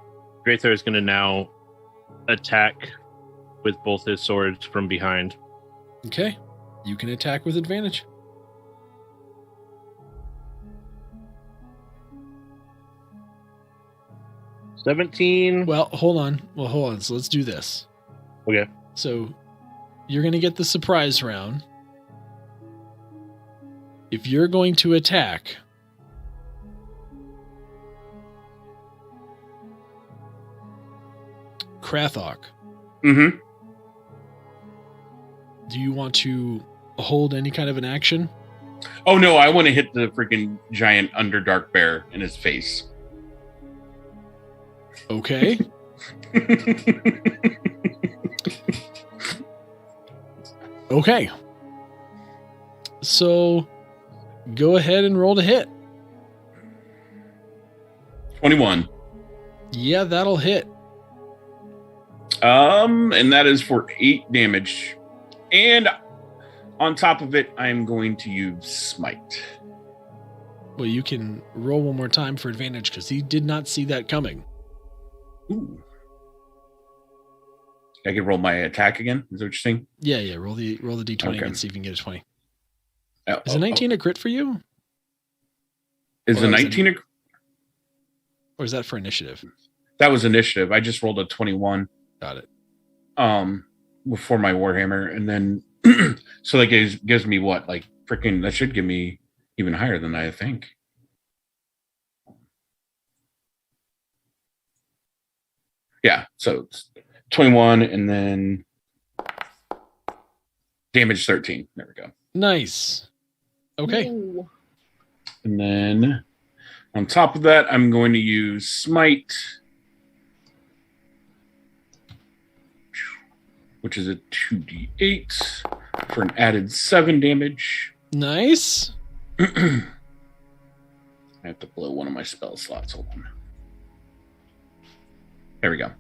Drathar is going to now attack with both his swords from behind. Okay. You can attack with advantage. $17. Well, hold on. So let's do this. Okay. So you're going to get the surprise round. If you're going to attack, Krathok, Mm-hmm. Do you want to hold any kind of an action? Oh no, I want to hit the freaking giant Underdark bear in his face. Okay. Okay. So go ahead and roll to hit. 21. Yeah, that'll hit. And that is for 8 damage. And on top of it, I'm going to use Smite. Well, you can roll one more time for advantage because he did not see that coming. Ooh. I can roll my attack again? Is that what you're saying? Yeah. Roll the d20 Okay. and see if you can get a 20. Oh, Is a 19 a crit for you? Is Or a is it- 19 Or is that for initiative? That was initiative. I just rolled a 21 Got it. before my Warhammer, and then so that gives me what? Like freaking that should give me even higher than that, I think. Yeah, so it's 21 and then damage 13. There we go. Nice. Okay. Ooh. And then on top of that, I'm going to use Smite, which is a 2d8 for an added 7 damage. Nice. I have to blow one of my spell slots. Hold on. There we go.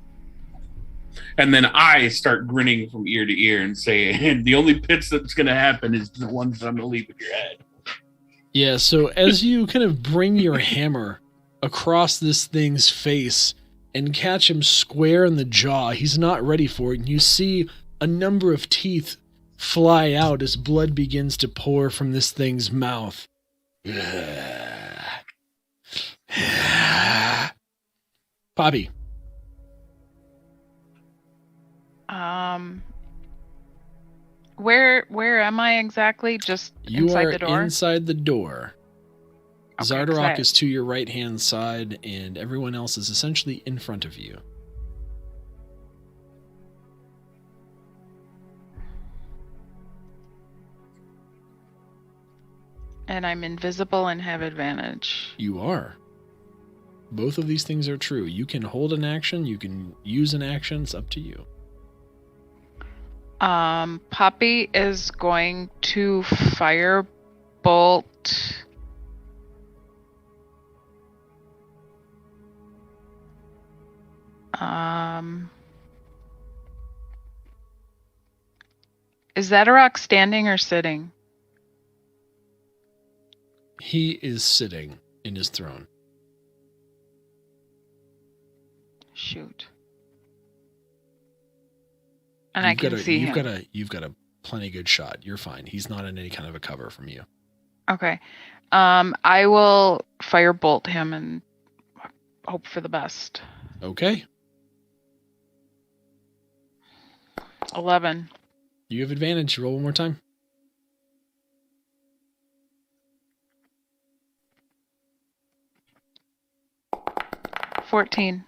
And then I start grinning from ear to ear and saying, the only pits that's going to happen is the ones that I'm going to leave in your head. Yeah, so as you kind of bring your hammer across this thing's face and catch him square in the jaw, he's not ready for it, and you see a number of teeth fly out as blood begins to pour from this thing's mouth. Poppy. Where am I exactly? Just You inside are the door? inside the door. Okay, Zardarok so- is to your right-hand side, and everyone else is essentially in front of you. And I'm invisible and have advantage. You are. Both of these things are true. You can hold an action, you can use an action, it's up to you. Poppy is going to firebolt. Is that a rock standing or sitting? He is sitting in his throne. Shoot. And I can see him. You've got a plenty good shot. You're fine. He's not in any kind of a cover from you. Okay. I will firebolt him and hope for the best. Okay. 11. You have advantage. Roll one more time. $14.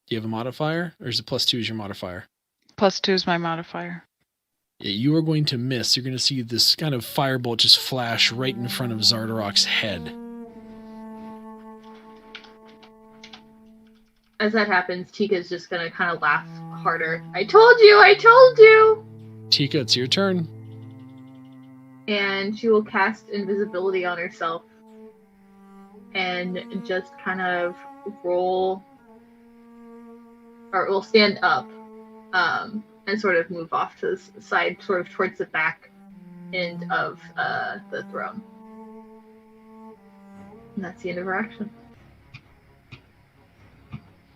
Do you have a modifier, or is it +2 is your modifier? +2 is my modifier. Yeah, you are going to miss. You're going to see this kind of firebolt just flash right in front of Zardarok's head. As that happens, Tika's just gonna kind of laugh harder. I told you! Tika, it's your turn. And she will cast invisibility on herself and just kind of roll, or will stand up and sort of move off to the side, sort of towards the back end of the throne. And that's the end of her action.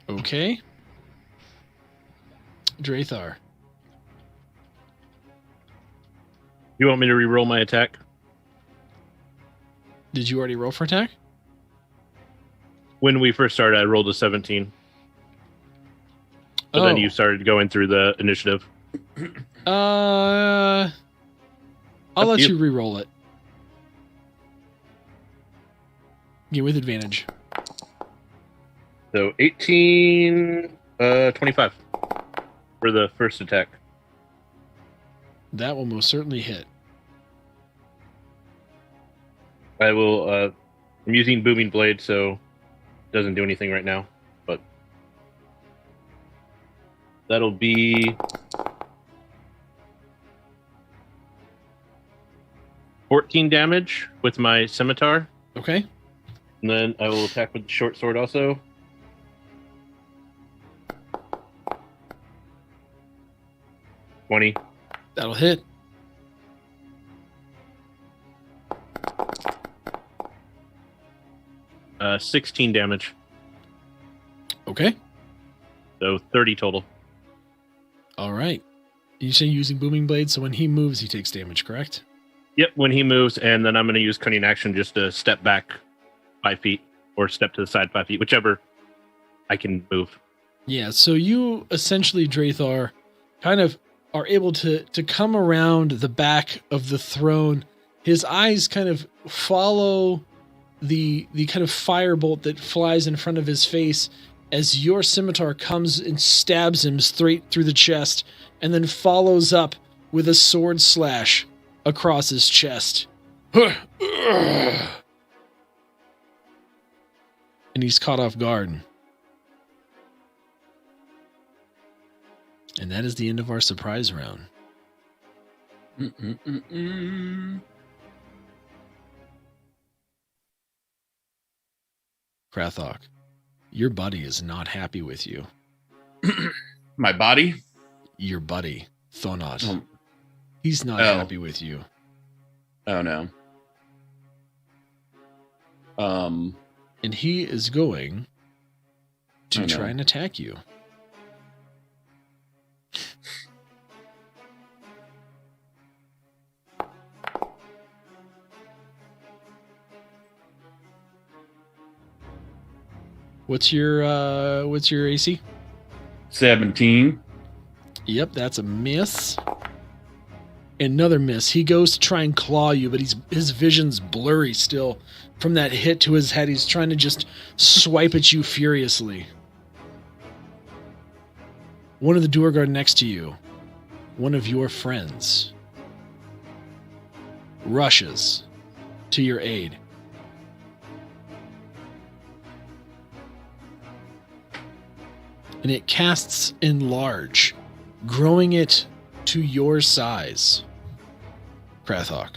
Okay. Drathar. You want me to re-roll my attack? Did you already roll for attack? When we first started, I rolled a 17. But then you started going through the initiative. I'll let you re-roll it. Yeah, with advantage. So 18, 25 for the first attack. That will most certainly hit. I will. I'm using Booming Blade, so it doesn't do anything right now. But that'll be 14 damage with my scimitar. Okay. And then I will attack with the short sword also. That'll hit. Uh, 16 damage. Okay. So 30 total. All right. You say using Booming Blade, so when he moves, he takes damage, correct? Yep, when he moves, and then I'm going to use Cunning Action just to step back 5 feet, or step to the side 5 feet, whichever I can move. Yeah, so you essentially, Drathar, kind of are able to come around the back of the throne. His eyes kind of follow the kind of firebolt that flies in front of his face as your scimitar comes and stabs him straight through the chest, and then follows up with a sword slash across his chest. And he's caught off guard. And that is the end of our surprise round. Krathok, your buddy is not happy with you. My body? Your buddy, Thonot. Oh. He's not happy with you. Oh, no. And he is going to try and attack you. What's your AC? 17. Yep, that's a miss. Another miss. He goes to try and claw you, but his vision's blurry still. From that hit to his head, he's trying to just swipe at you furiously. One of the Duergar next to you, one of your friends, rushes to your aid. And it casts Enlarge, growing it to your size, Krathok.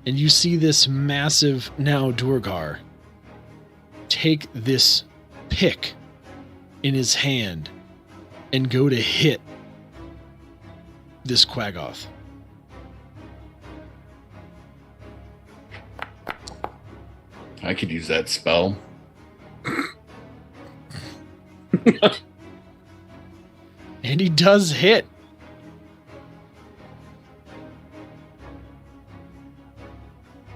And you see this massive, now Duergar, take this pick in his hand and go to hit this Quaggoth. I could use that spell. And he does hit.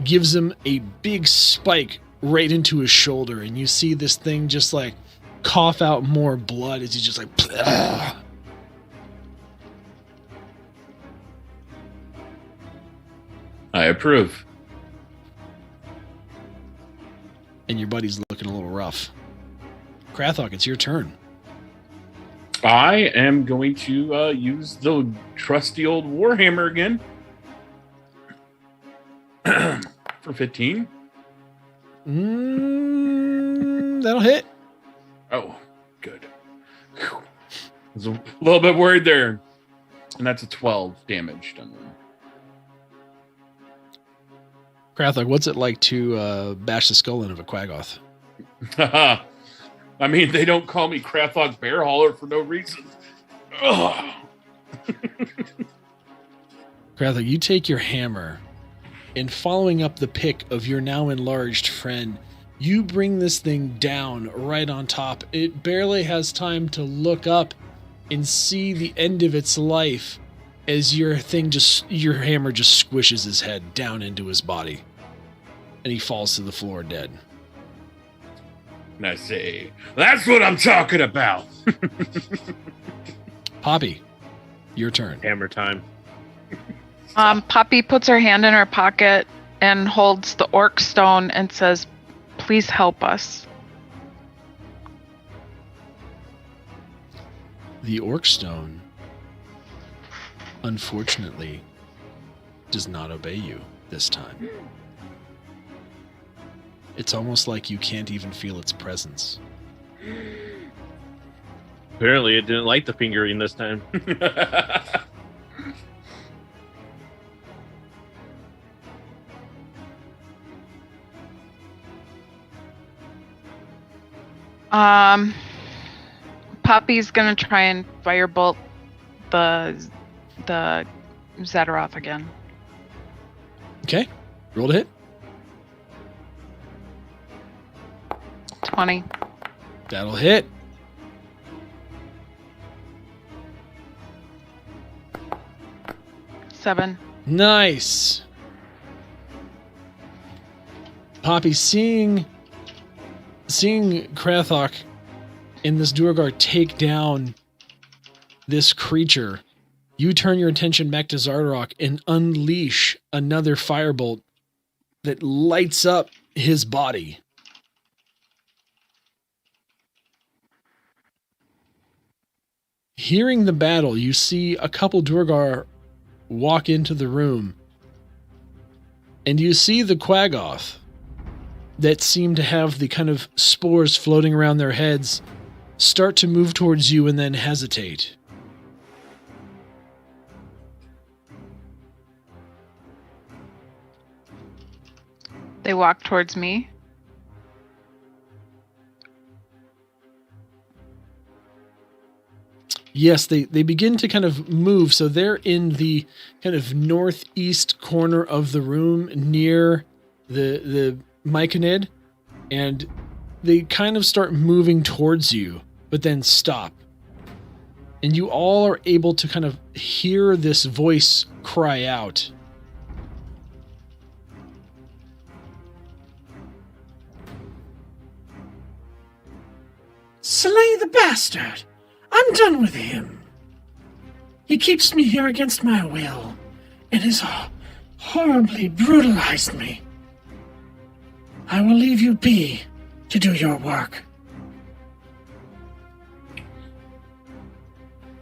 Gives him a big spike right into his shoulder, and you see this thing just like cough out more blood as he just like Bleh. I approve. And your buddy's looking a little rough. Krathok, it's your turn. I am going to use the trusty old Warhammer again. For 15. That'll hit. Oh, good. Whew. I was a little bit worried there. And that's a 12 damage done. Krathok, what's it like to bash the skull in of a Quaggoth? I mean, they don't call me Krathok Bear Hauler for no reason. Krathok, you take your hammer, and following up the pick of your now enlarged friend, you bring this thing down right on top. It barely has time to look up and see the end of its life as your hammer just squishes his head down into his body, and he falls to the floor dead. And I say, that's what I'm talking about. Poppy, your turn. Hammer time. Poppy puts her hand in her pocket and holds the orc stone and says, "Please help us." The orc stone unfortunately, does not obey you this time. It's almost like you can't even feel its presence. Apparently, it didn't like the fingering this time. Poppy's gonna try and firebolt the Zadaroth again. Okay, roll to hit. 20. That'll hit. Seven. Nice. Poppy, seeing Krathok and this Duergar take down this creature, you turn your attention back to Zardarok and unleash another firebolt that lights up his body. Hearing the battle, you see a couple Duergar walk into the room, and you see the Quaggoth that seem to have the kind of spores floating around their heads start to move towards you and then hesitate. They walk towards me. Yes, they begin to kind of move, so they're in the kind of northeast corner of the room near the Myconid, and they kind of start moving towards you, but then stop. And you all are able to kind of hear this voice cry out. Slay the bastard! I'm done with him. He keeps me here against my will, and has horribly brutalized me. I will leave you be to do your work.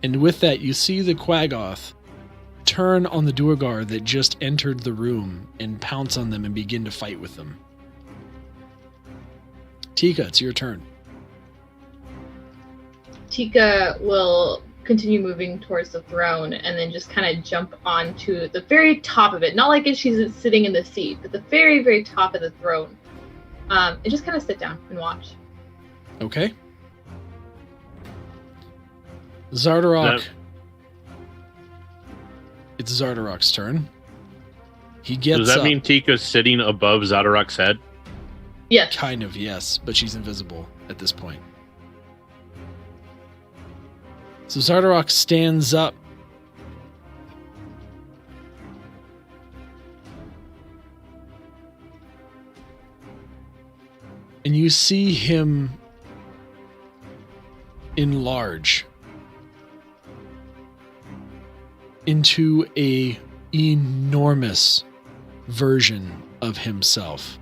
And with that, you see the Quaggoth turn on the Duergar that just entered the room and pounce on them and begin to fight with them. Tika, it's your turn. Tika will continue moving towards the throne and then just kind of jump onto the very top of it. Not like she's sitting in the seat, but the very, very top of the throne. And just kind of sit down and watch. Okay. Zardarok. It's Zardarok's turn. He gets Does that up. mean Tika's sitting above Zadarok's head? Yes. Kind of, yes, but she's invisible at this point. So Zardarok stands up. And you see him enlarge into a enormous version of himself.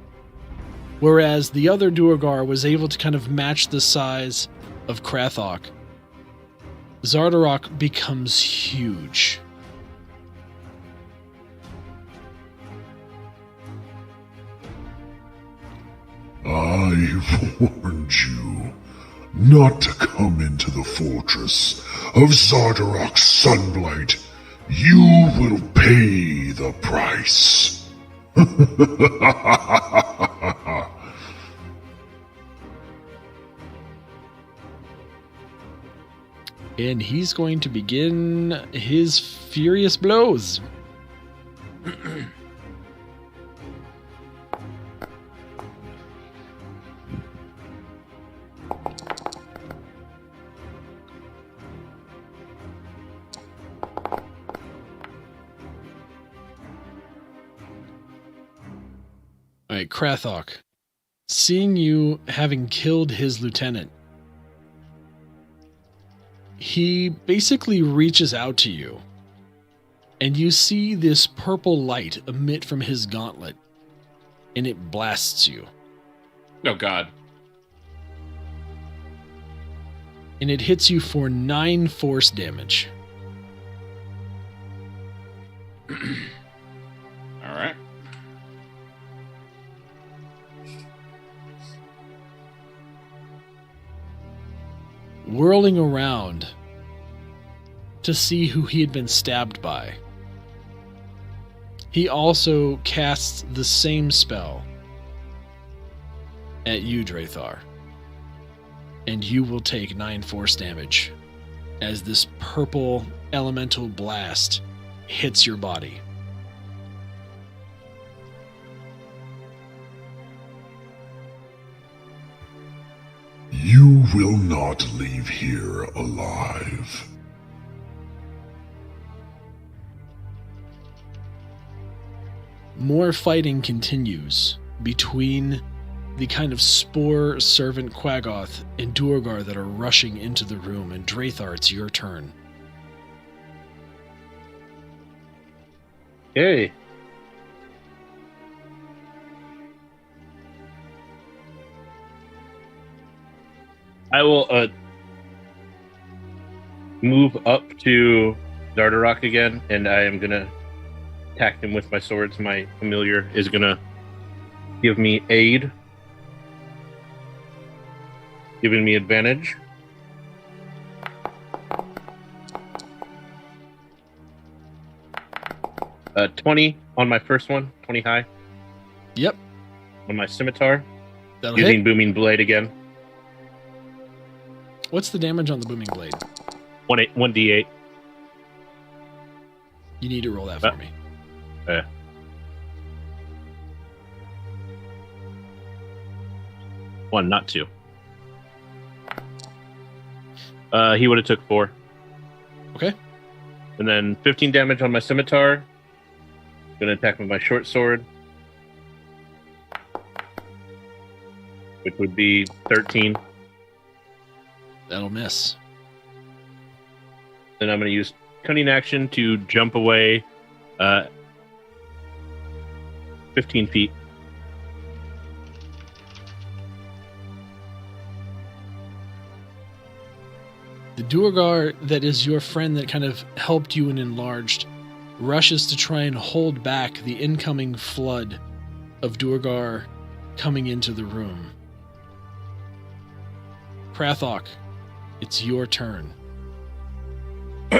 Whereas the other Duergar was able to kind of match the size of Krathok, Zardarok becomes huge. I warned you not to come into the fortress of Zardarok's Sunblight. You will pay the price. And he's going to begin his furious blows. Alright, Krathok. Seeing you having killed his lieutenant, he basically reaches out to you, and you see this purple light emit from his gauntlet, and it blasts you. Oh, God. And it hits you for 9 force damage. All right. Whirling around to see who he had been stabbed by, he also casts the same spell at you, Drathar. And you will take 9 force damage as this purple elemental blast hits your body. You will not leave here alive. More fighting continues between the kind of spore servant Quaggoth and Duergar that are rushing into the room, and Drathar, it's your turn. Okay. I will move up to Zardarok again, and I am gonna attack him with my swords. My familiar is gonna give me aid, giving me advantage. Uh, 20 on my first one, 20 high. Yep, On my scimitar, that'll using hit. booming blade again. What's the damage on the booming blade? 1d8. You need to roll that for me. One, not two. He would have took 4. Okay. And then 15 damage on my scimitar. Gonna attack with my short sword, which would be 13. That'll miss. Then I'm gonna use cunning action to jump away 15 feet. The Duergar that is your friend that kind of helped you and enlarged rushes to try and hold back the incoming flood of Duergar coming into the room. Krathok, it's your turn. All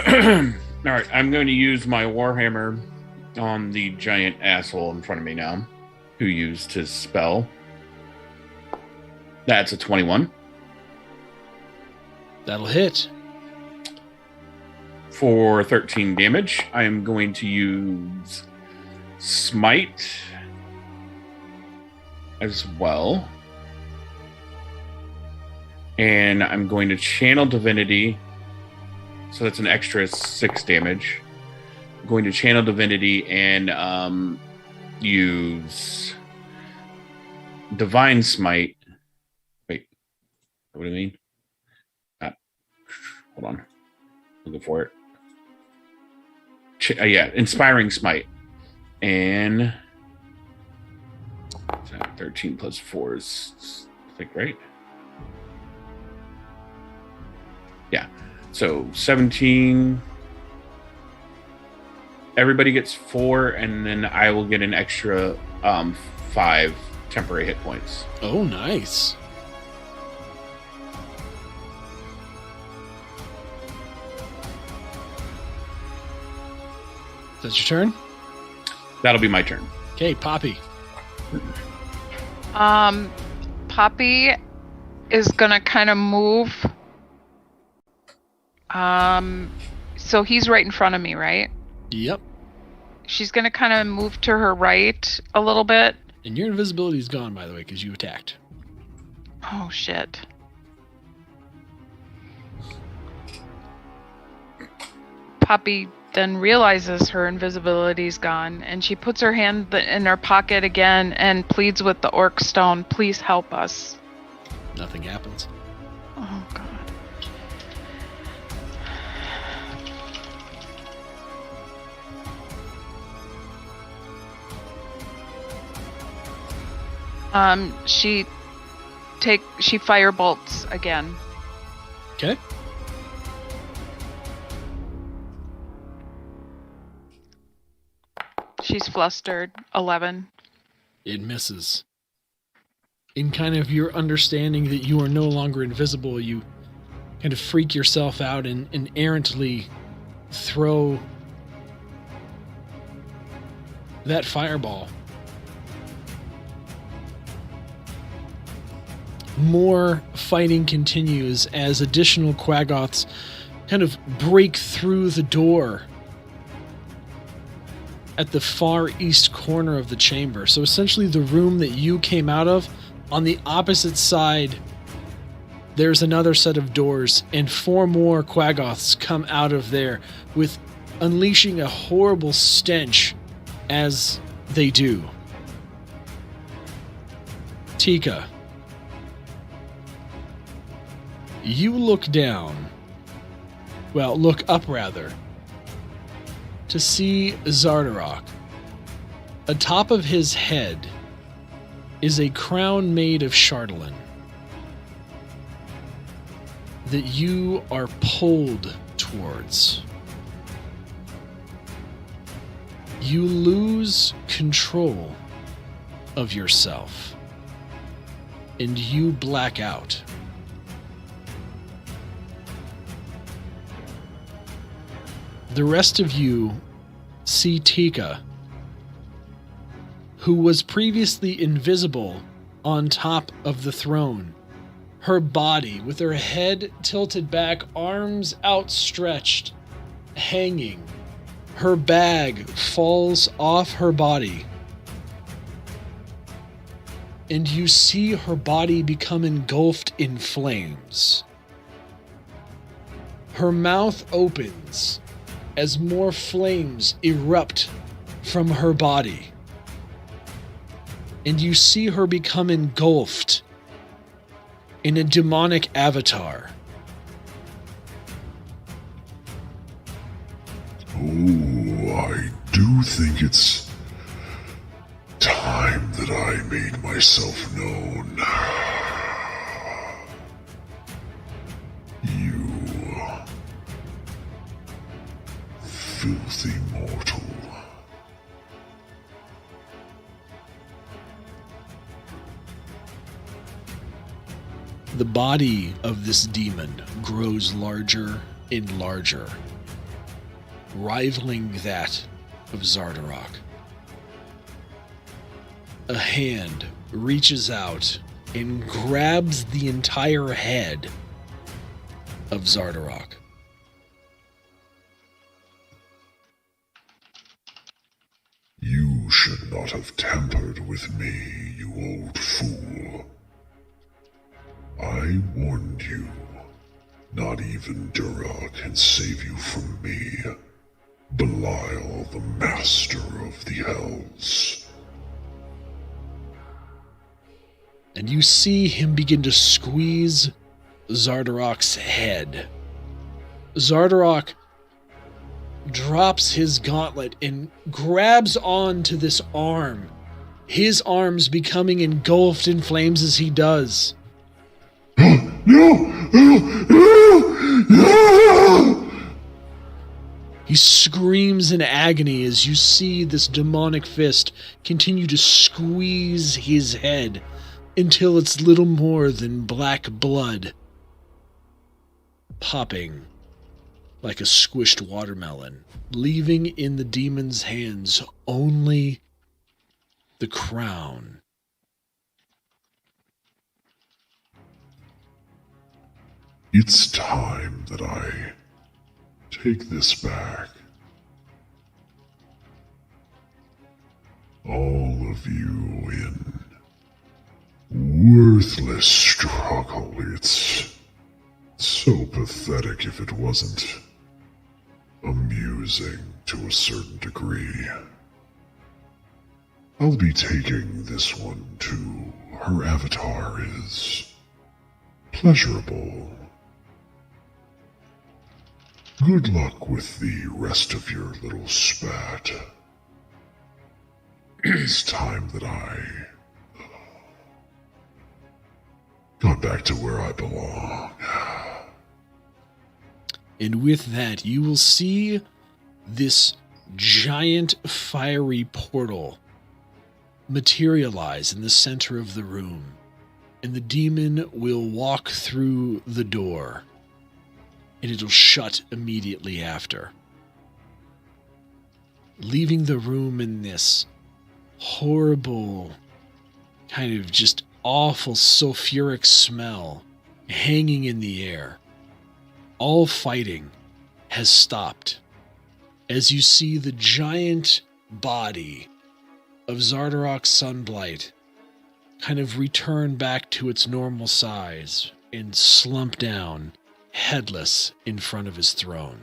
right, I'm going to use my Warhammer on the giant asshole in front of me now, who used his spell. That's a 21. That'll hit. For 13 damage, I am going to use Smite as well. And I'm going to channel Divinity. So that's an extra 6 damage. I'm going to channel Divinity and use Divine Smite. Wait, what do I mean? Hold on. Looking for it. Yeah, Inspiring Smite. And 13 plus 4 is, I think, right? Yeah. So 17. Everybody gets 4, and then I will get an extra 5 temporary hit points. Oh, nice. That's your turn? That'll be my turn. Okay, Poppy. Poppy is gonna kind of move. So he's right in front of me, right? Yep. She's gonna kind of move to her right a little bit. And your invisibility is gone, by the way, because you attacked. Oh, shit. Poppy then realizes her invisibility's gone, and she puts her hand in her pocket again and pleads with the orc stone, please help us. Nothing happens. Oh, God. She firebolts again. Okay. She's flustered. 11. It misses. In kind of your understanding that you are no longer invisible, you kind of freak yourself out and errantly throw that fireball. More fighting continues as additional Quaggoths kind of break through the door at the far east corner of the chamber. So essentially the room that you came out of, on the opposite side, there's another set of doors, and 4 more Quaggoths come out of there with unleashing a horrible stench as they do. Tika, you look down, well, look up rather, to see Zardarok. Atop of his head is a crown made of Phandalin that you are pulled towards. You lose control of yourself, and you black out. The rest of you see Tika, who was previously invisible on top of the throne. Her body, with her head tilted back, arms outstretched, hanging. Her bag falls off her body. And you see her body become engulfed in flames. Her mouth opens as more flames erupt from her body. And you see her become engulfed in a demonic avatar. Oh, I do think it's time that I made myself known. You filthy mortal. The body of this demon grows larger and larger, rivaling that of Zardarok. A hand reaches out and grabs the entire head of Zardarok. You should not have tampered with me, you old fool. I warned you. Not even Duergar can save you from me, Belial, the master of the Hells. And you see him begin to squeeze Zardarok's head. Zardarok drops his gauntlet and grabs onto this arm, his arms becoming engulfed in flames as he does. He screams in agony as you see this demonic fist continue to squeeze his head until it's little more than black blood popping like a squished watermelon, leaving in the demon's hands only the crown. It's time that I take this back. All of you in worthless struggle. It's so pathetic if it wasn't amusing to a certain degree. I'll be taking this one too. Her avatar is pleasurable. Good luck with the rest of your little spat. It's time that I got back to where I belong. And with that, you will see this giant fiery portal materialize in the center of the room, and the demon will walk through the door, and it'll shut immediately after, leaving the room in this horrible, kind of just awful sulfuric smell hanging in the air. All fighting has stopped as you see the giant body of Zardarok Sunblight kind of return back to its normal size and slump down headless in front of his throne.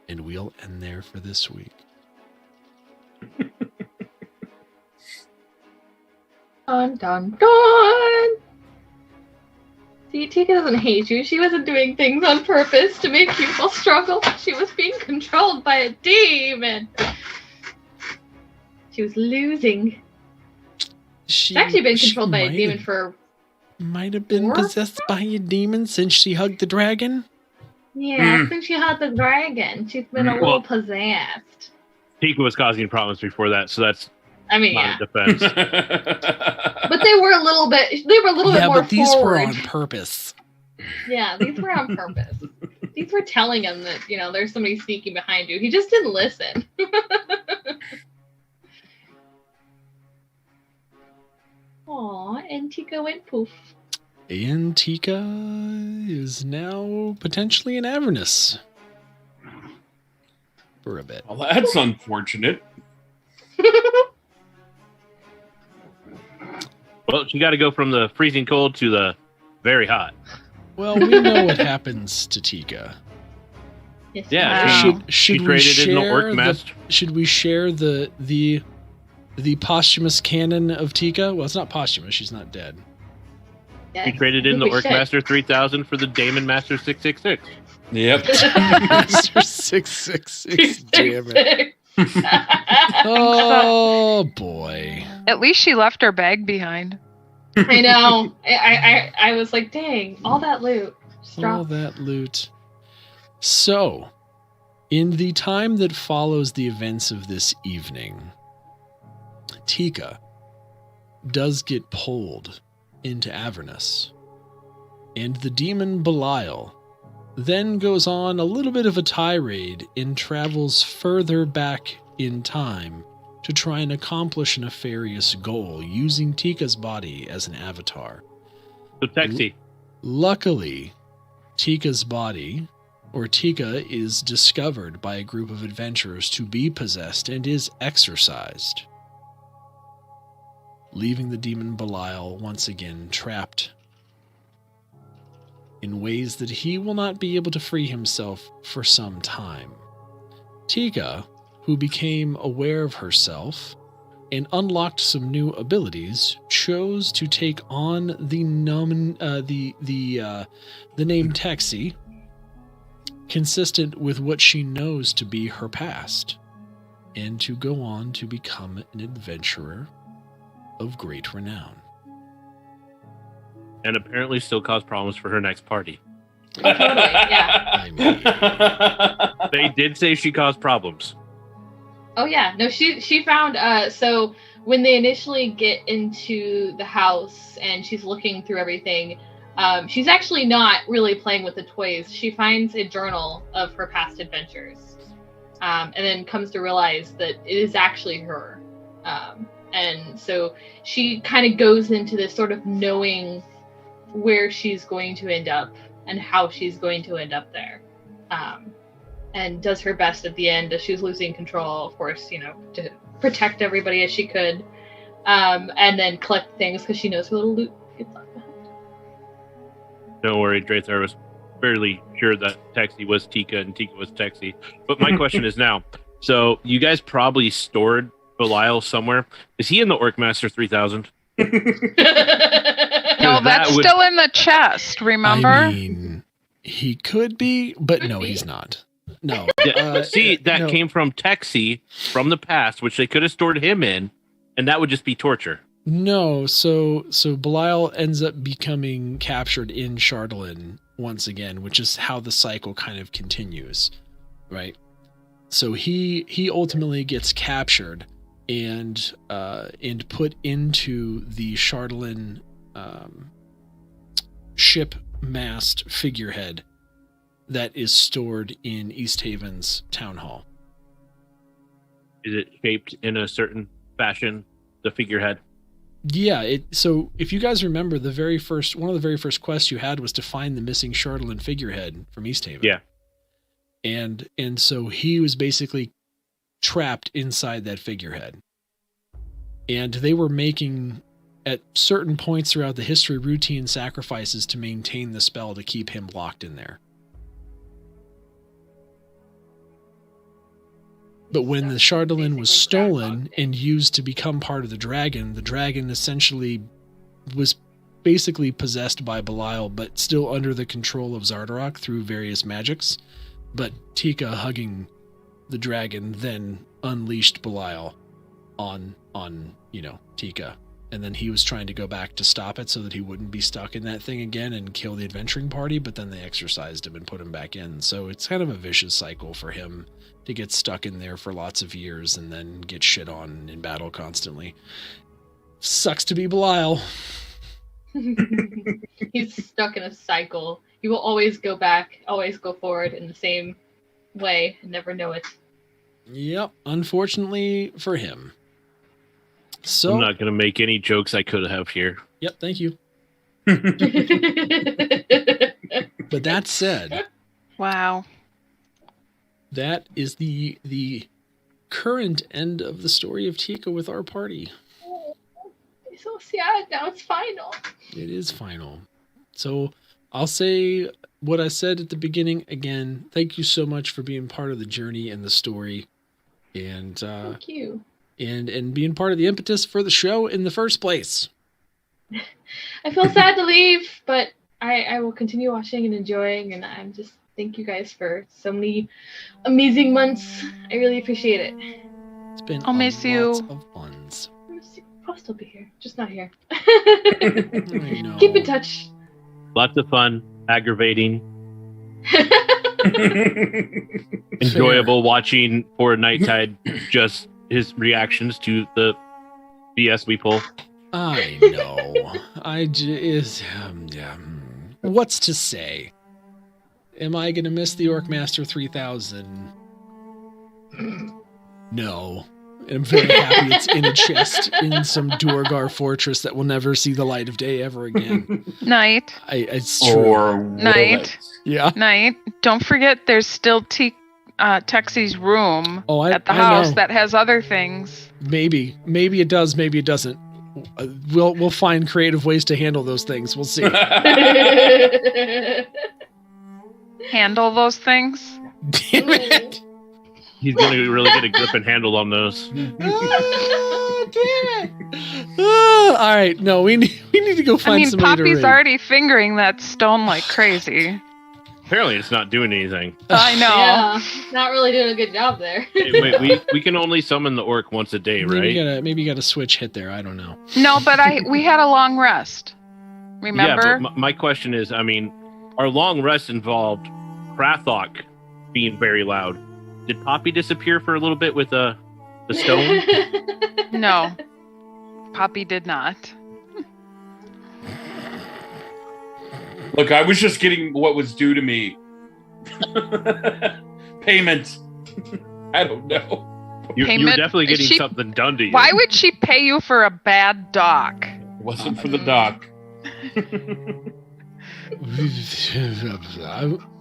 And we'll end there for this week. Dun dun dun! See, Tika doesn't hate you. She wasn't doing things on purpose to make people struggle. She was being controlled by a demon. She was losing. She's actually been controlled by a demon for... Might have been possessed by a demon since she hugged the dragon? Yeah, since she hugged the dragon. She's been a little possessed. Tika was causing problems before that, so that's not a defense. But they were a little bit more Yeah, but these forward. were on purpose. Yeah, these were on purpose. These were telling him that, there's somebody sneaking behind you. He just didn't listen. Aw, and Tika went poof. And Tika is now potentially in Avernus. For a bit. Well, that's unfortunate. Well, she got to go from the freezing cold to the very hot. Well, we know what happens to Tika. Yes, Yeah, wow. Should she we traded in the share orc master. should we share the posthumous canon of Tika? Well, it's not posthumous. She's not dead. Yes, She traded I in the think we Orc should. Master 3000 for the Damon Master 666. Yep. Master 666. Damn it. Oh boy. At least she left her bag behind. I know. I was like, dang, all that loot. Just All dropped. that loot. So, in the time that follows the events of this evening, Tika does get pulled into Avernus, and the demon Belial then goes on a little bit of a tirade and travels further back in time to try and accomplish a nefarious goal using Tika's body as an avatar. So Texi. Luckily, Tika's body, or Tika, is discovered by a group of adventurers to be possessed and is exorcised, leaving the demon Belial once again trapped in ways that he will not be able to free himself for some time. Tika, who became aware of herself and unlocked some new abilities, chose to take on the name Texi, consistent with what she knows to be her past, and to go on to become an adventurer of great renown. And apparently still cause problems for her next party. Oh, totally, yeah. I mean, They did say she caused problems. Oh yeah, no, she found so when they initially get into the house and she's looking through everything, she's actually not really playing with the toys. She finds a journal of her past adventures, and then comes to realize that it is actually her. And so she kind of goes into this sort of knowing where she's going to end up and how she's going to end up there. And does her best at the end as she's losing control, of course, to protect everybody as she could. And then collect things because she knows her little loot gets left behind. Don't worry, Drathar was fairly sure that Texi was Tika and Tika was Texi. But my question is now, so you guys probably stored Belial somewhere. Is he in the Orc Master 3000? No, That that's would- still in the chest, remember? I mean, he could be, but Could no, be. he's not. No. See, that no. came from Texi from the past, which they could have stored him in, and that would just be torture. No, so Belial ends up becoming captured in Phandalin once again, which is how the cycle kind of continues, right? So he ultimately gets captured and put into the PHANDALIN ship mast figurehead that is stored in East Haven's town hall. Is it shaped in a certain fashion, the figurehead? Yeah, so if you guys remember, one of the very first quests you had was to find the missing PHANDALIN figurehead from East Haven. Yeah. And so he was basically trapped inside that figurehead. And they were making, at certain points throughout the history, routine sacrifices to maintain the spell to keep him locked in there. But when the PHANDALIN was stolen and used to become part of the dragon essentially was basically possessed by Belial, but still under the control of Zardarok through various magics. But Tika hugging the dragon then unleashed Belial on Tika. And then he was trying to go back to stop it so that he wouldn't be stuck in that thing again and kill the adventuring party, but then they exorcised him and put him back in. So it's kind of a vicious cycle for him to get stuck in there for lots of years and then get shit on in battle constantly. Sucks to be Belial. He's stuck in a cycle. He will always go back, always go forward in the same way and never know it. Yep, unfortunately for him. So I'm not going to make any jokes I could have here. Yep, thank you. But that said, Wow. that is the current end of the story of Tika with our party. It's so sad. Now it's final. It is final. So I'll say what I said at the beginning again. Thank you so much for being part of the journey and the story, and Thank you. and being part of the impetus for the show in the first place. I feel sad to leave, but I will continue watching and enjoying, and I'm just thank you guys for so many amazing months. I really appreciate it. It's been I'll miss you. lots of funs. I'll still be here, just not here. I know. Keep in touch. Lots of fun, aggravating, enjoyable watching for Nighttide, just his reactions to the BS we pull. I know. What's to say? Am I going to miss the Orcmaster 3000? No. I'm very happy it's in a chest in some Duergar fortress that will never see the light of day ever again. Night. It's true. Or Night. Yeah. Night. Don't forget there's still Texie's room at the I house know. that has other things. Maybe it does. Maybe it doesn't. We'll find creative ways to handle those things. We'll see. Handle those things. Damn it! He's going to really get a grip and handle on those. Oh, damn it! All right, no, we need to go find somebody to Poppy's raid. already fingering that stone like crazy. Apparently, it's not doing anything. I know. Yeah, not really doing a good job there. Hey, wait, we can only summon the orc once a day, right? Maybe you got a switch hit there. I don't know. No, but we had a long rest. Remember? Yeah, but my question is, our long rest involved Krathok being very loud. Did Poppy disappear for a little bit with the stone? No. Poppy did not. Look, I was just getting what was due to me. Payment. I don't know. You were Payment- definitely getting she- something done to you. Why would she pay you for a bad dock? It wasn't for the doc.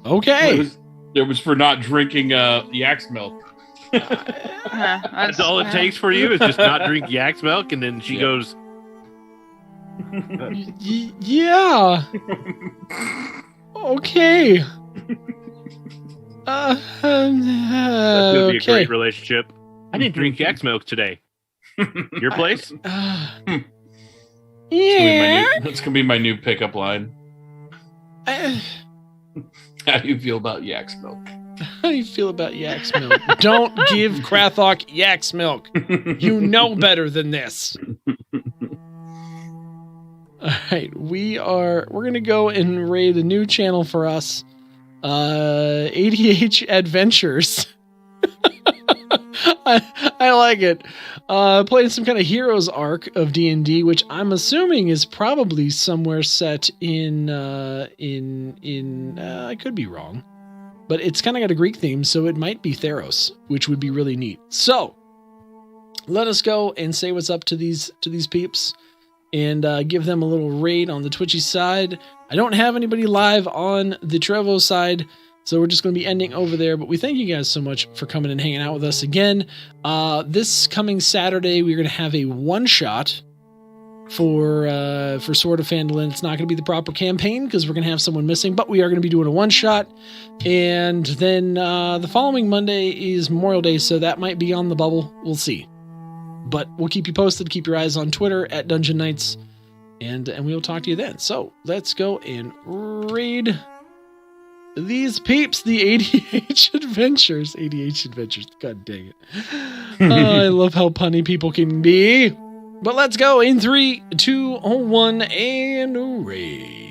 Okay. It was for not drinking yak's milk. That's all it takes for you is just not drink yak's milk, and then she goes, Yeah. Okay. that's gonna be a Okay. great relationship. I didn't drink yak's milk today. Your place? Yeah. That's gonna be my new pickup line. How do you feel about yak's milk? How do you feel about yak's milk? Don't give Krathok yak's milk. You know better than this. All right, we're gonna go and raid a new channel for us. ADH Adventures. I like it. Playing some kind of heroes arc of D&D, which I'm assuming is probably somewhere set in I could be wrong, but it's kind of got a Greek theme, so it might be Theros, which would be really neat. So let us go and say what's up to these peeps and give them a little raid on the Twitchy side. I don't have anybody live on the Trevo side, so we're just going to be ending over there, but we thank you guys so much for coming and hanging out with us again. This coming Saturday, we're going to have a one-shot for Sword of Phandalin. It's not going to be the proper campaign because we're going to have someone missing, but we are going to be doing a one-shot. And then the following Monday is Memorial Day, so that might be on the bubble. We'll see. But we'll keep you posted. Keep your eyes on Twitter at Dungeon Nytes, and we'll talk to you then. So let's go and raid these peeps, the ADH Adventures. ADH Adventures. God dang it. I love how punny people can be. But let's go in 3, 2, 1, and raid.